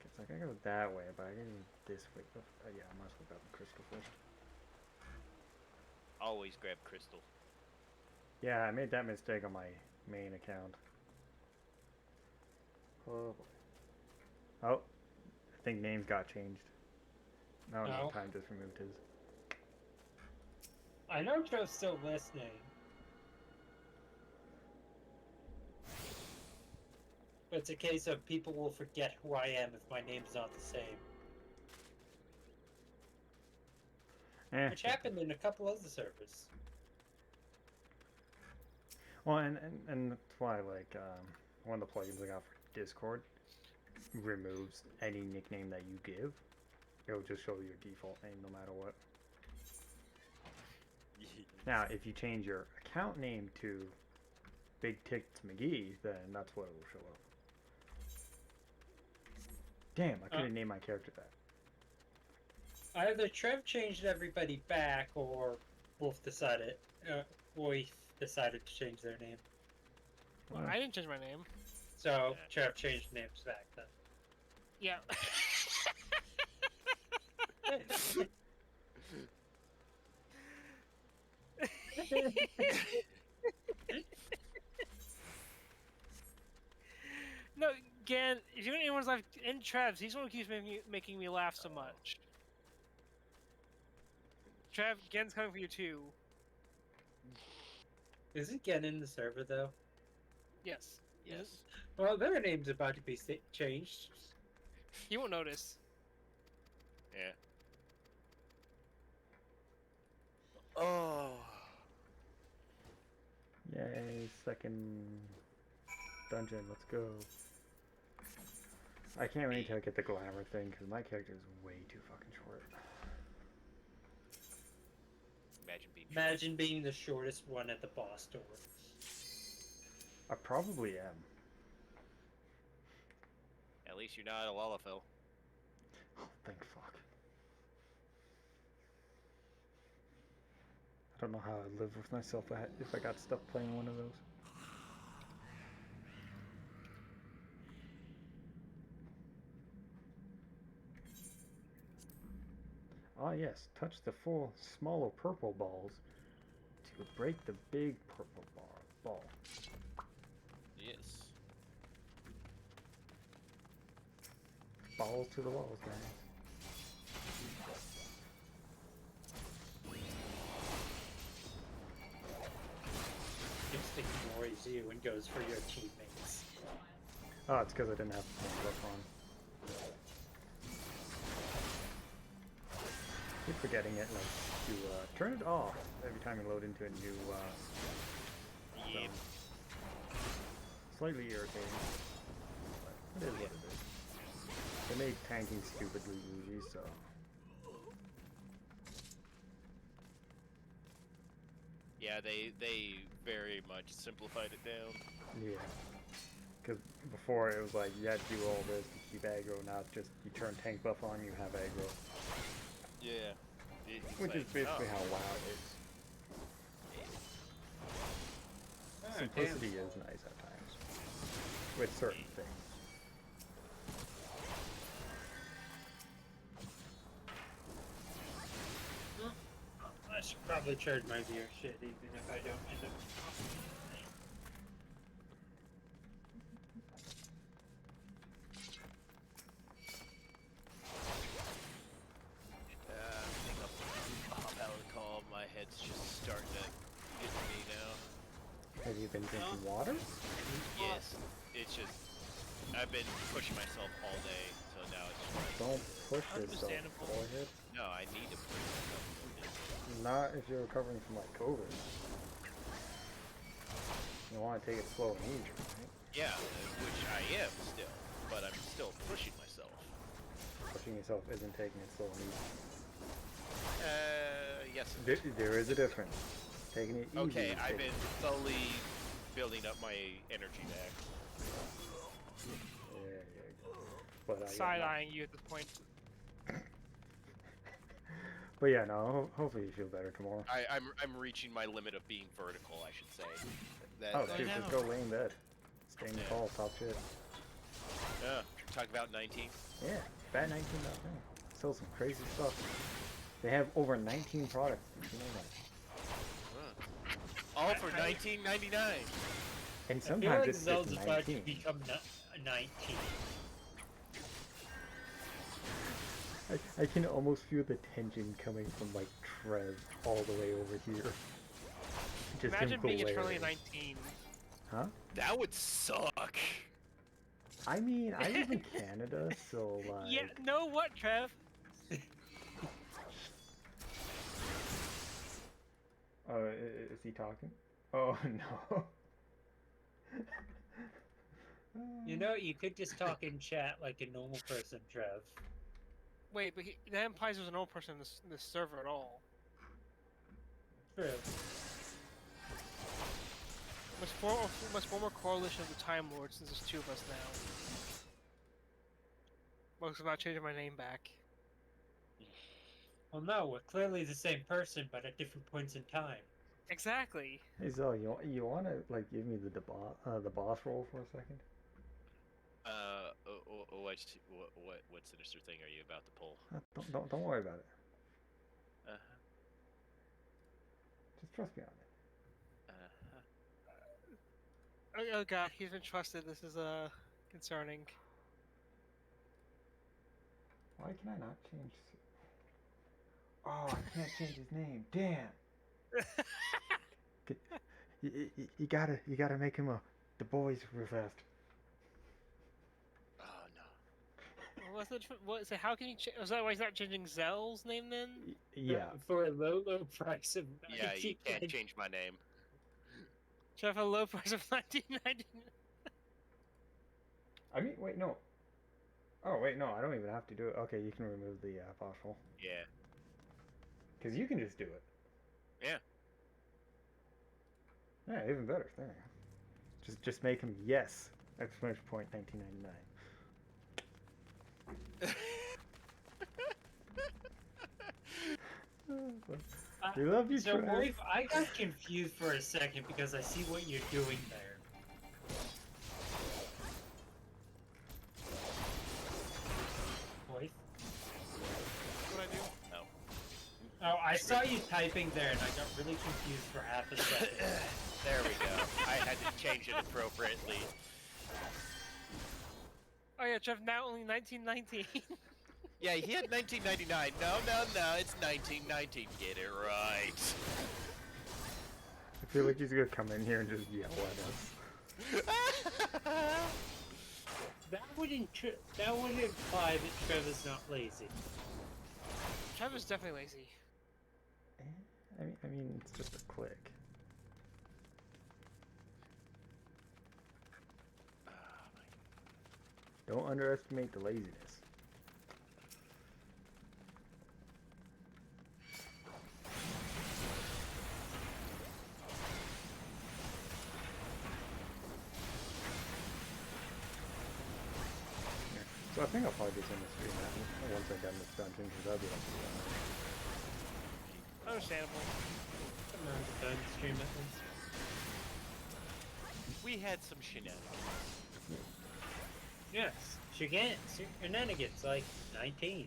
It's like I go that way, but I go this way. Yeah, I must have gotten crystal first. Always grab crystal. Yeah, I made that mistake on my main account. Oh boy. Oh, I think names got changed. No, No. Time just removed his. I know Joe's still listening. But it's a case of people will forget who I am if my name's not the same. Which happened in a couple other servers. Well, and that's why, like, one of the plugins I got for Discord removes any nickname that you give. It'll just show your default name no matter what. Now, if you change your account name to Big Tits McGee, then that's what it will show up. Damn, I couldn't name my character that. Either Trev changed everybody back, or Wolf decided to change their name. Well, I didn't change my name. So Trev changed names back then. Yeah. No, Gan, if you want anyone's life in Trev's, he's the one who keeps making me laugh so much. Trev, Gen's coming for you too. Is it Gen in the server though? Yes. Yes. Well, their name's about to be changed. You won't notice. Yeah. Oh. Yay, second dungeon, let's go. I can't wait till I get the glamour thing, because my character is way too fucking short. Imagine being the shortest one at the boss door. I probably am. At least you're not a Lalafell. Oh, thank fuck. I don't know how I'd live with myself if I got stuck playing one of those. Ah yes, touch the four smaller purple balls to break the big purple ball. Yes. Balls to the walls, guys. Just ignores you and goes for your teammates. Oh, it's because I didn't have the stuff on. Keep forgetting it, like, to turn it off every time you load into a new zone. Slightly irritating, but it is what it is. They made tanking stupidly easy, so. Yeah, they very much simplified it down. Yeah. Because before it was like you had to do all this to keep aggro. Now it's just you turn tank buff on, you have aggro. Yeah. Which is basically how WoW is. Simplicity is nice at times with certain things. I should probably charge my VR shit even if I don't end up. I think I'll hop out of the call. My head's just starting to get to me now. Have you been drinking water? Yes. It's just I've been pushing myself all day, so now it's just like, Don't push yourself, Understandable. boyhead. no, I need to push myself. Not if you're recovering from like COVID. You want to take it slow and easy, right? Yeah, which I am still, but I'm still pushing myself. Pushing yourself isn't taking it slow and easy. Yes. There is a difference. Taking it easy. Okay, is I've taking- been slowly building up my energy back. There you go. But, yeah, Side-eyeing you at this point. but yeah, no. Hopefully you feel better tomorrow. I'm reaching my limit of being vertical, I should say. That, Oh, that- dude, just go lay in bed. Stay in the Yeah. call, top shit. yeah. Talk about 19. Yeah, bad19.com. Sell some crazy stuff. They have over 19 products. Did you know that? All for $19.99. And I feel sometimes like it's just Zelda's about to 19. become 19. I can almost feel the tension coming from like Trev all the way over here. Just Imagine him being eternally glaring. 19. Huh? That would suck. I mean, I live in Canada, so like. Yeah, know what, Trev? Is he talking? Oh no. You know, you could just talk in chat like a normal person, Trev. Wait, but that implies there's an old person in this server at all. True. Must form a coalition of the Time Lords since there's two of us now. Most of not changing my name back. Well, no, we're clearly the same person, but at different points in time. Exactly. Hey Zoe, you want to like give me the boss roll for a second? What sinister thing are you about to pull? Don't worry about it. Uh-huh. Just trust me on it. Oh god, he's been trusted. This is concerning. Why can I not change? Oh, I can't change his name. Damn. You gotta make him the boys real fast. Oh no. What's the what? So how can you? Was that why he's not changing Zell's name then? Yeah. For a low price of Yeah, you can't change my name. Should I have a low price of 19.99? I mean, wait, no. Oh, wait, no, I don't even have to do it. Okay, you can remove the boss roll. Yeah. Because you can just do it. Yeah. Yeah, even better. There you go. Just make him yes! Exclamation point 1999. We love you, So, Trev. Rafe, I got confused for a second because I see what you're doing there. Rafe? What I do? No. Oh, I saw you typing there and I got really confused for half a second. There we go. I had to change it appropriately. Oh yeah, Trev. Now only 1919. Yeah, he had 1999. No, it's 1919. Get it right. I feel like he's gonna come in here and just yell at us. That would imply that Trevor's not lazy. Trevor's definitely lazy. I mean, it's just a click. Don't underestimate the laziness. So I think I'll probably just end the stream now once I'm done this dungeon, because that'll be like 2 hours. Understandable. I'm not done stream at once. We had some shenanigans. Yes, shenanigans like 19.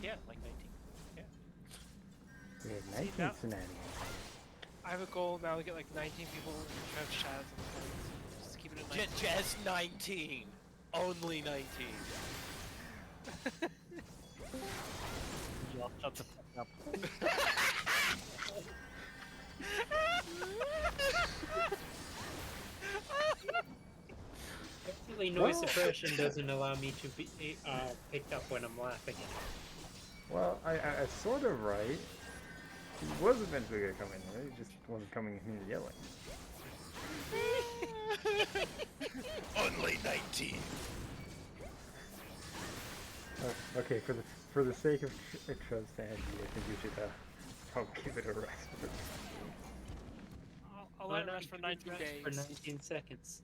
Yeah, like 19. Yeah. We had See, 19 now- shenanigans. I have a goal now to get like 19 people in try to chat. Just keep it at 19. Just 19. Only 19. Y'all shut the fuck up. Hopefully noise Well- suppression doesn't allow me to be picked up when I'm laughing at it. Well, I sort of right. He was eventually gonna come in here, he just wasn't coming in here yelling. Only 19. Okay, for the sake of Trev's sanity, I think we should probably give it a rest. I'll let it rest for 19 days. For 19 seconds.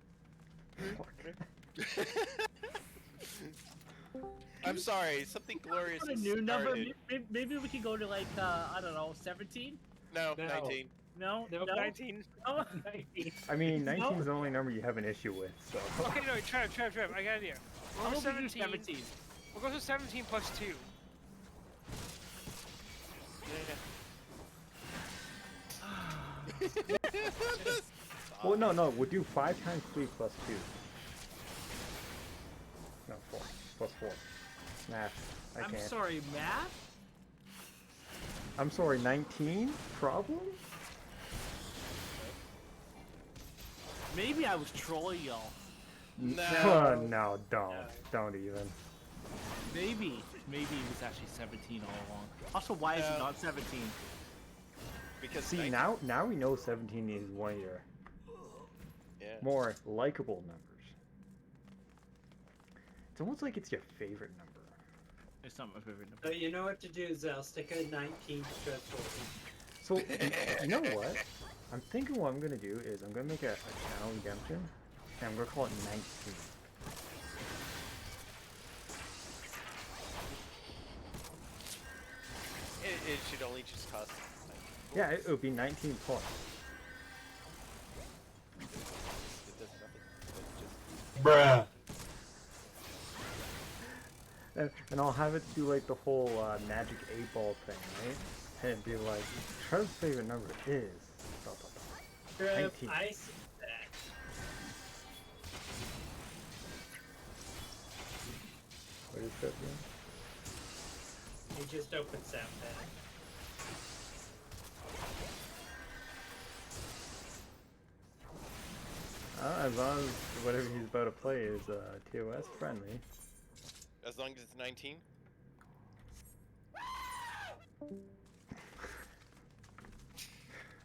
I'm sorry, something glorious A has new number? started. Maybe we could go to like, I don't know, 17? No, No. 19. No? No, 19. No? 19. I mean, 19 is the only number you have an issue with, so. Okay, no, Trev, I got an idea. We'll I'll go do 17. 17. We'll go to 17 plus 2. Well, no, we'll do 5 times 3 plus 2. No, 4. Plus 4. Math. I I'm can't. sorry, math? I'm sorry, 19? Problem? Maybe I was trolling y'all. No. No, don't even. Maybe it was actually 17 all along. Also, why is it not 17? Because See, 19 now we know 17 is one of your Yeah. more likable numbers. It's almost like it's your favorite number. It's not my favorite number. So you know what to do, Zell. Stick a 19 to Trev 14. So, you know what? I'm thinking what I'm gonna do is I'm gonna make a channel redemption, and I'm gonna call it 19. It should only just cost 19. Yeah, it would be 19 plus. It does nothing. It just Bruh. And I'll have it do like the whole magic 8-ball thing, right? And it'd be like, Trev's favorite number is... dot, dot, dot. Trev, 19. I see that. What is that doing? He just opened SoundPad. As long as whatever he's about to play is TOS friendly. As long as it's 19.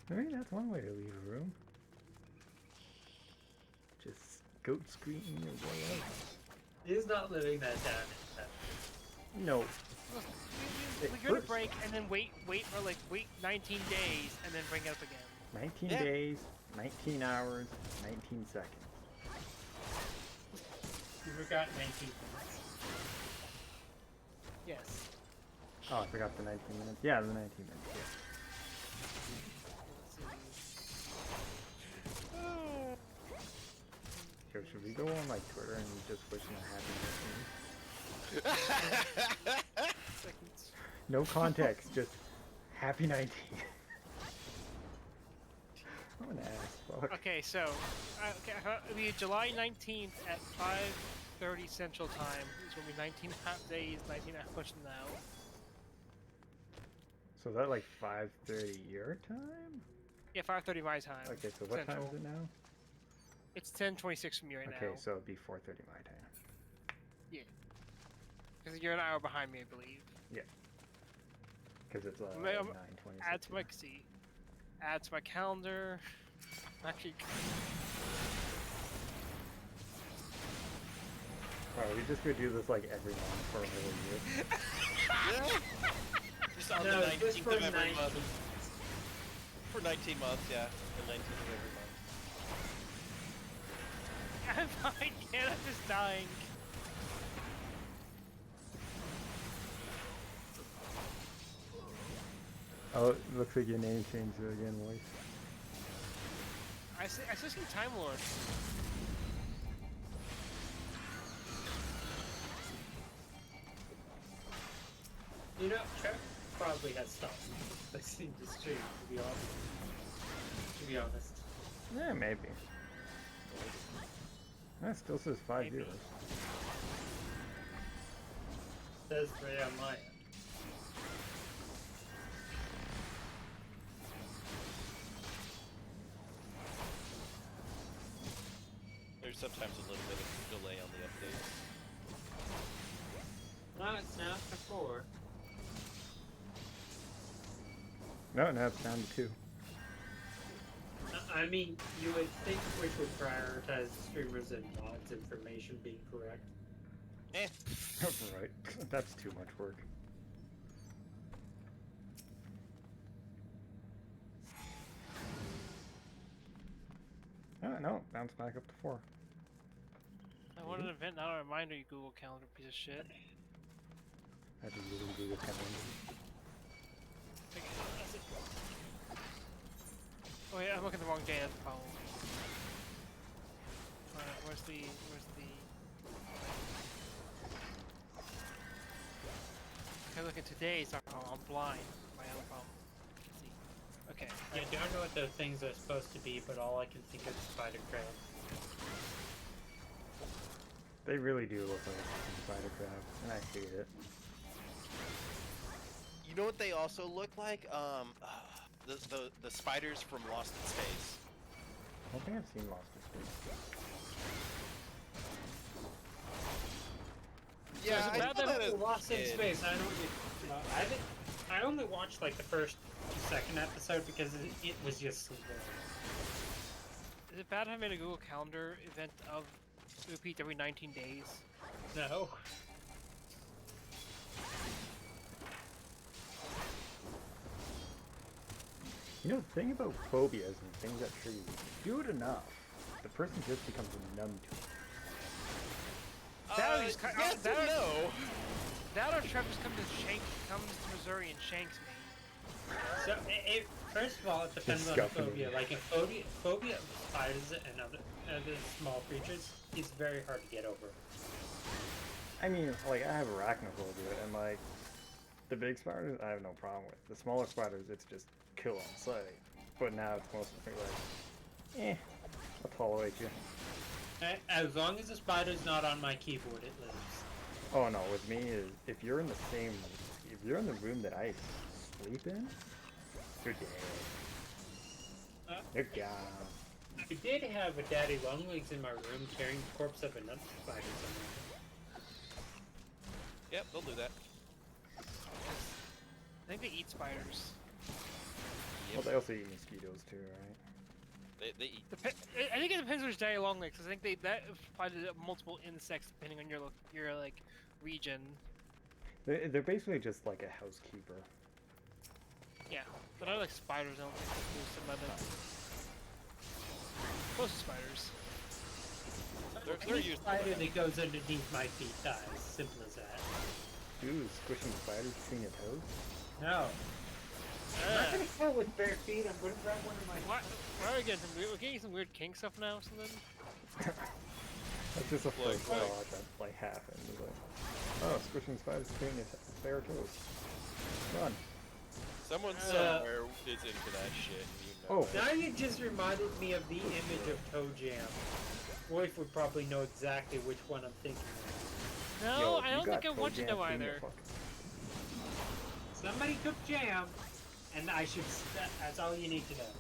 Maybe that's one way to leave a room. Just goat screaming your way out. He's not living that down. No. We It go to hurts. break and then wait 19 days and then bring it up again. 19 Yeah. days, 19 hours, 19 seconds. You forgot 19 minutes. Yes. Oh, I forgot the 19 minutes. Yeah, the 19 minutes. Yeah. Yo, should we go on like Twitter and just wish him a happy 19? Seconds. No context, just happy 19. I'm an ass. Fuck. Okay, so it'll be July 19th at 5:30 Central Time. It's gonna be 19 half days, 19 hours from now. So is that like 5:30 your time? Yeah, 5:30 my time. Okay, so what time is it now? It's 10:26 from you right Okay, now. so it'd be 4:30 my time. Yeah. Because you're an hour behind me, I believe. Yeah. Because it's May- 9:26. Add to my add to my calendar. Actually, Oh, we just could do this like every month for a whole year. Just on No, the it's just 19th for of every 19. month. For 19 months, yeah. The 19th of every month. I'm fine, kid. I'm just dying. Oh, it looks like your name changed again, Voice. I still see Time Lord. You know, Trev probably has stopped listening to stream, to be honest. Yeah, maybe. That still says 5 Maybe. viewers. Says 3 on my end. There's sometimes a little bit of delay on the updates. Well, it's now after 4. No, now it's down to 2. I mean, you would think Twitch would prioritize streamers and mods information being correct. Eh. Right. That's too much work. Oh, no, bounce back up to 4. I want an event, not a reminder, you Google Calendar piece of shit. I just really Google Calendar. Oh yeah, I'm looking at the wrong day, that's the problem. Alright, where's the... I look at today's, I'm blind. My other problem. Let's see. Okay. I don't know what those things are supposed to be, but all I can think of is spider crab. They really do look like a spider crab, and I hate it. You know what they also look like? The spiders from Lost in Space. I don't think I've seen Lost in Space. Yeah, I Now saw that as a Lost in kid. Space, I only watched like the first 2nd episode because it was just slow. Is it bad having a Google Calendar event of repeat every 19 days? No. You know, the thing about phobias and things that trigger you, do it enough, the person just becomes numb to it. That or just yes that and or- no. That or Trev just comes to Missouri and shanks me. So, first of all, it depends on the phobia. Like, a phobia of spiders and other small creatures is very hard to get over. I mean, like, I have arachnophobia, and like, the big spiders, I have no problem with. The smaller spiders, it's just kill on sight. But now it's mostly like, I'll tolerate you. As long as the spider's not on my keyboard, it lives. Oh no, with me is if you're in the room that I sleep in, you're dead. You're gone. I did have a daddy longlegs in my room carrying the corpse of another spider somewhere. Yep, they'll do that. I think they eat spiders. Well, they also eat mosquitoes too, right? They eat. I think it depends which daddy long legs. I think that apply to multiple insects depending on your like region. They're basically just like a housekeeper. Yeah, but I like spiders. I don't think they do some other close to spiders. They're Any used. spider that goes underneath my feet dies. Simple as that. Dude, squishing spiders between your toes? No. I'm not gonna go with bare feet. I'm gonna grab one of my. Why are we getting some weird? We're getting some weird kink stuff now or something. That's just a first thought that like happened. It's like, oh, squishing spiders between your bare toes. Run. Someone somewhere is into that shit. You know. Oh. Now you just reminded me of the image of Toe Jam. Wolf would probably know exactly which one I'm thinking of. No, Yo, I don't think I want to know either. Somebody cooked jam, and I should. That's all you need to know.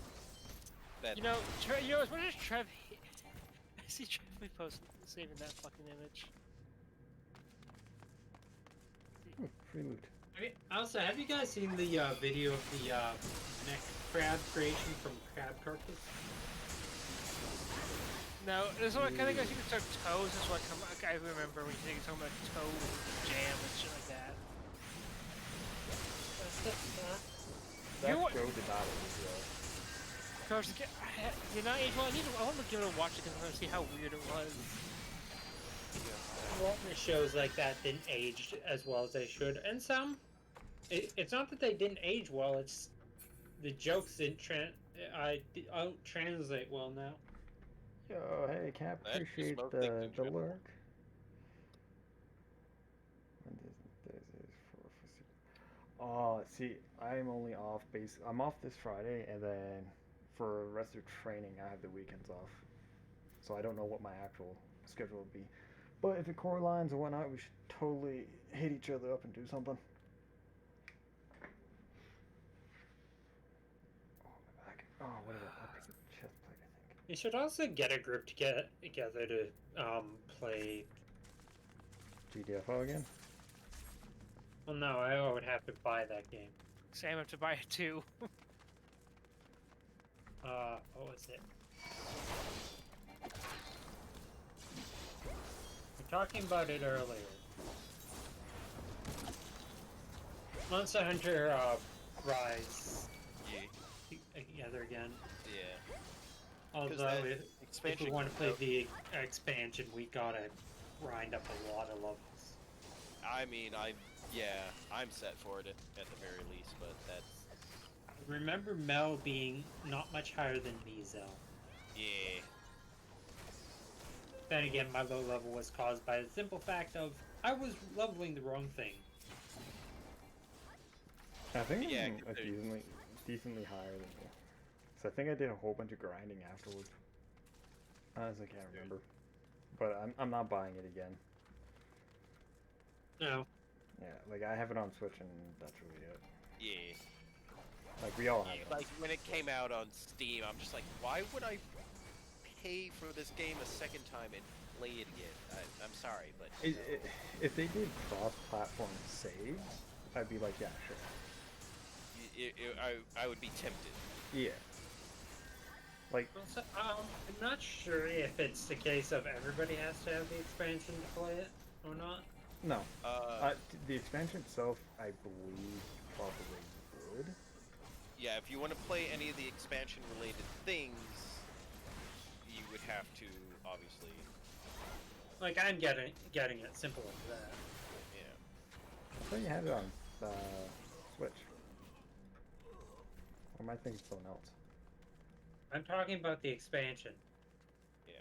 That You know, you know, as much as Trev, I see Trev posting saving that fucking image. Ooh, free loot. Also, have you guys seen the video of the neck crab creation from Crab Carcass? No, this one I kind of guess you can start toes. This is what I remember when you talking about toe jam and shit like that. That You- show did not age well. Cause you're not age well. I want to give it a watch because I want to see how weird it was. Well, shows like that didn't age as well as they should, and some. It's not that they didn't age well. It's the jokes don't translate well now. Yo, hey, Cap, That's the appreciate smoke the thing, Jim. lurk. Thursdays. Oh, see, I'm only off I'm off this Friday, and then for the rest of training, I have the weekends off. So I don't know what my actual schedule will be. But if it core lines and whatnot, we should totally hit each other up and do something. Oh, my back. Oh, whatever. I picked up the chest plate, I think. You should also get a group together to play. GDFO again? Well, no, I would have to buy that game. Sam have to buy it too. What was it? We were talking about it earlier. Monster Hunter Rise together again. Yeah. Although that if expansion we want to comes play out- the expansion, we gotta grind up a lot of levels. I mean, I'm set for it at the very least, but that's Remember Mel being not much higher than me, Zell. yeah. Then again, my low level was caused by the simple fact of I was leveling the wrong thing. I think Yeah, I'm compared- decently higher than you. So I think I did a whole bunch of grinding afterwards. Honestly, can't remember. But I'm not buying it again. No. Yeah, like I have it on Switch and that's really it. Yeah. Like we all have it. Like when it came out on Steam, I'm just like, why would I pay for this game a second time and play it again? I'm sorry, but If they did cross-platform saves, I'd be like, yeah, sure. I would be tempted. Yeah. Like, Also, I'm not sure if it's the case of everybody has to have the expansion to play it or not. no. The expansion itself, I believe, probably would. Yeah, if you want to play any of the expansion-related things, you would have to obviously. Like I'm getting it simple as that. Yeah. I thought you had it on Switch. Or am I thinking someone else? I'm talking about the expansion. Yeah.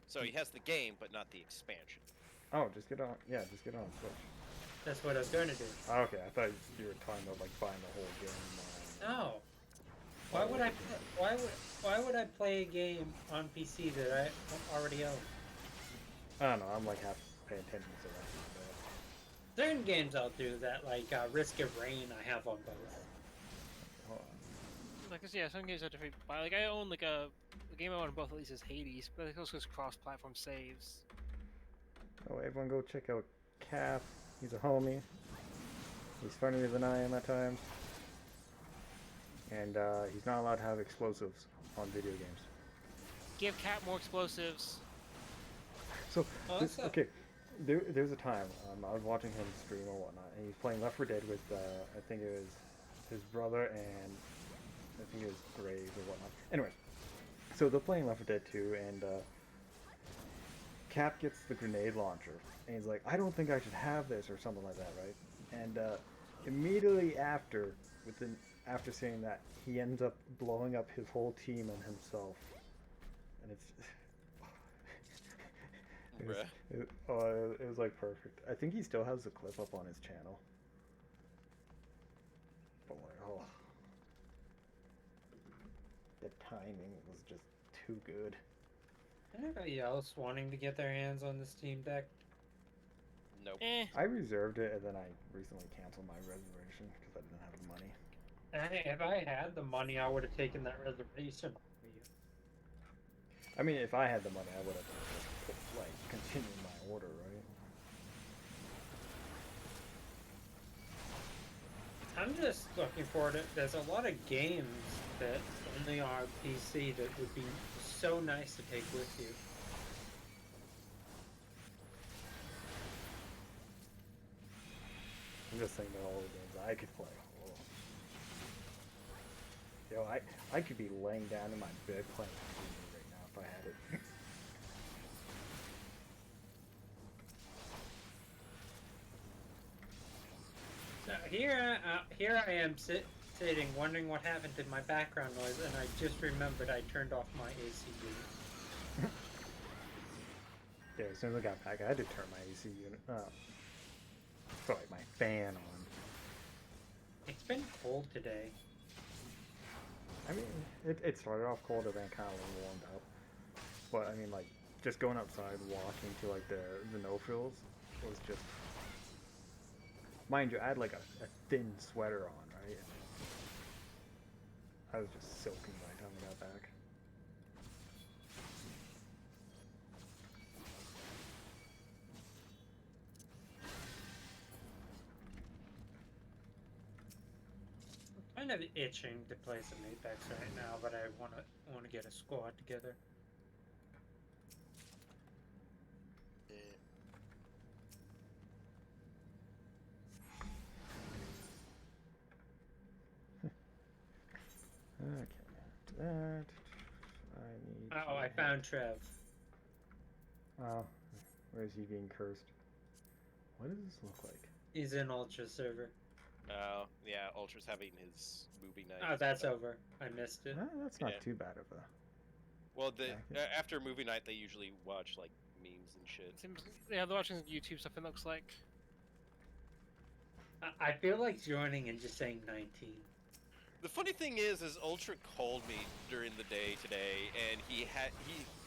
So he has the game, but not the expansion. Oh, just get on. Yeah, just get on Switch. That's what I was going to do. Oh, okay, I thought you were talking about like buying the whole game. No. Why would I? Why would I play a game on PC that I already own? I don't know. I'm like half paying attention to that. Certain games I'll do that, like Risk of Rain. I have on both. Hold on. Like, yeah, some games are different. But like, I own like the game I own on both at least is Hades, but it also has cross-platform saves. Oh, everyone go check out Cap. He's a homie. He's funnier than I am at times. And he's not allowed to have explosives on video games. Give Cat more explosives. So, Also- okay, there's a time I was watching him stream or whatnot, and he's playing Left 4 Dead with, I think it was his brother and I think it was Graves or whatnot. Anyways, so they're playing Left 4 Dead 2, and Cap gets the grenade launcher, and he's like, I don't think I should have this, or something like that, right? And immediately after saying that, he ends up blowing up his whole team and himself. And it's... it was like perfect. I think he still has the clip up on his channel. But like, oh... The timing was just too good. Anybody else wanting to get their hands on the Steam Deck? Nope. I reserved it, and then I recently canceled my reservation because I didn't have the money. Hey, if I had the money, I would have taken that reservation off of you. I mean, if I had the money, I would have like continued my order, right? I'm just looking forward to. There's a lot of games that only are PC that would be so nice to take with you. I'm just thinking about all the games I could play. Oh. Yo, I could be laying down in my bed playing Destiny right now if I had it. So here I am sitting wondering what happened to my background noise, and I just remembered I turned off my AC unit. Yeah, as soon as I got back, I had to turn my AC unit. Sorry, my fan on. It's been cold today. I mean, it started off cold and then kind of warmed up. But I mean, like, just going outside, walking to like the no-frills was just. Mind you, I had like a thin sweater on, right? I was just soaking by the time I got back. I'm kind of itching to play some Apex right now, but I wanna get a squad together. Okay, to that, I need. Oh, I found Trev. Oh, where is he being cursed? What does this look like? He's in Ultra server. Oh, yeah, Ultra's having his movie night. Oh, that's over. I missed it. That's not too bad of a. Well, after movie night, they usually watch like memes and shit. Yeah, they're watching YouTube stuff. It looks like. I feel like joining and just saying 19. The funny thing is Ultra called me during the day today, and he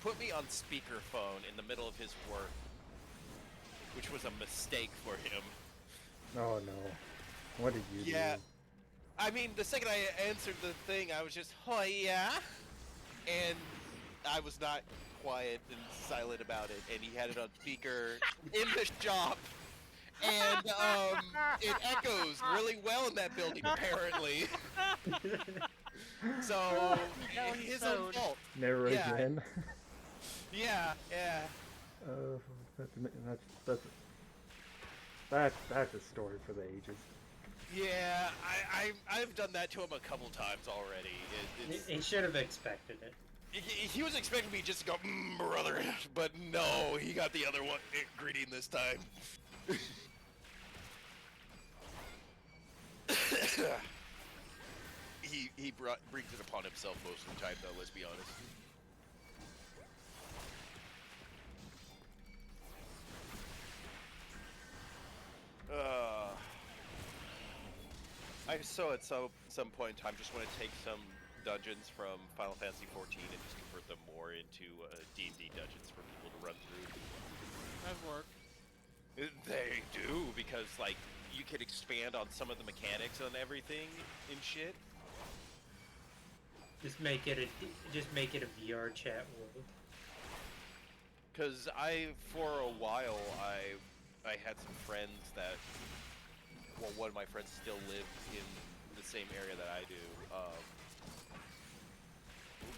put me on speakerphone in the middle of his work, which was a mistake for him. Oh no! What did you do? Yeah, I mean, the second I answered the thing, I was just, oh yeah, and I was not quiet and silent about it, and he had it on speaker in the shop. And it echoes really well in that building, apparently. So his own fault. Never again. Yeah. That's a story for the ages. Yeah, I've done that to him a couple times already. He should have expected it. He was expecting me just to go, brother, but no, he got the other one greeting this time. he brings it upon himself most of the time, though. Let's be honest. I so at some point in time just want to take some dungeons from Final Fantasy XIV and just convert them more into D&D dungeons for people to run through. That'd work. They do, because like you could expand on some of the mechanics on everything and shit. Just make it a VR chat world. Cause for a while I had some friends that, well, one of my friends still lived in the same area that I do.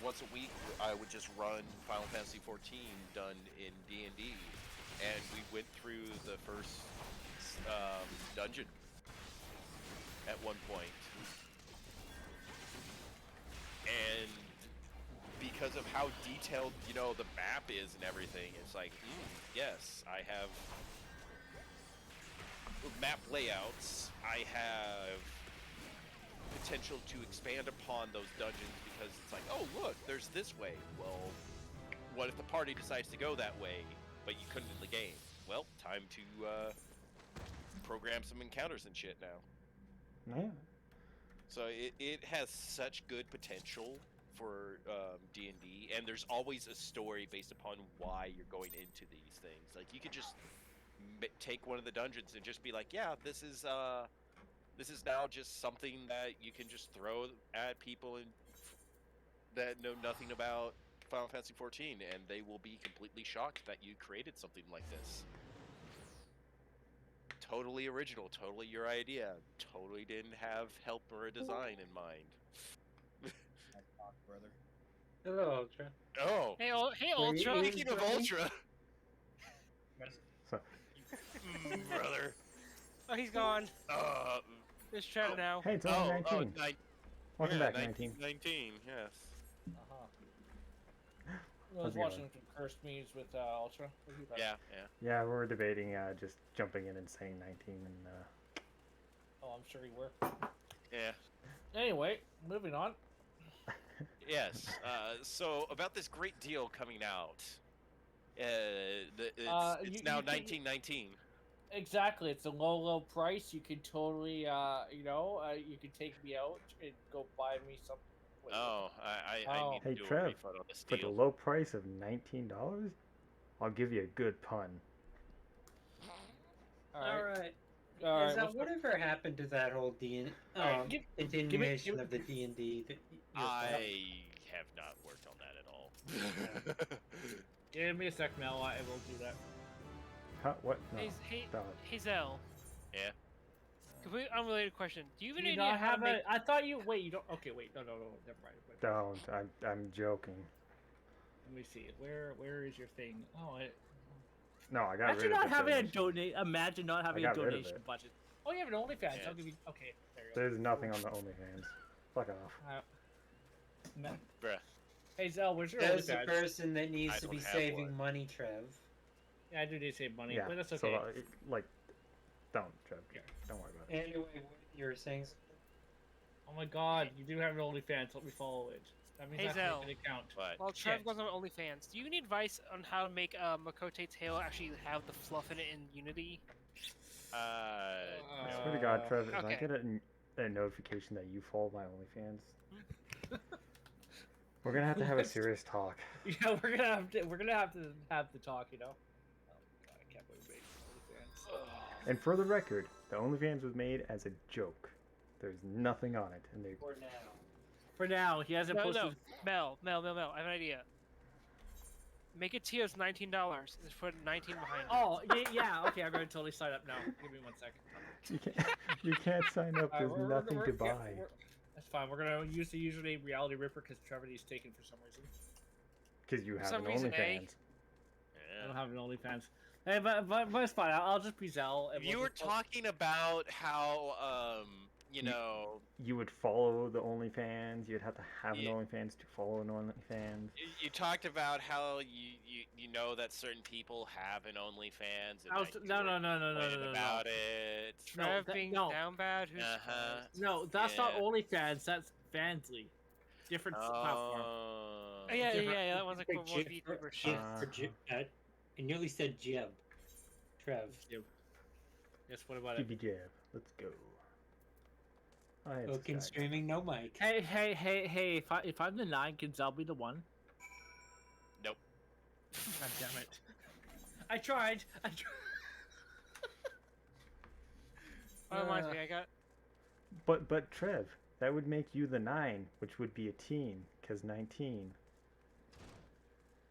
Once a week I would just run Final Fantasy XIV done in D&D. And we went through the first dungeon at one point. And because of how detailed, the map is and everything, it's like, yes, I have map layouts. I have potential to expand upon those dungeons because it's like, oh, look, there's this way. Well, what if the party decides to go that way? But you couldn't in the game. Well, time to program some encounters and shit now. Yeah. So it has such good potential for D&D, and there's always a story based upon why you're going into these things. Like, you could just take one of the dungeons and just be like, yeah, this is now just something that you can just throw at people that know nothing about Final Fantasy XIV, and they will be completely shocked that you created something like this. Totally original, totally your idea. Totally didn't have help or a design in mind. Brother. Hello, Ultra. Oh. Hey, Ultra. Speaking of Ultra. So. Brother. Oh, he's gone. Just chatting now. Hey, it's only 19. Welcome back, 19. 19, yes. I was watching some cursed memes with Ultra. Yeah. Yeah, we were debating just jumping in and saying 19 and. Oh, I'm sure you were. Yeah. Anyway, moving on. Yes. So about this great deal coming out. It's now 1919. Exactly, it's a low price. You could totally, you could take me out and go buy me some. Oh, I need to Hey do a Trev, refund on this for the deal. low price of $19, I'll give you a good pun. All right. Is that whatever happened to that whole continuation of the D&D? I have not worked on that at all. Give me a sec, Mel. I will do that. Huh? What? No. Stop. Hazel. Yeah. Completely unrelated question. Do you have Do any you idea not how have to make... I thought you. Wait, you don't. Okay, wait. No. Never mind. Don't. I'm joking. Let me see. Where is your thing? Oh, No, I got imagine rid of not the having donation. a donate. Imagine not having a got rid of donation it. budget. Oh, you have an OnlyFans. Yeah. I'll give you. Okay, there you go. There's nothing on the OnlyFans. Fuck off. Bruh. Hey Zell, where's your There's a OnlyFans? person that needs I to be don't have saving one. money, Trev. Yeah, I do need to save money, Yeah. but that's So, okay. don't, Trev. Don't worry about it. Anyway, what you were saying? Oh my God, you do have an OnlyFans. Let me follow it. That means I have to Hazel. make an account. But While Trev Shit. goes on OnlyFans, do you need advice on how to make Makote tail actually have the fluff in it in Unity? I swear to God, Trev, if I okay. get a notification that you follow my OnlyFans, we're gonna have to have a serious talk. Yeah, we're gonna have to have the talk, you know. Oh God, I can't believe we made OnlyFans. And for the record, the OnlyFans was made as a joke. There's nothing on it, and they. For now. For now, he hasn't posted. No. Mel, I have an idea. Make it tier as $19. Just put 19 behind it. Oh, yeah, okay, I'm gonna totally sign up now. Give me 1 second. You can't sign up. There's Alright, nothing to buy. That's fine. We're gonna use the username Reality Ripper because Trevor needs taken for some reason. Because you have some an reason, OnlyFans. I don't have an OnlyFans. Hey, but it's fine. I'll just be Zell. And you we'll were just- talking about how You would follow the OnlyFans. You'd have to have an Yeah. OnlyFans to follow an OnlyFans. you talked about how you know that certain people have an OnlyFans. And I was, that you no, were no, no, no, no, complaining no, no. about it. Trev that- being no. down bad? Who's Uh-huh. No, that's not Yeah. OnlyFans. That's Fansly. Different platform. Oh, yeah, that one's like Like more Jib VTuber for shit. I nearly said Jib. Trev. Yes, what about it? GB Jab. Let's go. Oaken streaming, no mic. Hey! If I'm the 9, can Zell be the 1? Nope. God damn it! I tried. Oh, reminds me, I got... But Trev, that would make you the 9, which would be a teen, because 19.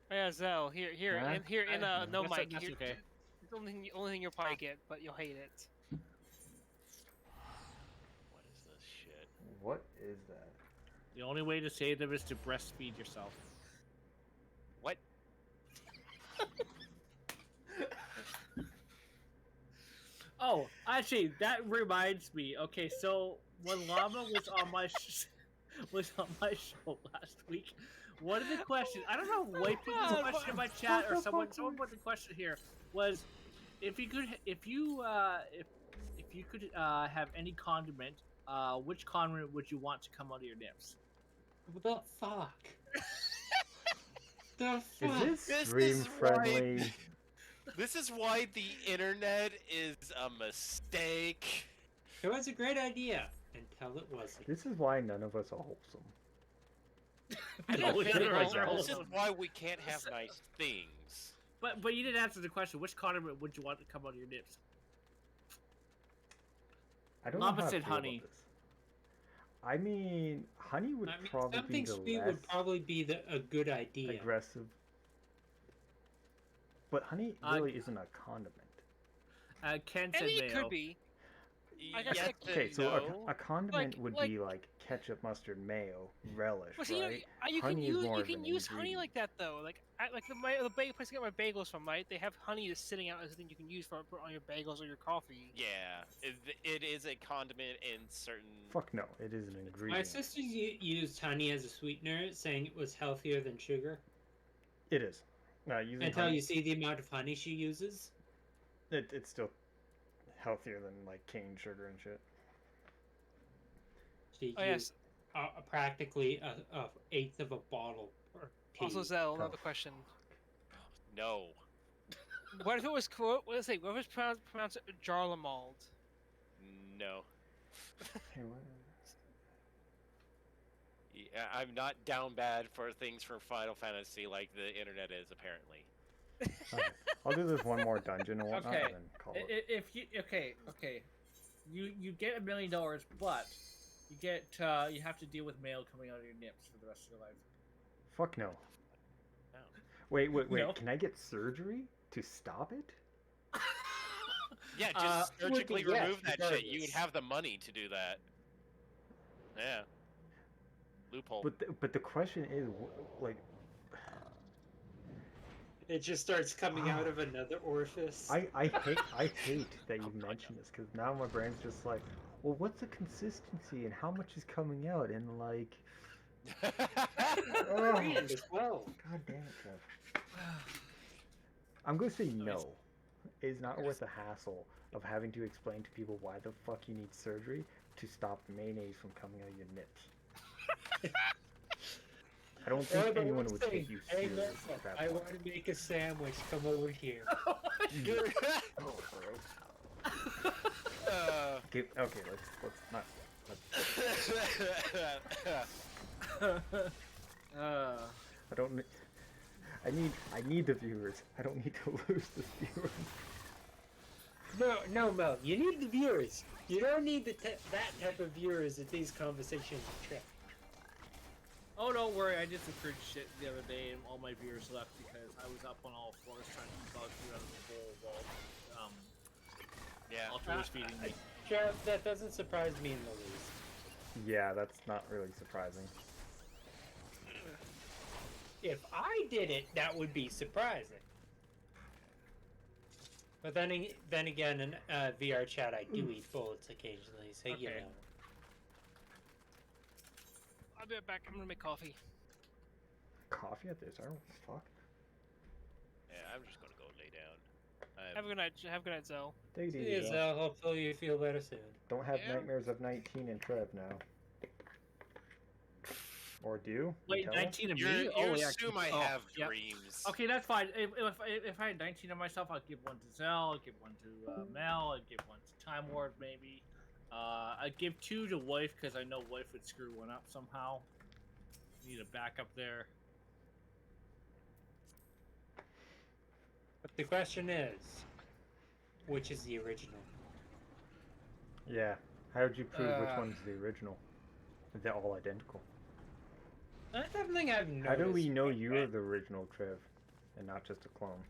Oh, yeah, Zell, here, Huh? in no That's- mic. that's Here, okay. It's the only thing you'll probably get, but you'll hate it. What is this shit? What is that? The only way to save them is to breastfeed yourself. What? Oh, actually, that reminds me. Okay, so when Llama was on my show last week, one of the questions I don't know why people put the question in my chat or someone put the question here was if you could have any condiment, which condiment would you want to come out of your nips? What the fuck? The Is fuck? this This stream is friendly? why- This is why the internet is a mistake. It was a great idea until it wasn't. This is why none of us are wholesome. No, Yeah, none of us are This is wholesome. why we can't have nice things. But you didn't answer the question. Which condiment would you want to come out of your nips? I don't Llama know how said I feel honey. About this. I mean, honey would I mean, probably something be the sweet less would probably be a good idea. aggressive. But honey really isn't a condiment. Ken I said mean, it mayo. could be. I guess Yes like- and Okay, so no. a condiment would like- be like ketchup, mustard, mayo, relish, Well, see, right? you can Honey is use more you of can an use honey ingredient. like that though. Like the place I get my bagels from, right? They have honey just sitting out as a thing you can use for put on your bagels or your coffee. Yeah, it is a condiment in certain. Fuck no, it is an My ingredient. sister used honey as a sweetener, saying it was healthier than sugar. It is. Using Until honey, you see the amount of honey she uses. it's still healthier than like cane sugar and shit. to Oh, use yes. practically a eighth of a bottle per tea. Also, Zell, another question. No. What if it was what if it was pronounced Jarlamald? No. Hey, what? Yeah, I'm not down bad for things from Final Fantasy like the internet is apparently. Okay. I'll do this one more dungeon and whatnot, Okay. and then call it. If you okay, you get $1 million, but you get you have to deal with mail coming out of your nips for the rest of your life. Fuck no. No. Wait. No. Can I get surgery to stop it? Yeah, just surgically yes, remove that shit. regardless. You would have the money to do that. Yeah. Loophole. But the question is, like, It just starts coming out of another orifice. I hate that you mentioned this, because now my brain's just like, well, what's the consistency and how much is coming out, and like, oh, And as well. god damn it, Trev. I'm gonna say no. It's not worth the hassle of having to explain to people why the fuck you need surgery to stop mayonnaise from coming out of your nips. I don't think Or the anyone one would saying, take you "Hey, seriously. Nelson, at that I point. want to make a sandwich. Come over here. Oh, okay, let's not. I don't. I need the viewers. I don't need to lose the viewers. No, Mel. You need the viewers. You don't need that type of viewers at these conversations with Trip. Oh, don't worry, I did some cringe shit the other day and all my viewers left because I was up on all fours trying to keep food out of the bowl while Yeah. Ultra was feeding me. Trev, that doesn't surprise me in the least. Yeah, that's not really surprising. If I did it, that would be surprising. But then again, in VR chat, I do eat bullets occasionally, so you Okay. know. I'll be right back. I'm gonna make coffee. Coffee at this hour? What the fuck? Yeah, I'm just gonna go lay down. Have a good night. Have a good night, Zell. Take it See you, easy. Zell. Hopefully you feel better soon. Don't have Yeah. nightmares of 19 and Trev now. Or do you? Wait, Tell us? 19 of You me? Yeah. assume I Oh, have yeah. dreams. Okay, that's fine. If I had 19 of myself, I'd give one to Zell, I'd give one to Mel, I'd give one to Time Ward, maybe. I'd give 2 to Wife, because I know Wife would screw one up somehow. Need a backup there. But the question is, which is the original? Yeah. How did you prove which Uh, one's the original? They're all identical. That's something I've noticed. How do we know but- you're the original Trev and not just a clone?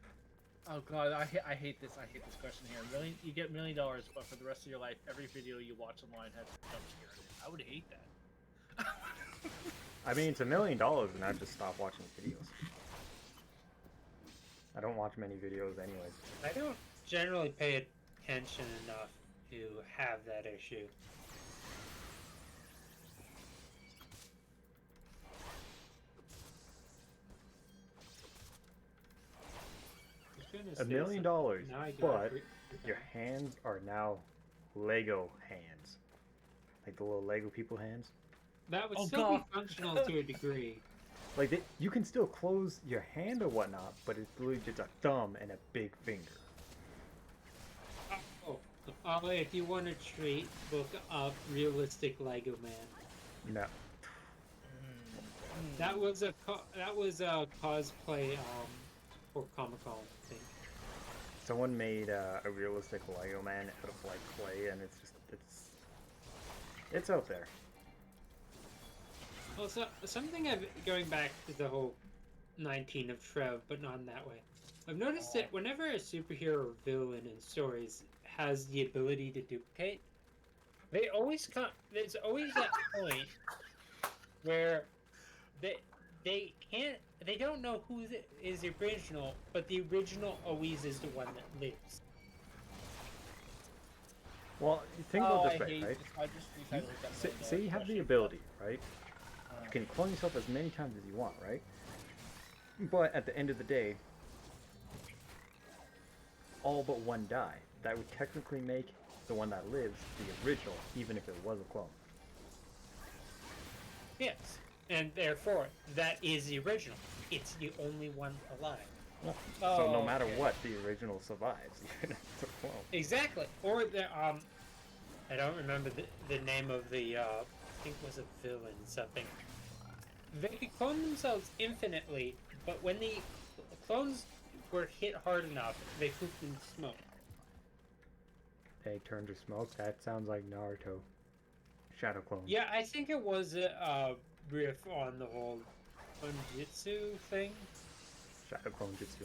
Oh god, I hate this. I hate this question here. You get $1 million, but for the rest of your life, every video you watch online has a jump scare in it. I would hate that. I mean, it's $1 million and I'd just stop watching videos. I don't watch many videos anyways. I don't generally pay attention enough to have that issue. Goodness $1 million, sakes, now I gotta but re- your hands are now Lego hands. Like the little Lego people hands. That would Oh, still God. be functional to a degree. Like, you can still close your hand or whatnot, but it's literally just a thumb and a big finger. Oh, if you want a treat, look up realistic Lego Man. No. That was a cosplay for Comic Con, I think. Someone made a realistic Lego man out of like clay, and it's out there. Also, something going back to the whole 19 of Trev, but not in that way. I've noticed that whenever a superhero or villain in stories has the ability to duplicate, they always come. There's always that point where they can't. They don't know who is the original, but the original always is the one that lives. Well, think Oh, about I this way, hate right? this. I just decided that Say, $1 say you have the question. ability, right? You can clone yourself as many times as you want, right? But at the end of the day, all but one die. That would technically make the one that lives the original, even if it was a clone. Yes, and therefore that is the original. It's the only one alive. So no matter okay. what, the original survives, even if it's a clone. Exactly. Or the I don't remember the name of the I think it was a villain something. They could clone themselves infinitely, but when the clones were hit hard enough, they pooped in smoke. They turn to smoke. That sounds like Naruto. Shadow clone. Yeah, I think it was a riff on the whole Onjitsu thing. Shadow clone jutsu.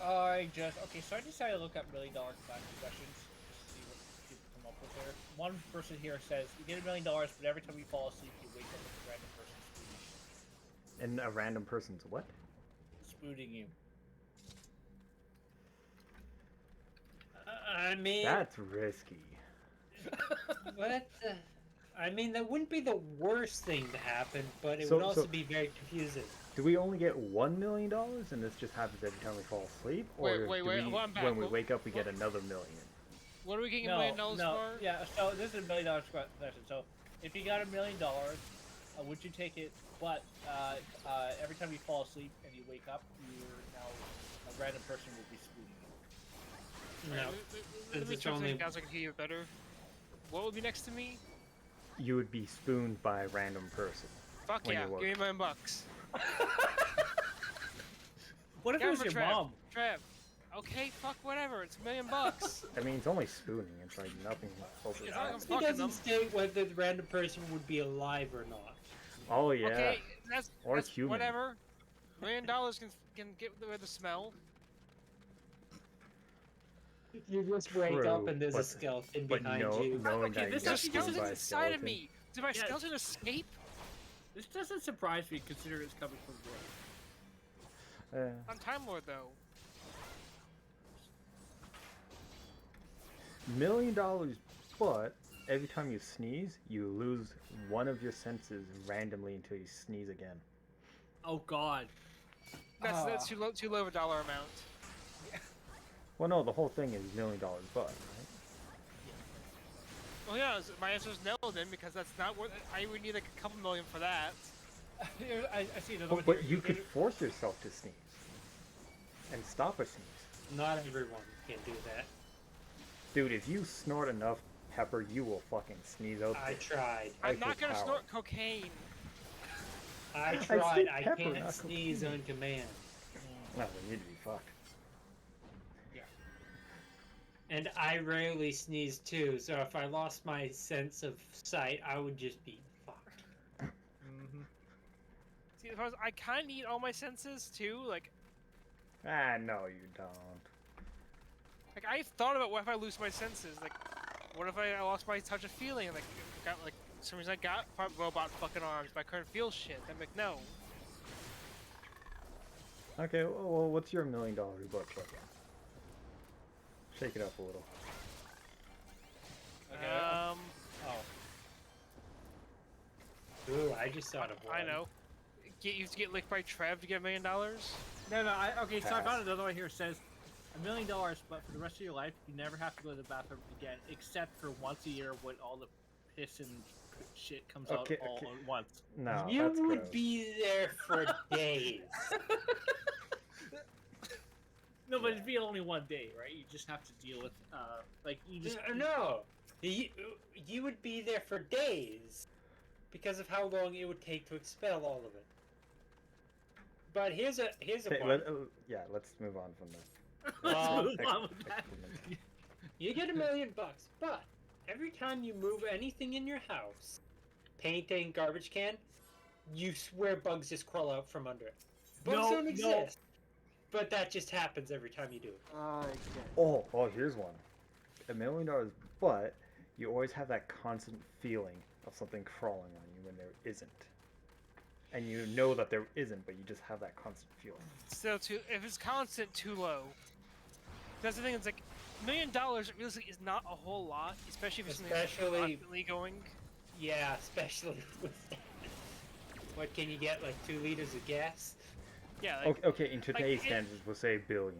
Okay, so I decided to look up $1 million class possessions just to see what people come up with there. One person here says you get $1 million, but every time you fall asleep, you wake up with a random person spooning And a random person's what? you. Spooning you. I mean, That's risky. what? I mean, that wouldn't be the worst thing to happen, but it So- would also so- be very confusing. Do we only get $1 million and this just happens every time we fall asleep? Or Wait, do wait, we, well, I'm back. when we Well, wake up, we get another million? What are we getting $1 million for? Yeah, so this is $1 million question. So if you got $1 million, would you take it? But every time you fall asleep and you wake up, you're now a random person will be spooning you. No, Let me it's try only- something else so I can hear you better. What would be next to me? You would be spooned by a random person. Fuck When yeah, you woke. give me $1 million. What if Yeah, it was for your Trev. mom? Trev. Okay, fuck whatever. It's $1 million. I mean, it's only spooning. It's like nothing over It's that. not It fucking doesn't them. state whether the random person would be alive or not. Oh, yeah. Okay, that's, Or that's human. whatever. $1 million can get rid of the smell. You just wake up True, and there's a but- skeleton but behind no- you. knowing Okay, that this you The got actually spooned skeleton's by a inside of skeleton. me. Did my Yeah. skeleton escape? This doesn't surprise me considering it's coming from Roy. Uh, I'm Time Lord though. $1 million, but every time you sneeze, you lose one of your senses randomly until you sneeze again. Oh God. That's too low of a dollar amount. Well, no, the whole thing is $1 million, but right? Well, yeah, my answer is no then because that's not worth. I would need like a couple million for that. Here, I see another one But here. you could force yourself to sneeze and stop a sneeze. Not everyone can do that. Dude, if you snort enough pepper, you will fucking sneeze out. I there. tried. I'm not Eiffel gonna Tower. snort cocaine. I said tried. I pepper, can't not sneeze on command. No, then you'd be fucked. And I rarely sneeze too, so if I lost my sense of sight, I would just be fucked. Mm-hmm. See, the problem is I kind of need all my senses too. Like No, you don't. I've thought about what if I lose my senses. Like, what if I lost my touch of feeling? Like, got like for some reason I got robot fucking arms, but I couldn't feel shit. I'm like, no. Okay, well, what's your $1 million book look like? Shake it up a little. Okay. Oh. Ooh, I just thought of one. I know. You have to get licked by Trev to get $1 million. No, okay, so I Pass. found another one here that says $1 million, but for the rest of your life, you never have to go to the bathroom again, except for once a year when all the piss and shit comes Okay, out all okay. at once. No, You that's would gross. be there for days. No, but it'd be only one day, right? You just have to deal with, like, you just... No, you would be there for days because of how long it would take to expel all of it. But here's a Okay, one. yeah, let's move on from this. Let's Um, move on with that. You get $1 million, but every time you move anything in your house, painting, garbage can, you swear bugs just crawl out from under it. Bugs No, don't no. exist, but that just happens every time you do it. Oh, here's one. $1 million, but you always have that constant feeling of something crawling on you when there isn't. And you know that there isn't, but you just have that constant feeling. Still too. If it's constant, too low. That's the thing. It's like $1 million realistically is not a whole lot, especially if it's something that's Especially- constantly going. Yeah, especially with that. What can you get, like 2 liters of gas? Yeah. Like, Okay, in today's it- standards, we'll say billion.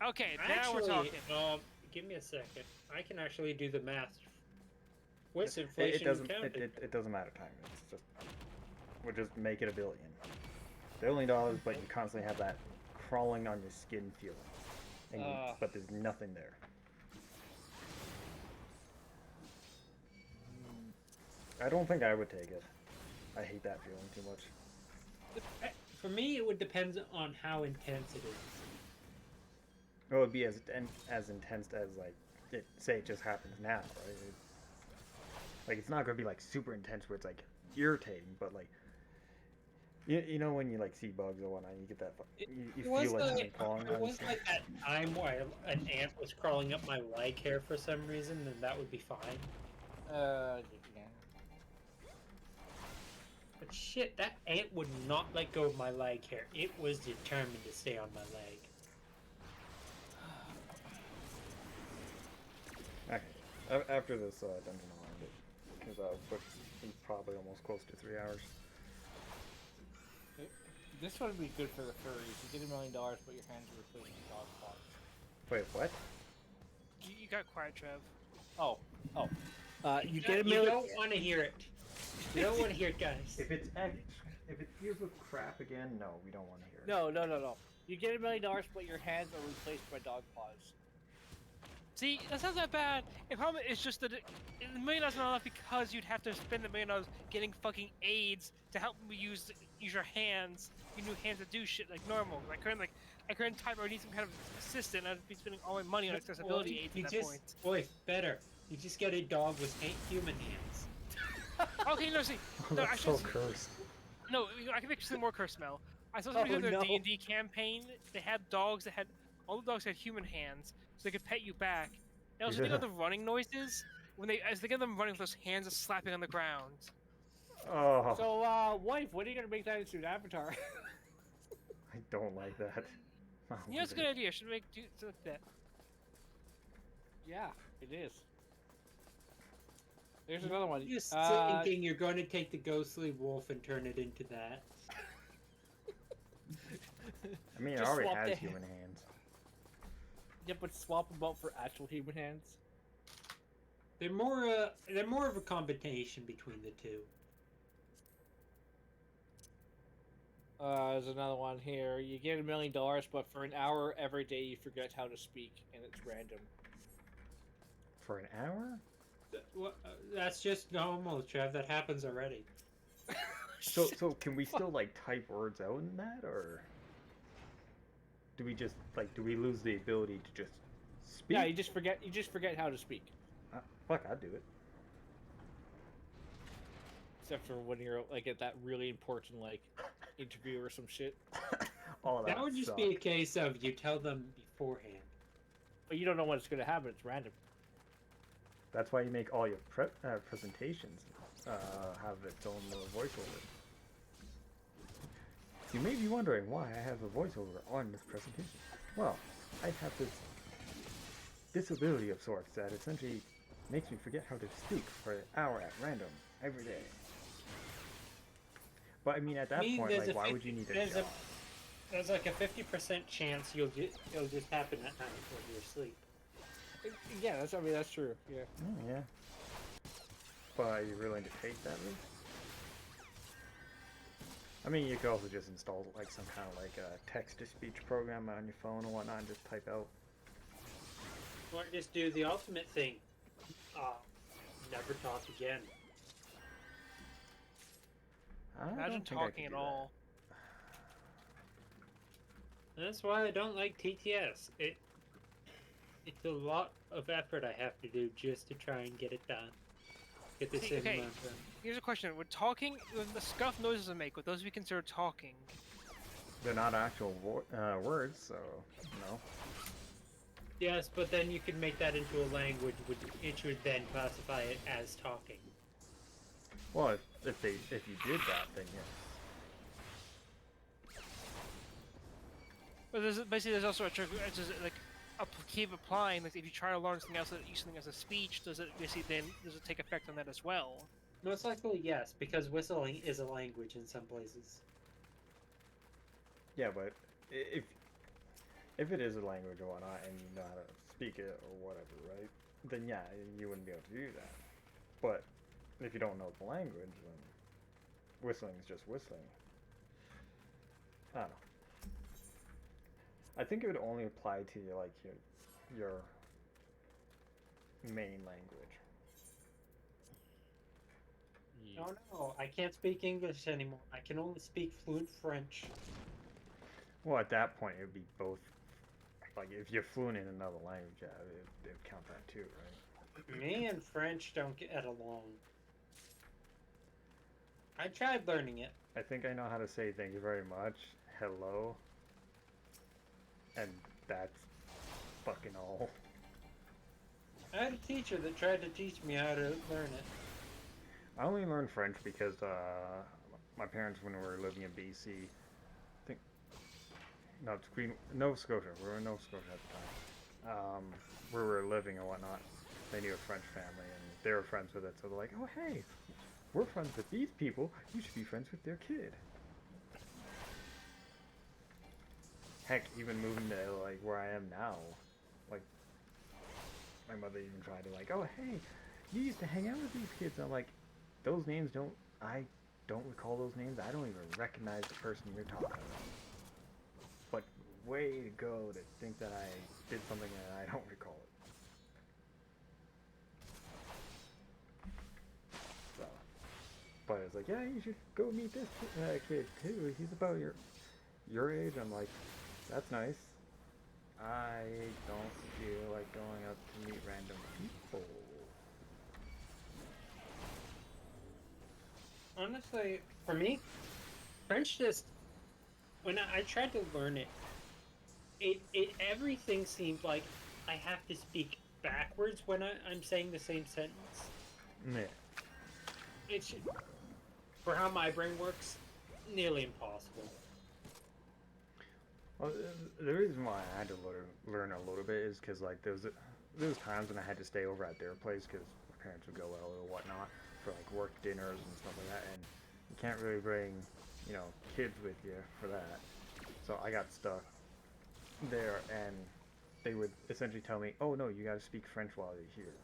okay, now we're Actually, talking. give me a second. I can actually do the math. What's It inflation doesn't. counted? It doesn't matter time. It's just we'll just make it $1 billion. $1 billion, but you constantly have that crawling on your skin feeling, and but there's nothing there. I don't think I would take it. I hate that feeling too much. For me, it would depend on how intense it is. It would be as intense as like say it just happens now, right? Like it's not gonna be like super intense where it's like irritating, but like you know when you like see bugs or whatnot, you get that you feel like something falling It on was you. like that time where an ant was crawling up my leg hair for some reason, then that would be fine. Yeah. But shit, that ant would not let go of my leg hair. It was determined to stay on my leg. Okay, after this dungeon, I'll end it because it's probably almost close to 3 hours. This would be good for the furries. You get $1 million, but your hands are replaced with dog paws. Wait, what? You got quiet, Trev. Oh. You get $1 You million. don't want to hear it. You don't want to hear it, guys. If it deals with crap again, no, we don't want to hear it. No. You get $1 million, but your hands are replaced by dog paws. See, that's not that bad. The problem is just that $1 million is not enough because you'd have to spend $1 million getting fucking aids to help me use your hands. You new hands to do shit like normal. I couldn't type or need some kind of assistant. I'd be spending all my money on accessibility aids at that point. Wait, better. You just get a dog with human hands. Okay, no, see, no, That's I so should. cursed. No, I can make something more cursed, Mel. I saw somebody doing their no. D&D campaign. They had dogs that had all the dogs had human hands, so they could pet you back. And also, think of the running noises as they get them running with those hands just slapping on the ground. Oh, So, wife, when are you gonna make that into an avatar? I don't like that. You know, it's a good idea. Should make do something like that. Yeah, it is. There's another one. You're thinking you're going to take the ghostly wolf and turn it into that. I mean, it Just already swap has the- human hands. Yeah, but swap them out for actual human hands. They're more of a combination between the two. There's another one here. You get $1 million, but for an hour every day you forget how to speak, and it's random. For an hour? That's just normal, Trev. That happens already. So can we still like type words out in that, or do we just do we lose the ability to just speak? Yeah, you just forget how to speak. Fuck, I'd do it. Except for when you're like at that really important interview or some shit. All That would just be a case of you tell them beforehand. But you don't know when it's gonna happen. It's random. That's why you make all your presentations have its own little voiceover. You may be wondering why I have a voiceover on this presentation. Well, I have this disability of sorts that essentially makes me forget how to speak for an hour at random every day. But I mean, at that point, there's why would you need a there's job? There's like a 50% chance it'll just happen at night when you're asleep. Yeah, that's true. Yeah. Oh, yeah. But are you willing to take that risk? I mean, you could also just install some kind of a text-to-speech program on your phone or whatnot and just type out. Or just do the ultimate thing. Never talk again. I don't Imagine think I talking could at do all. That's why I don't like TTS. It's a lot of effort I have to do just to try and get it done. Get the See, same okay. amount done. Here's a question: Would talking, the scuff noises I make, would those be considered talking? They're not actual words, so no. Yes, but then you could make that into a language, which would then classify it as talking. Well, if you did that, then yes. But there's also a trick. It's just keep applying. Like if you try to learn something else, use something as a speech, does it take effect on that as well? Most likely, yes, because whistling is a language in some places. Yeah, but if it is a language or whatnot and you know how to speak it or whatever, right? Then yeah, you wouldn't be able to do that. But if you don't know the language, then whistling is just whistling. I don't know. I think it would only apply to like your main language. Oh no, I can't speak English anymore. I can only speak fluent French. Well, at that point, it would be both. Like, if you're fluent in another language, yeah, it would count that too, right? Me and French don't get along. I tried learning it. I think I know how to say thank you very much, hello, and that's fucking all. I had a teacher that tried to teach me how to learn it. I only learned French because my parents, when we were living in BC, I think, no, it's Nova Scotia. We were in Nova Scotia at the time. Where we were living and whatnot, they knew a French family, and they were friends with it. So they're like, "Oh, hey, we're friends with these people. You should be friends with their kid." Heck, even moving to like where I am now, like my mother even tried to like, "Oh, hey, you used to hang out with these kids." I'm like, those names I don't recall those names. I don't even recognize the person you're talking about. But way to go to think that I did something and I don't recall it. So, but it's like, yeah, you should go meet this kid too. He's about your age. I'm like, that's nice. I don't feel like going up to meet random people. Honestly, for me, French just when I tried to learn it, everything seemed like I have to speak backwards when I'm saying the same sentence. Yeah. It's for how my brain works, nearly impossible. Well, the reason why I had to learn a little bit is because like there was times when I had to stay over at their place because my parents would go out or whatnot for like work dinners and stuff like that, and you can't really bring, you know, kids with you for that. So I got stuck there, and they would essentially tell me, "Oh no, you got to speak French while you're here."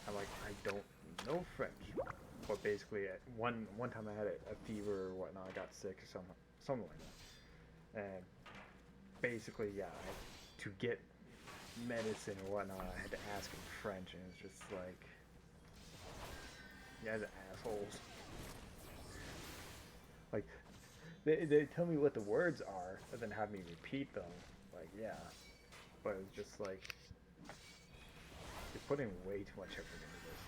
I'm like, I don't know French, but basically at one time I had a fever or whatnot, I got sick or something like that, and basically to get medicine or whatnot, I had to ask in French, and it's just like, you guys are assholes. Like, they tell me what the words are, and then have me repeat them. Like, yeah. But it's just like, you're putting way too much effort into this.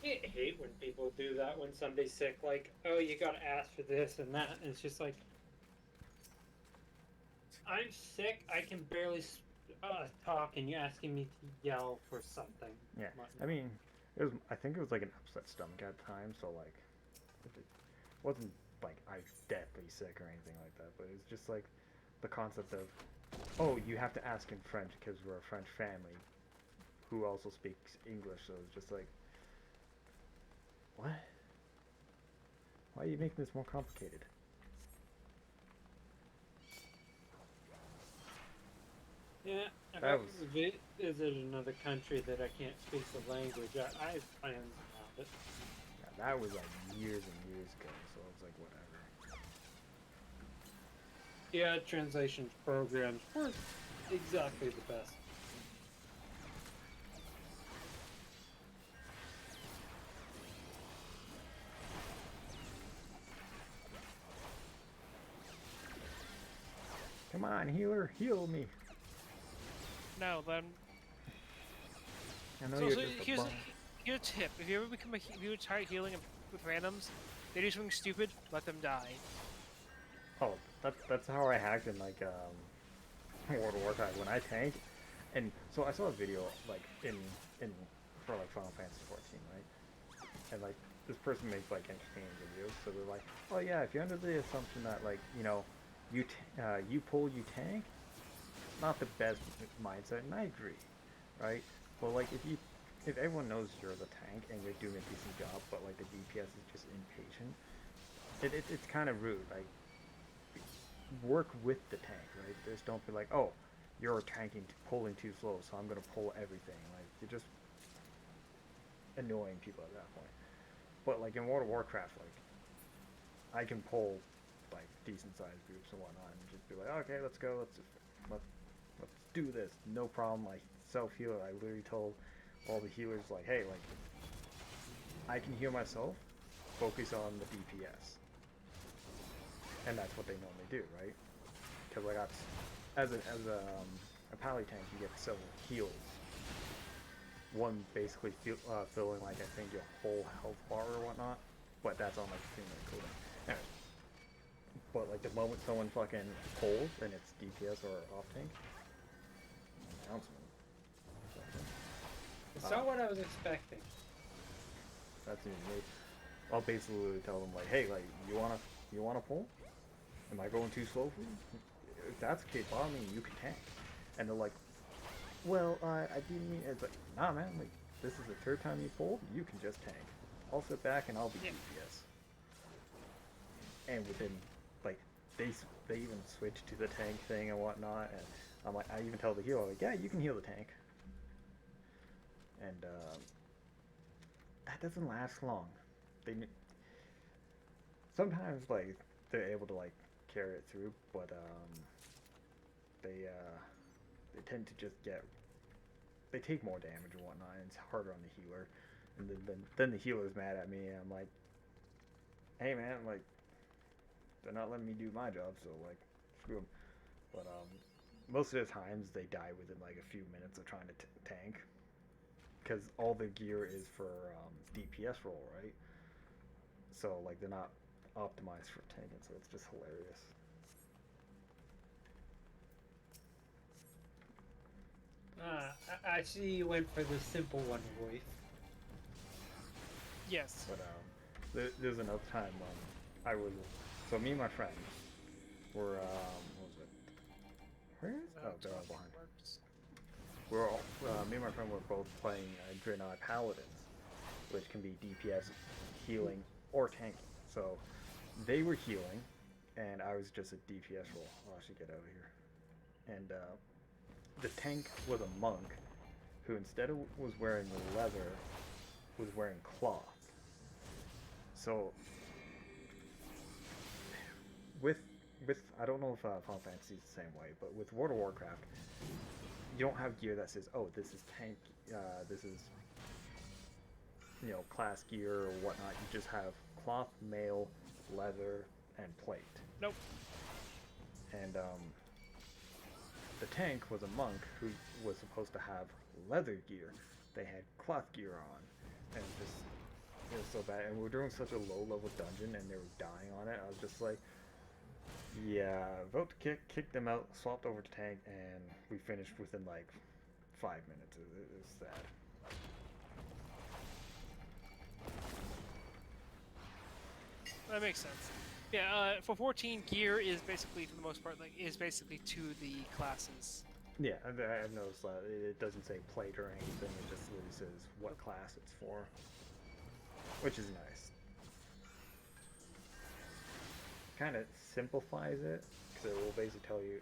I hate when people do that when somebody's sick. Like, oh, you gotta ask for this and that. And it's just like, I'm sick. I can barely talk, and you're asking me to yell for something. Yeah. I mean, I think it was like an upset stomach at the time, so like, it wasn't like I was deathly sick or anything like that, but it's just like the concept of, oh, you have to ask in French because we're a French family who also speaks English, so it's just like, what? Why are you making this more complicated? Yeah, if That I was- visit another country that I can't speak the language, I have plans around it. Yeah, that was like years and years ago, so it's like whatever. Yeah, translations programs weren't exactly the best. Come on, healer, heal me. No, then. I know So, you're so just a here's bum. here's a tip: if you ever become if you start healing with randoms, they do something stupid, let them die. Oh, that's how I hacked in like World of Warcraft when I tanked, and so I saw a video like in for like Final Fantasy 14, right? And like this person makes like entertaining videos, so they're like, oh yeah, if you're under the assumption that like, you know, you pull, you tank, not the best mindset, and I agree, right? But like if everyone knows you're the tank and you're doing a decent job, but like the DPS is just impatient, it's kind of rude. Like, work with the tank, right? Just don't be like, oh, you're tanking, pulling too slow, so I'm gonna pull everything. Like, you just, annoying people at that point. But like in World of Warcraft, like I can pull like decent sized groups and whatnot, and just be like, okay, let's go, let's do this, no problem. Like self healer, I literally told all the healers like, hey, like I can heal myself, focus on the DPS, and that's what they normally do, right? Because like as a pally tank, you get several heals. One basically filling like I think your whole health bar or whatnot, but that's on like a 3-minute cooldown. Anyways, but like the moment someone fucking pulls and it's DPS or off tank, announcement. It's not what I was expecting. That's even me. I'll basically tell them like, hey, like you wanna pull? Am I going too slow for you? If that's the case, by all means, you can tank. And they're like, well, I didn't mean. It's like, nah, man. Like, this is the third time you pulled. You can just tank. I'll sit back and I'll be DPS. And within, like, they even switched to the tank thing and whatnot. And I'm like, I even tell the healer, like, yeah, you can heal the tank. And that doesn't last long. Sometimes like they're able to like carry it through, but they tend to just they take more damage and whatnot, and it's harder on the healer. And then the healer's mad at me, and I'm like, hey man, like they're not letting me do my job, so like screw them. But most of the times they die within like a few minutes of trying to tank, because all the gear is for DPS roll, right? So like they're not optimized for tanking, so it's just hilarious. I see you went for the simple one, Roy. Yes. But there's another time so me and my friends were what was it? Where is? Oh, they're all behind. We're all me and my friend were both playing Draenei Paladins, which can be DPS, healing, or tanking. So they were healing, and I was just a DPS roll. I should get out of here. And the tank was a monk who, instead of was wearing leather, was wearing cloth. So with I don't know if Final Fantasy is the same way, but with World of Warcraft, you don't have gear that says, oh, this is tank, this is, you know, class gear or whatnot. You just have cloth, mail, leather, and plate. Nope. And the tank was a monk who was supposed to have leather gear. They had cloth gear on, and it was so bad. And we were doing such a low level dungeon, and they were dying on it. I was just like, yeah, vote to kick them out, swapped over to tank, and we finished within like 5 minutes. It was sad. That makes sense. Yeah, for 14, gear is basically, for the most part, like is basically to the classes. Yeah, I've noticed that it doesn't say plate or anything. It just really says what class it's for, which is nice. Kind of simplifies it, because it will basically tell you.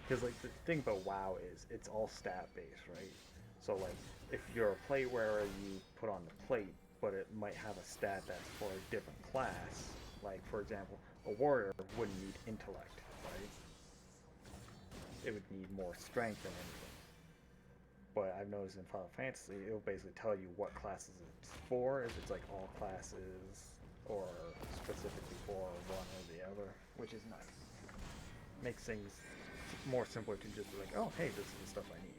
Because like the thing about WoW is it's all stat based, right? So like if you're a plate wearer, you put on the plate, but it might have a stat that's for a different class. Like, for example, a warrior wouldn't need intellect, right? It would need more strength than anything. But I've noticed in Final Fantasy, it'll basically tell you what classes it's for, if it's like all classes, or specifically for one or the other, which is nice. Makes things more simpler to just be like, oh, hey, this is the stuff I need.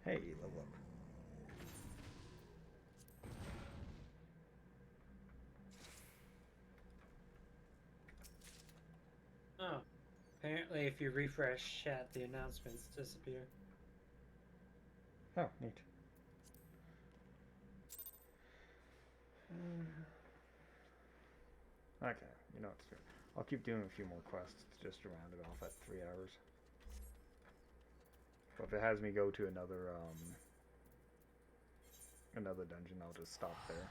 Hey, level up. Oh, apparently if you refresh chat, the announcements disappear. Oh, neat. Okay, you know what to do. I'll keep doing a few more quests just to round it off at 3 hours. But if it has me go to another dungeon, I'll just stop there.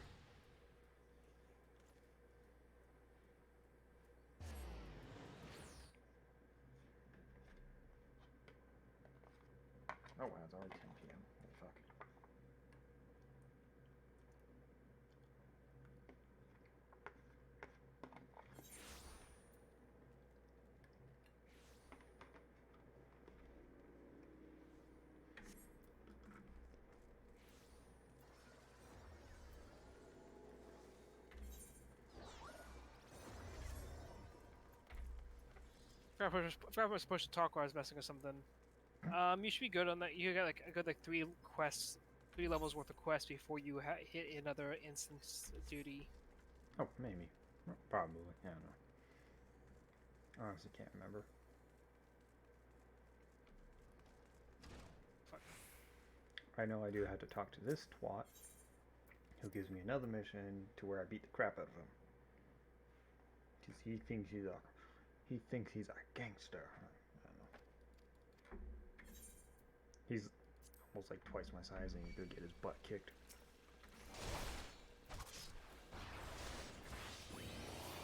Oh wow, it's already 10 p.m. Holy fuck. I was supposed to talk while I was messing with something. You should be good on that. You got like a good like 3 quests, 3 levels worth of quests before you hit another instance duty. Oh, maybe. Probably. I don't know. I honestly can't remember. Fuck. I know I do have to talk to this twat who gives me another mission to where I beat the crap out of him. Because he thinks he's a gangster. I don't know. He's almost like twice my size and he could get his butt kicked.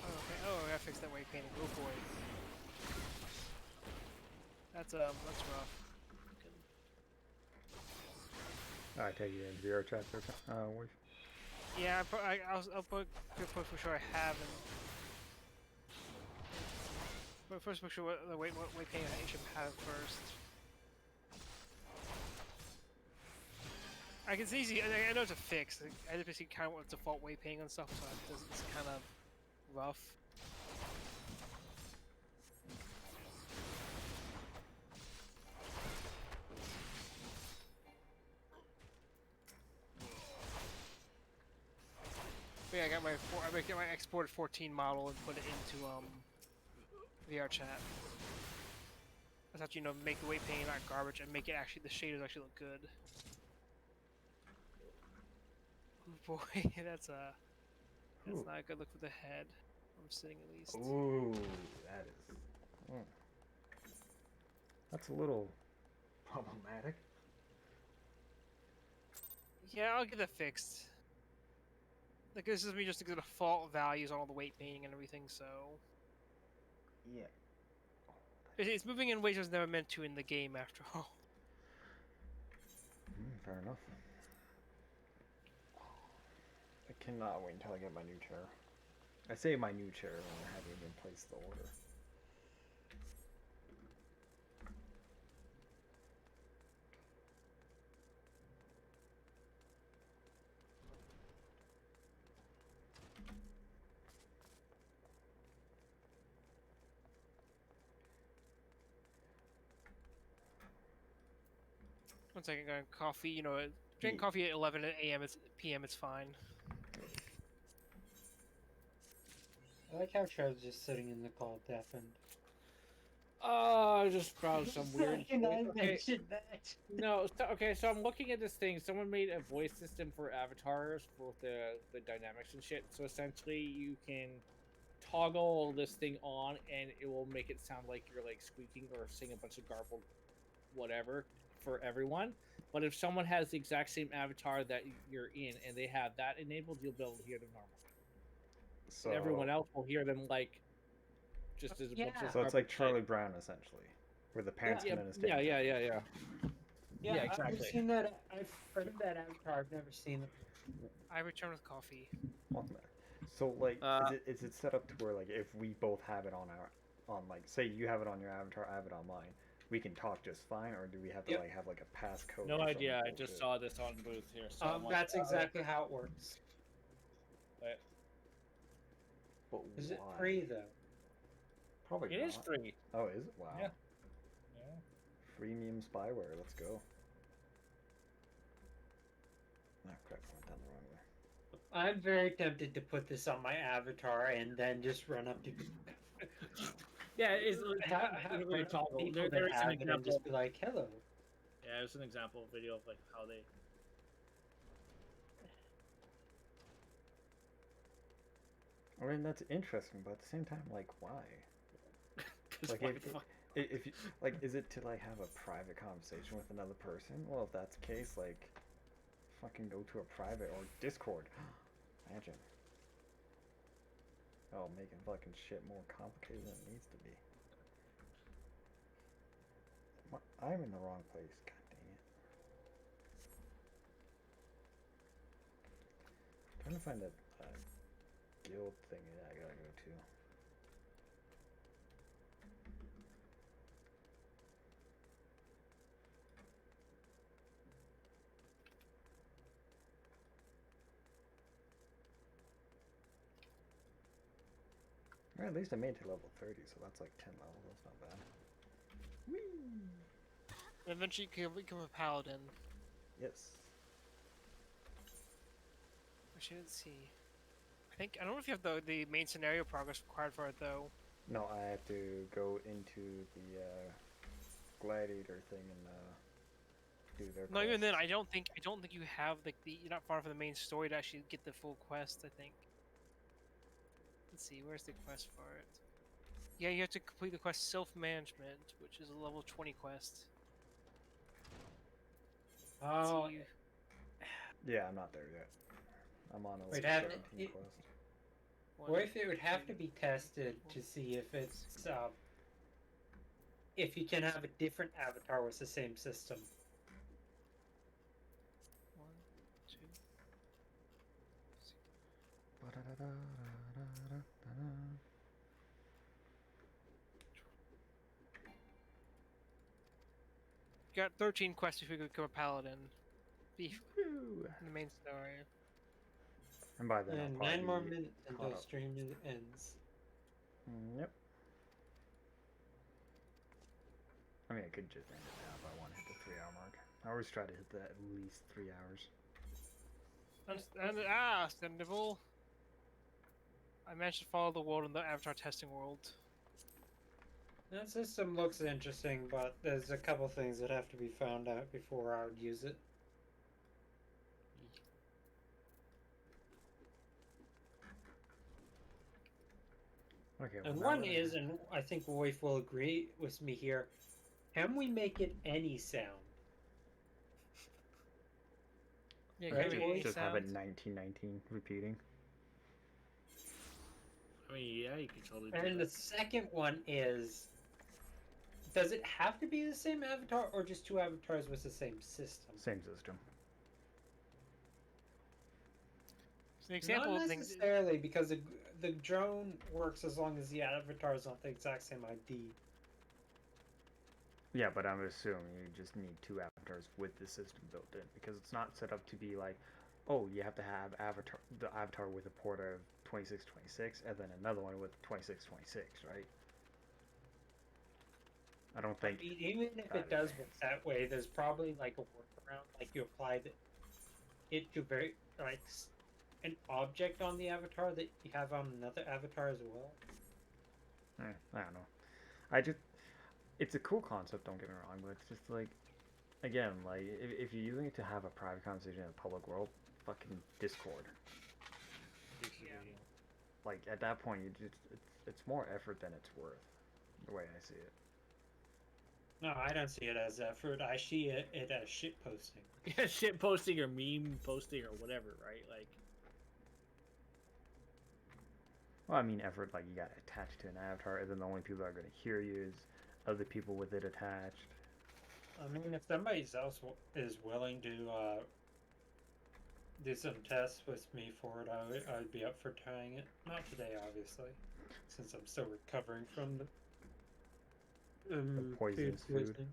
Oh, okay. Oh, I gotta fix that weight painting. Oh boy. That's rough. I take you into VR chat there. Wolf. Yeah, I'll put for sure I haven't. But first, make sure what weight painting I should have first. It's easy. I know it's a fix. I just basically kind of want default weight painting and stuff, so it's kind of rough. But yeah, I got my exported 14 model and put it into VR chat. That's how you make the weight painting not garbage and make it actually the shaders actually look good. Oh boy, that's not a good look for the head. I'm sitting at least. Ooh, that is. That's a little problematic. Yeah, I'll get that fixed. Like this is me just to get the default values on all the weight painting and everything, so. Yeah. It's moving in ways it was never meant to in the game after all. Fair enough. I cannot wait until I get my new chair. I say my new chair when I haven't even placed the order. One second, going coffee. Drink coffee at 11 a.m. p.m. It's fine. I like how Trev's just sitting in the call deafened. I just found some weird. I mentioned that. No, so I'm looking at this thing. Someone made a voice system for avatars for the dynamics and shit. So essentially, you can toggle this thing on, and it will make it sound like you're like squeaking or saying a bunch of garbled whatever for everyone. But if someone has the exact same avatar that you're in, and they have that enabled, you'll be able to hear them normal. So And everyone else will hear them like just as a bunch of. So it's like Charlie Brown essentially, where the parents come in and stay. Yeah, exactly. I've seen that. I've heard of that avatar. I've never seen it. I return with coffee. What's the matter? So like, is it set up to where like if we both have it on like say you have it on your avatar, I have it on mine, we can talk just fine, or do we have to like have like a passcode? No idea. I just saw this on booth here. So that's exactly how it works. But is it free though? Probably it not. is free. Oh, is it? Wow. Yeah. Freemium spyware. Let's go. Oh crap! I went down the wrong way. I'm very tempted to put this on my avatar and then just run up to. Yeah, it's really toggle. There is an example. And just be like, "Hello." Yeah, it's an example video of like how they. I mean, that's interesting, but at the same time, like, why? Like, if you, like, is it to like have a private conversation with another person? Well, if that's the case, like, fucking go to a private or Discord. Imagine. Oh, making fucking shit more complicated than it needs to be. I'm in the wrong place. God dang it. trying to find that guild thing that I gotta go to. Well, at least I made it to level 30, so that's like 10 levels. That's not bad. Whee! Eventually, you can become a paladin. Yes. Which I didn't see. I don't know if you have the main scenario progress required for it though. No, I have to go into the gladiator thing and do their. No, even then, quests. I don't think you have you're not far from the main story to actually get the full quest. I think. Let's see, where's the quest for it? Yeah, you have to complete the quest Self-Management, which is a level 20 quest. Oh, Yeah, I'm not there yet. I'm on a Wait, level haven't 17 it- quest. what if it would have to be tested to see if it's if you can have a different avatar with the same system? 1, 2. You got 13 quests if you could become a paladin. Beef Woo! in the main story. And by then, I'll And probably 9 more be minutes caught until up. stream ends. Yep. I mean, I could just end it now if I want to hit the 3-hour mark. I always try to hit that at least 3 hours. Understandable. I managed to follow the world in the Avatar testing world. That system looks interesting, but there's a couple things that have to be found out before I would use it. Okay. And well, one now is, and I think Wolf will agree with me here, can we make it any sound? Yeah, Right, give boys? me just have it sounds. 1919 repeating. I mean, yeah, you can totally do And the that. second one is, does it have to be the same avatar or just two avatars with the same system? Same system. So the example Not of things. necessarily, because the drone works as long as the avatar is not the exact same ID. Yeah, but I'm assuming you just need 2 avatars with the system built in because it's not set up to be like, oh, you have to have the avatar with a port of 2626 and then another one with 2626, right? I don't I think. mean, even if it does work that way, there's probably like a workaround, like you apply it to an object on the avatar that you have on another avatar as well. I don't know. It's a cool concept, don't get me wrong, but it's just like, again, like, if you're using it to have a private conversation in the public world, fucking Discord. Like, at that point, it's more effort than it's worth, the way I see it. No, I don't see it as effort. I see it as shit posting. Yeah, shit posting or meme posting or whatever, right? Like, Well, I mean, effort, like, you gotta attach to an avatar, and then the only people that are gonna hear you is other people with it attached. I mean, if somebody else is willing to do some tests with me for it, I'd be up for trying it. Not today, obviously, since I'm still recovering from the poisonous food. poisoning.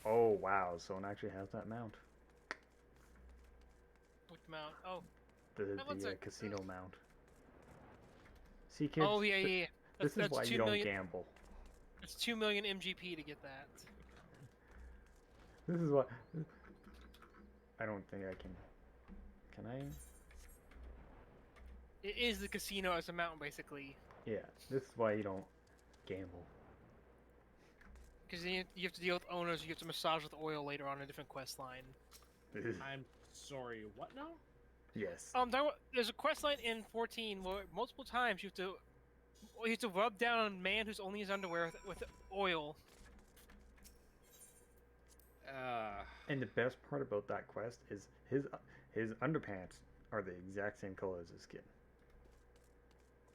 Oh, wow, someone actually has that mount. Which mount? Oh. The That one's a- casino mount. See, kids, Oh yeah, yeah. this is why 2 you don't million. gamble. It's 2 million MGP to get that. This is why. I don't think I can. Can I? It is the casino as a mountain, basically. Yeah, this is why you don't gamble. Because you have to deal with owners, you have to massage with oil later on a different quest line. I'm sorry, what now? Yes. There's a quest line in 14 where multiple times you have to rub down on a man who's only his underwear with oil. And the best part about that quest is his underpants are the exact same color as his skin.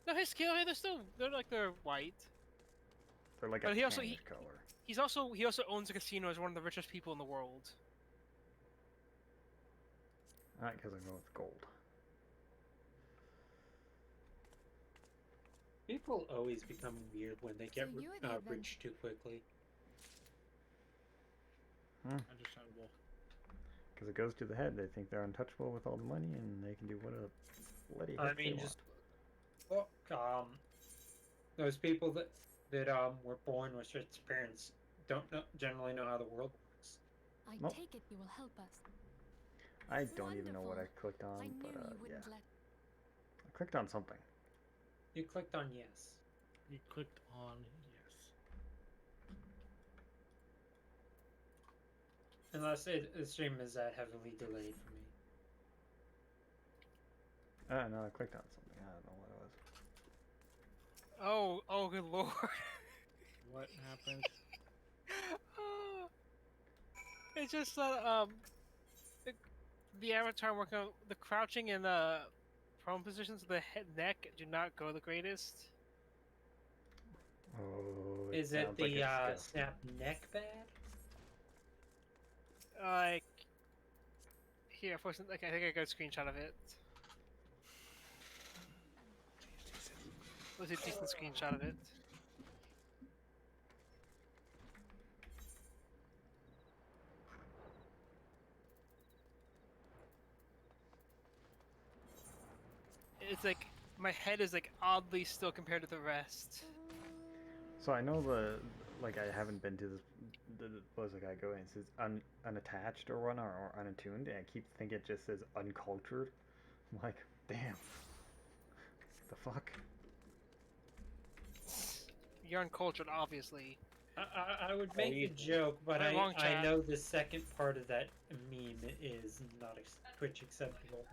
No, his skin, they're white. They're like But a he also- tannish color. He also owns a casino as one of the richest people in the world. Not because I know it's gold. People always become weird when they get So you're the rich too quickly. Understandable. Because it goes to the head. They think they're untouchable with all the money, and they can do what a bloody I heck they mean, want. just look, those people that were born with rich parents don't generally know how the world works. I Nope. take it you will help us. I don't even know what I Wonderful. clicked on, I knew but you yeah. wouldn't let. I clicked on something. You clicked on yes. You clicked on yes. Unless the stream is heavily delayed for me. No, I clicked on something. I don't know what it was. Oh, good lord. What happened? It's just the avatar working on the crouching and prone positions of the head neck do not go the greatest. Oh, Is it sounds the like it's still- snap neck bad? Like here, I think I got a screenshot of it. Was a decent screenshot of it. It's like my head is like oddly still compared to the rest. So I know like I haven't been to this. The Blizzard I go in, it says unattached or one or unattuned, and I keep thinking it just says uncultured. I'm like, damn. The fuck? You're uncultured, obviously. I would make a joke, but Right, wrong I chat. know the second part of that meme is not Twitch acceptable.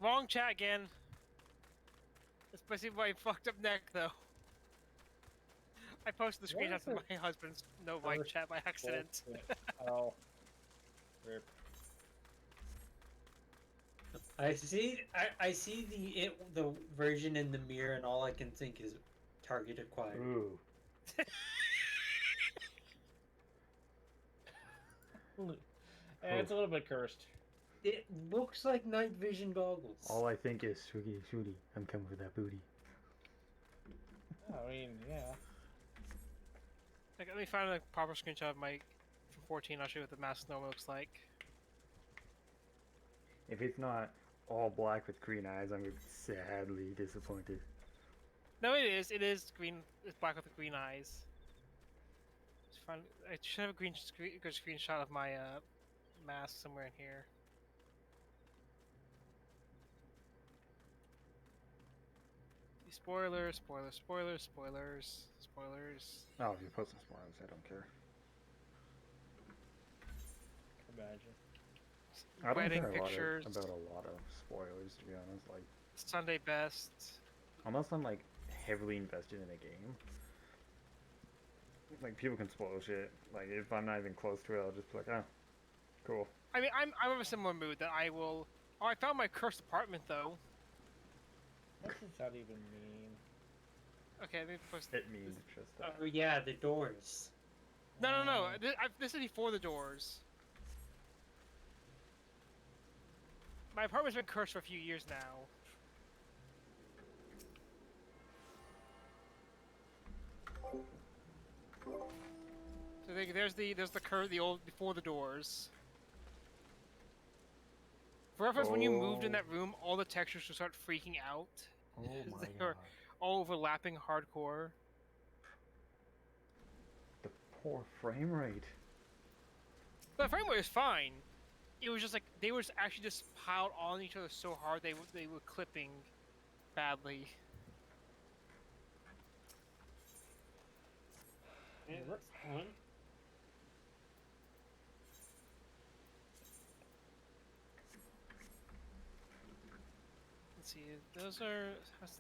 Wrong chat again. Especially my fucked up neck, though. I posted the What screenshots is of it? my husband's no white chat by accident. Oh. Rip. I see the version in the mirror, and all I can think is target acquired. Ooh. It's a little bit cursed. It looks like night vision goggles. All I think is Shooty, Shooty, I'm coming for that booty. I mean, yeah. Like, let me find a proper screenshot of my from 14. I'll show you what the mask normally looks like. If it's not all black with green eyes, I'm gonna be sadly disappointed. No, it is. It is green. It's black with the green eyes. I should have a good screenshot of my mask somewhere in here. Spoilers, spoilers, spoilers, spoilers, spoilers. Oh, if you're posting spoilers, I don't care. Imagine. I don't Wedding care pictures. about a lot of spoilers, to be honest. Like, Sunday best. unless I'm like heavily invested in a game, like people can spoil shit. Like if I'm not even close to it, I'll just be like, oh, cool. I mean, I'm of a similar mood that I will. Oh, I found my cursed apartment though. What does that even mean? Okay, let me post. It means just that. Oh yeah, the doors. No. This is before the doors. My apartment's been cursed for a few years now. So there's the old before the doors. For reference, when you moved in that room, all the textures would start freaking out. Oh my They god. were all overlapping hardcore. The poor frame rate. The frame rate was fine. It was just like they were actually just piled on each other so hard they were clipping badly. Yeah, that's fun. Let's see, that's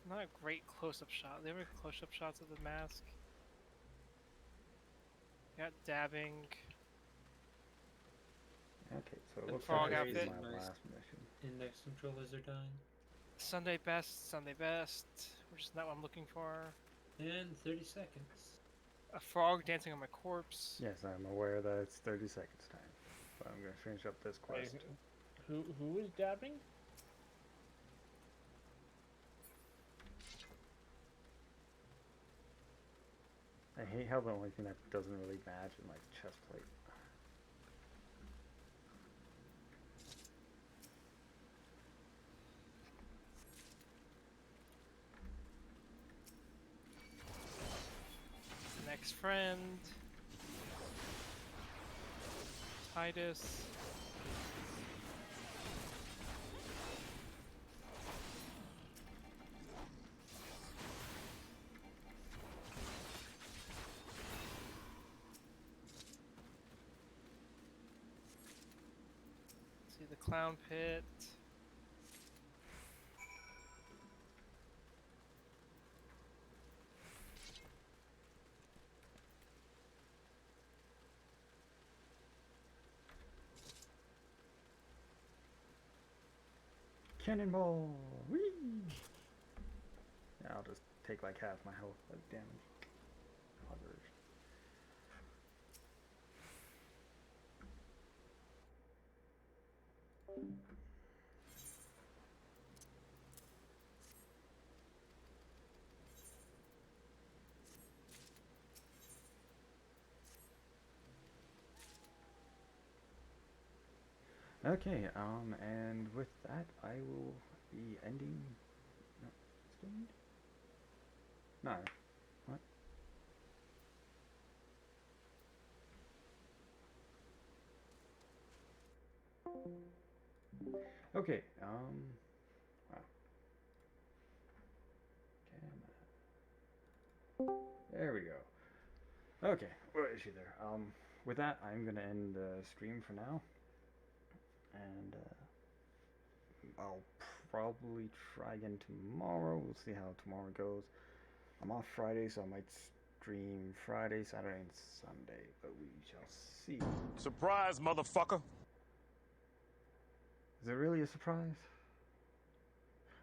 not a great close-up shot. They were close-up shots of the mask. Got dabbing. Okay, so it The looks frog like this is outfit. my Nice. last mission. Index controllers are dying. Sunday best, which is not what I'm looking for. And 30 seconds. A frog dancing on my corpse. Yes, I'm aware that it's 30 seconds time. But I'm gonna finish up this Wait, quest. who is dabbing? I hate how the only thing that doesn't really match is my chest plate. Next friend. Titus. See the clown pit. Cannonball! Whee! Yeah, I'll just take like half my health like damage. Others. Okay, and with that, I will be ending. No, still end? No. What? Okay, wow. There we go. Okay, what issue there? With that, I'm gonna end the stream for now. And I'll probably try again tomorrow. We'll see how tomorrow goes. I'm off Friday, so I might stream Friday, Saturday, and Sunday, but we shall see. Surprise, motherfucker! Is it really a surprise?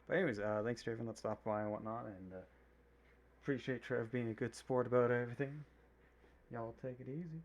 But anyways, thanks to everyone that stopped by and whatnot, and appreciate Trev being a good sport about everything. Y'all take it easy.